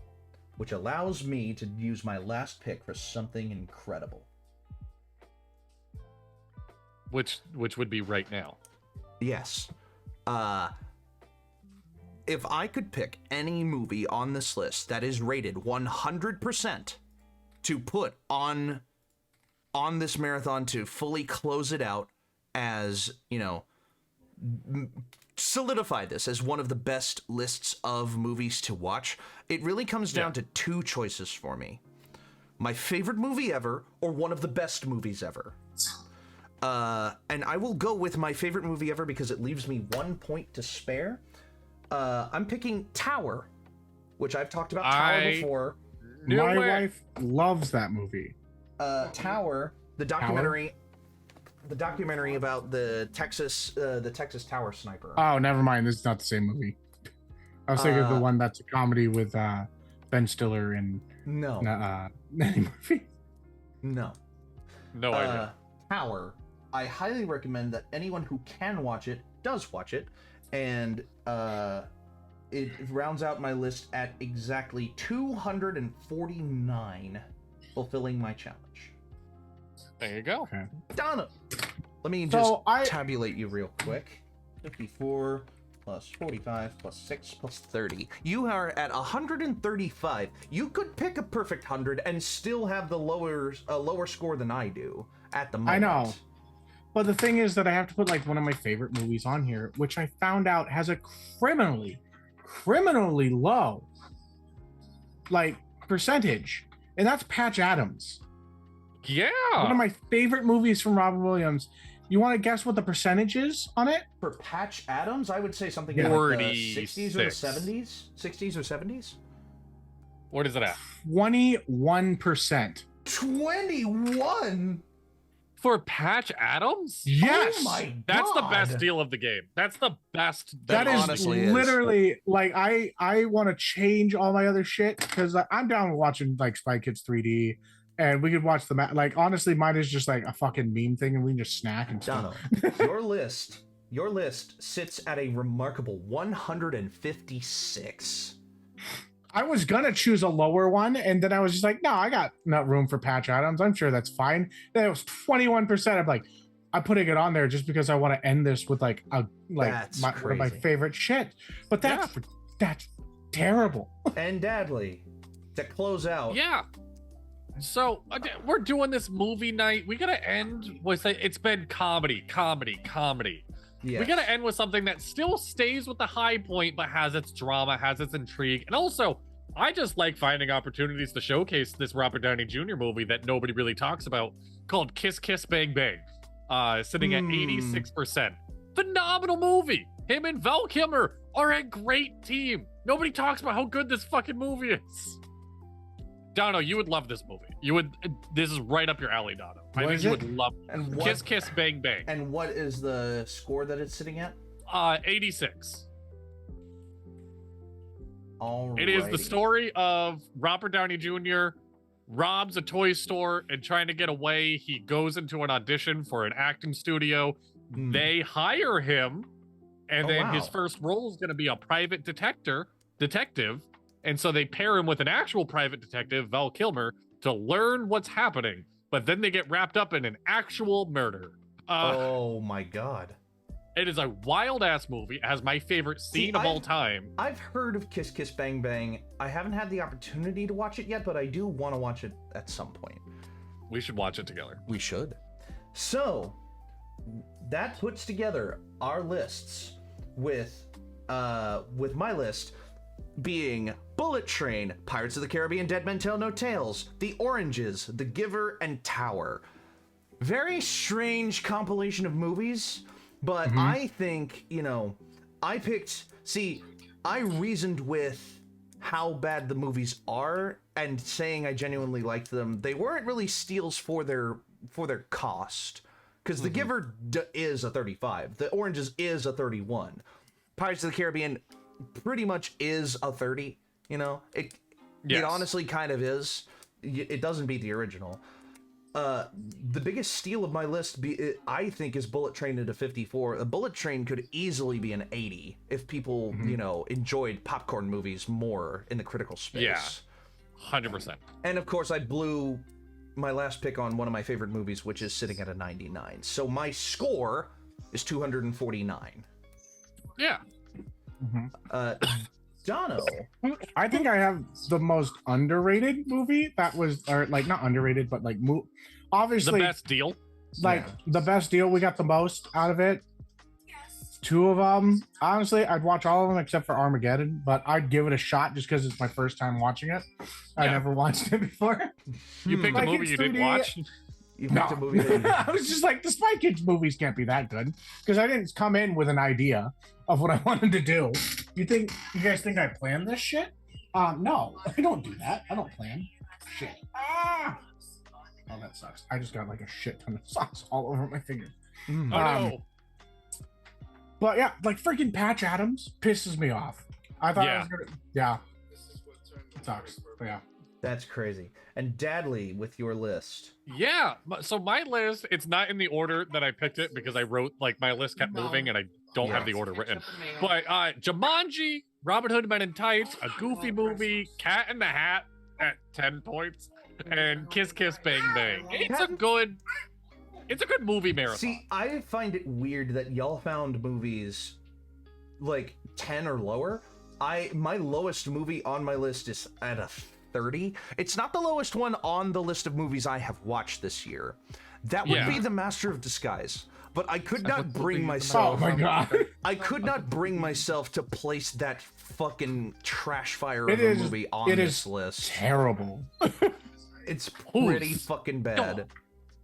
which allows me to use my last pick for something incredible. Which would be right now. Yes. If I could pick any movie on this list that is rated 100% to put on this marathon to fully close it out as, solidify this as one of the best lists of movies to watch, it really comes down to two choices for me. My favorite movie ever, or one of the best movies ever. And I will go with my favorite movie ever because it leaves me 1 point to spare. I'm picking Tower, which I've talked about Tower before. My wife loves that movie. Tower, the documentary about the Texas Tower sniper. Oh, never mind. This is not the same movie. I was thinking of the one that's a comedy with Ben Stiller and no movie. No idea. Tower. I highly recommend that anyone who can watch it does watch it, and it rounds out my list at exactly 249, fulfilling my challenge. There you go. Okay. Donna, let me just tabulate you real quick. 54 plus 45 plus 6 plus 30. You are at 135. You could pick a perfect 100 and still have the lower score than I do at the moment. I know. But the thing is that I have to put like one of my favorite movies on here, which I found out has a criminally low like percentage, and that's Patch Adams. Yeah. One of my favorite movies from Robin Williams. You want to guess what the percentage is on it? For Patch Adams, I would say something in like the 60s or the 70s. 60s or 70s? What is it at? 21%. 21? For Patch Adams? Yes. Oh my god. That's the best deal of the game. That's the best. That is honestly literally like I want to change all my other shit because I'm down with watching like Spy Kids 3D, and we could watch the like honestly mine is just like a fucking meme thing and we can just snack and stuff. your list sits at a remarkable 156. I was gonna choose a lower one, and then I was just like, no, I got not room for Patch Adams. I'm sure that's fine. Then it was 21%. I'm like, I'm putting it on there just because I want to end this with like one of my favorite shit. But that's terrible. And Dadley, to close out. Yeah. So we're doing this movie night. We gotta end with it's been comedy. Yes. We gotta end with something that still stays with the high point, but has its drama, has its intrigue, and also I just like finding opportunities to showcase this Robert Downey Jr. movie that nobody really talks about, called Kiss Kiss Bang Bang, sitting at 86%. Phenomenal movie. Him and Val Kilmer are a great team. Nobody talks about how good this fucking movie is. Dono, you would love this movie. This is right up your alley, Dono. I think you would love it. And Kiss Kiss Bang Bang. And what is the score that it's sitting at? 86. Alrighty. It is the story of Robert Downey Jr. robs a toy store and trying to get away. He goes into an audition for an acting studio. They hire him, and then his first role is going to be a private detective. And so they pair him with an actual private detective, Val Kilmer, to learn what's happening. But then they get wrapped up in an actual murder. Oh my god. It is a wild ass movie. It has my favorite scene of all time. I've heard of Kiss Kiss Bang Bang. I haven't had the opportunity to watch it yet, but I do want to watch it at some point. We should watch it together. We should. So that puts together our lists with my list being Bullet Train, Pirates of the Caribbean, Dead Men Tell No Tales, The Oranges, The Giver, and Tower. Very strange compilation of movies, but I think, I reasoned with how bad the movies are and saying I genuinely liked them. They weren't really steals for their cost, because The Giver is a 35. The Oranges is a 31. Pirates of the Caribbean pretty much is a 30. It honestly kind of is. It doesn't beat the original. The biggest steal of my list, I think, is Bullet Train at a 54. A Bullet Train could easily be an 80 if people, enjoyed popcorn movies more in the critical space. Yeah, 100%. And of course, I blew my last pick on one of my favorite movies, which is sitting at a 99. So my score is 249. Yeah. Dono. I think I have the most underrated movie that was, or like not underrated, but like obviously the best deal. The best deal. We got the most out of it. Two of them. Honestly, I'd watch all of them except for Armageddon, but I'd give it a shot just because it's my first time watching it. I never watched it before. You picked a movie you didn't watch? You picked a movie that I was just like, the Spy Kids movies can't be that good because I didn't come in with an idea of what I wanted to do. You guys think I planned this shit? No, I don't do that. I don't plan shit. Oh, that sucks. I just got like a shit ton of sauce all over my fingers. Oh no. But yeah, like freaking Patch Adams pisses me off. I thought I was gonna, it sucks. But yeah. That's crazy. And Dadley with your list. Yeah. So my list, it's not in the order that I picked it because I wrote, like, my list kept moving and I don't have the order written. But Jumanji, Robin Hood Men in Tights, a Goofy Movie, Cat in the Hat at 10 points, and Kiss Kiss Bang Bang. It's a good movie marathon. See, I find it weird that y'all found movies like 10 or lower. My lowest movie on my list is at a 30. It's not the lowest one on the list of movies I have watched this year. That would be The Master of Disguise. But I could not bring myself. Oh my god! I could not bring myself to place that fucking trash fire of a movie on this list. Terrible. It's pretty fucking bad.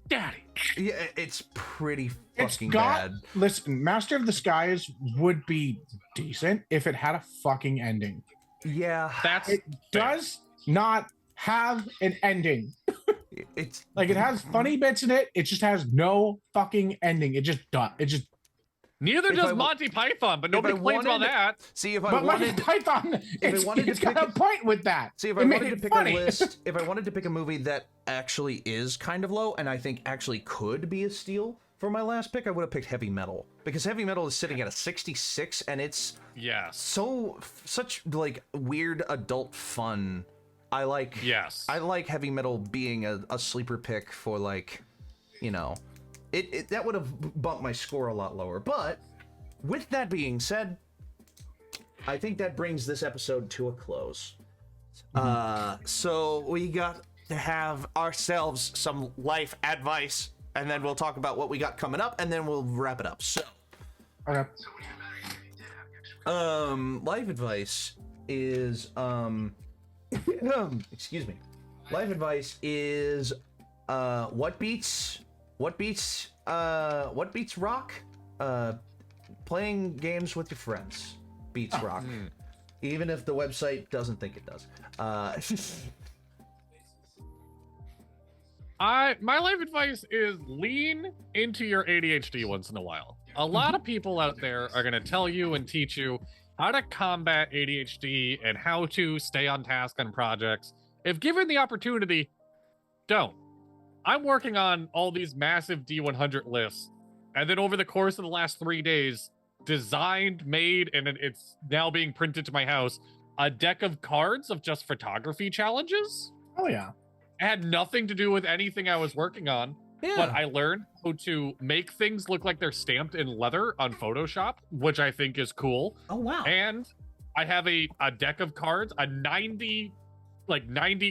Daddy. Yeah, it's pretty fucking bad. Listen, Master of the Skies would be decent if it had a fucking ending. Yeah, It does not have an ending. it's Like, it has funny bits in it. It just has no fucking ending. It just Neither does Monty Python, but nobody complains about that. See, if I But wanted, Monty Python, it's got a point with that. see, if I It made wanted to it pick funny. a list, if I wanted to pick a movie that actually is kind of low, and I think actually could be a steal for my last pick, I would have picked Heavy Metal, because Heavy Metal is sitting at a 66, and it's such like weird adult fun. I like Heavy Metal being a sleeper pick for, like, you know, that would have bumped my score a lot lower. But with that being said, I think that brings this episode to a close. So we got to have ourselves some life advice, and then we'll talk about what we got coming up, and then we'll wrap it up. So, Okay. life advice is excuse me. Life advice is what beats rock? Playing games with your friends beats rock. Even if the website doesn't think it does. My life advice is lean into your ADHD once in a while. A lot of people out there are going to tell you and teach you how to combat ADHD and how to stay on task on projects. If given the opportunity, don't. I'm working on all these massive D100 lists, and then over the course of the last 3 days, designed, made, and it's now being printed to my house, a deck of cards of just photography challenges. Oh yeah. It had nothing to do with anything I was working on, but I learned how to make things look like they're stamped in leather on Photoshop, which I think is cool. Oh wow. And I have a deck of cards, a 90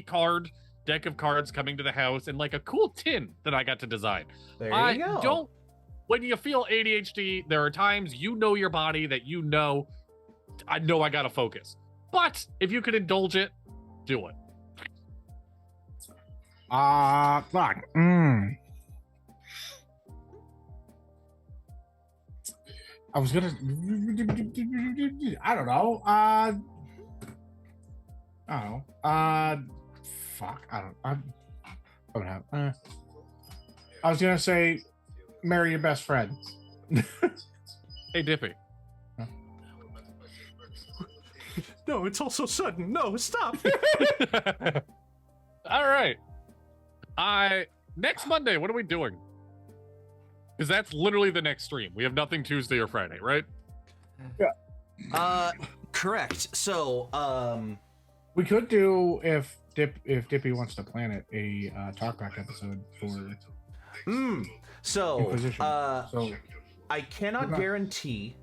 card deck of cards coming to the house, and like a cool tin that I got to design. There you go. When you feel ADHD, there are times you know your body that you know, I know I gotta focus. But if you could indulge it, do it. Fuck. I was gonna. I don't know. Fuck. I was gonna say, marry your best friend. Hey, Dippy. No, it's all so sudden. No, stop. All right. Next Monday, what are we doing? Because that's literally the next stream. We have nothing Tuesday or Friday, right? Yeah. Correct. So, we could do, if Dippy wants to plan it, a talkback episode for Inquisition. So I cannot guarantee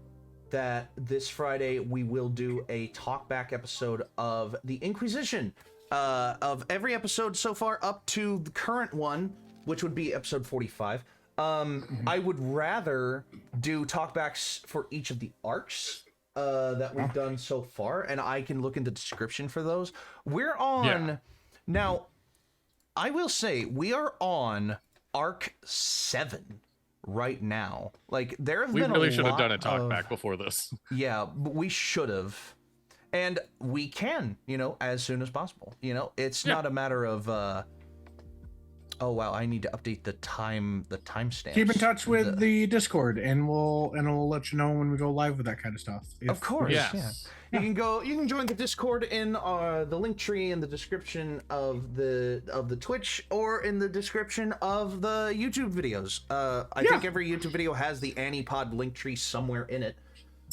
that this Friday we will do a talkback episode of the Inquisition. Of every episode so far up to the current one, which would be episode 45. I would rather do talkbacks for each of the arcs that we've done so far, and I can look in the description for those. We're on now. I will say we are on arc 7 right now. Like, there have been really should have done a lot talkback before this. Yeah, but we should have. And we can, as soon as possible. It's not a matter of oh wow, I need to update the timestamps. keep in touch with the Discord, and we'll let you know when we go live with that kind of stuff. Of course, yes. You can join the Discord in the link tree in the description of the Twitch, or in the description of the YouTube videos. I think every YouTube video has the Anipod link tree somewhere in it.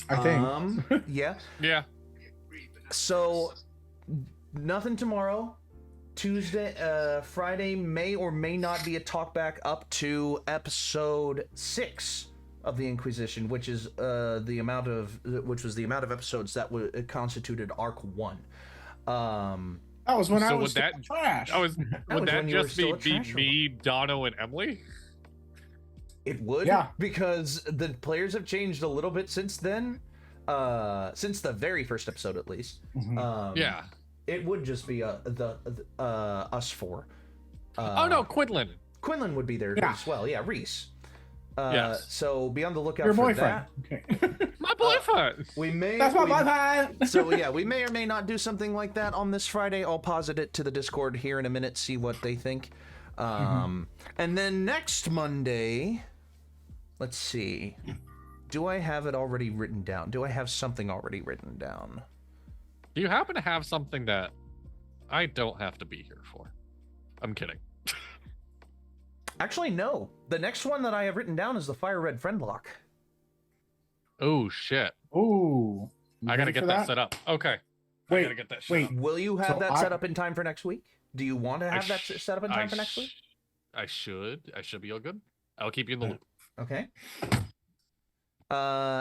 I think. Yeah. Yeah. So, nothing tomorrow. Tuesday, Friday may or may not be a talkback up to episode 6. of the Inquisition, which is the amount of episodes that constituted Arc 1. That was when I So was would that- still trash. Would was that when you were just still be a trash me, Dono, and Emily? It would, Yeah. because the players have changed a little bit since then. Since the very first episode, at least. Mhm. Yeah. It would just be us four. Oh no, Quinlan. Quinlan would be there Yeah. as well. Yeah, Reese. Yes. So be on the lookout Your for boyfriend. that. Okay. My boyfriend. We may. That's my we- boyfriend. So yeah, we may or may not do something like that on this Friday. I'll posit it to the Discord here in a minute, see what they think. And then next Monday, let's see. Do I have it already written down? Do I have something already written down? Do you happen to have something that I don't have to be here for? I'm kidding. Actually, no. The next one that I have written down is the Fire Red Friend Lock. Oh shit. Ooh. I gotta get that set up. Okay. I Wait, gotta get that shit wait. up. Will you have So that I- set up in time for next week? Do you want to have that set up in time for next week? I should be all good. I'll keep you in the loop. Okay.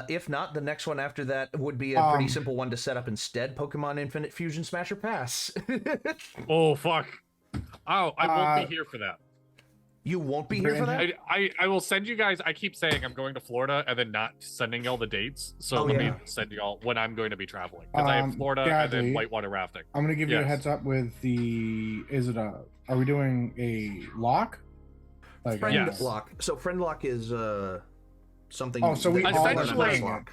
If not, the next one after that would be a pretty simple one to set up instead. Pokemon Infinite Fusion Smasher Pass. Oh fuck. Oh, I won't be here for that. You won't be here for that? I will send you guys. I keep saying I'm going to Florida and then not sending y'all the dates. So Oh, let yeah. me send y'all when I'm going to be traveling, because I have Florida and Gadley, then whitewater rafting. I'm gonna give you a Yes. heads up with the. Is it a? Are we doing a lock? Like Friend Yes. lock. So friend lock is something. Oh, so we that- all are Essentially- playing it.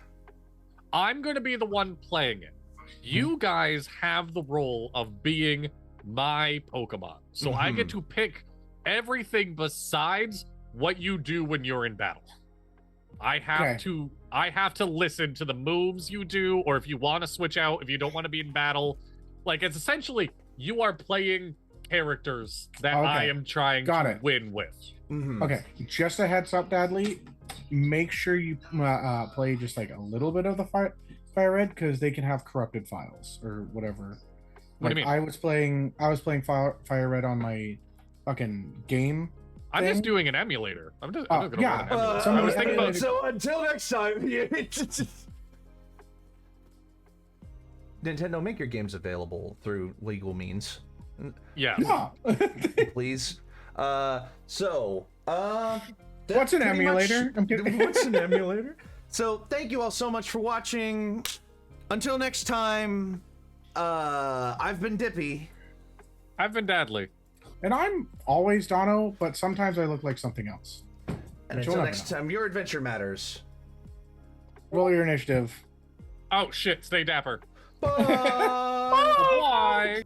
I'm going to be the one playing it. You guys have the role of being my Pokemon. So I get to pick everything besides what you do when you're in battle. I have to listen to the moves you do, or if you want to switch out, if you don't want to be in battle. Like, it's essentially you are playing characters that Okay. I am trying Got to it. win with. Mhm. Okay, just a heads up, Dadley. Make sure you play just like a little bit of the fire red, because they can have corrupted files or whatever. What do you mean? I was playing fire red on my fucking game. I'm just thing? doing an emulator. I'm just Oh, gonna yeah. run an emulator. I Somebody was thinking about emulated- So until next time, Nintendo, make your games available through legal means, yeah. Yeah. please. What's What's an emulator? I'm kidding. What's an emulator? So thank you all so much for watching. Until next time, I've been Dippy. I've been Dadley. And I'm always Dono, but sometimes I look like something else. And But until you'll next never time, your adventure matters. Roll your initiative. Oh shit, stay dapper. Bye. Bye.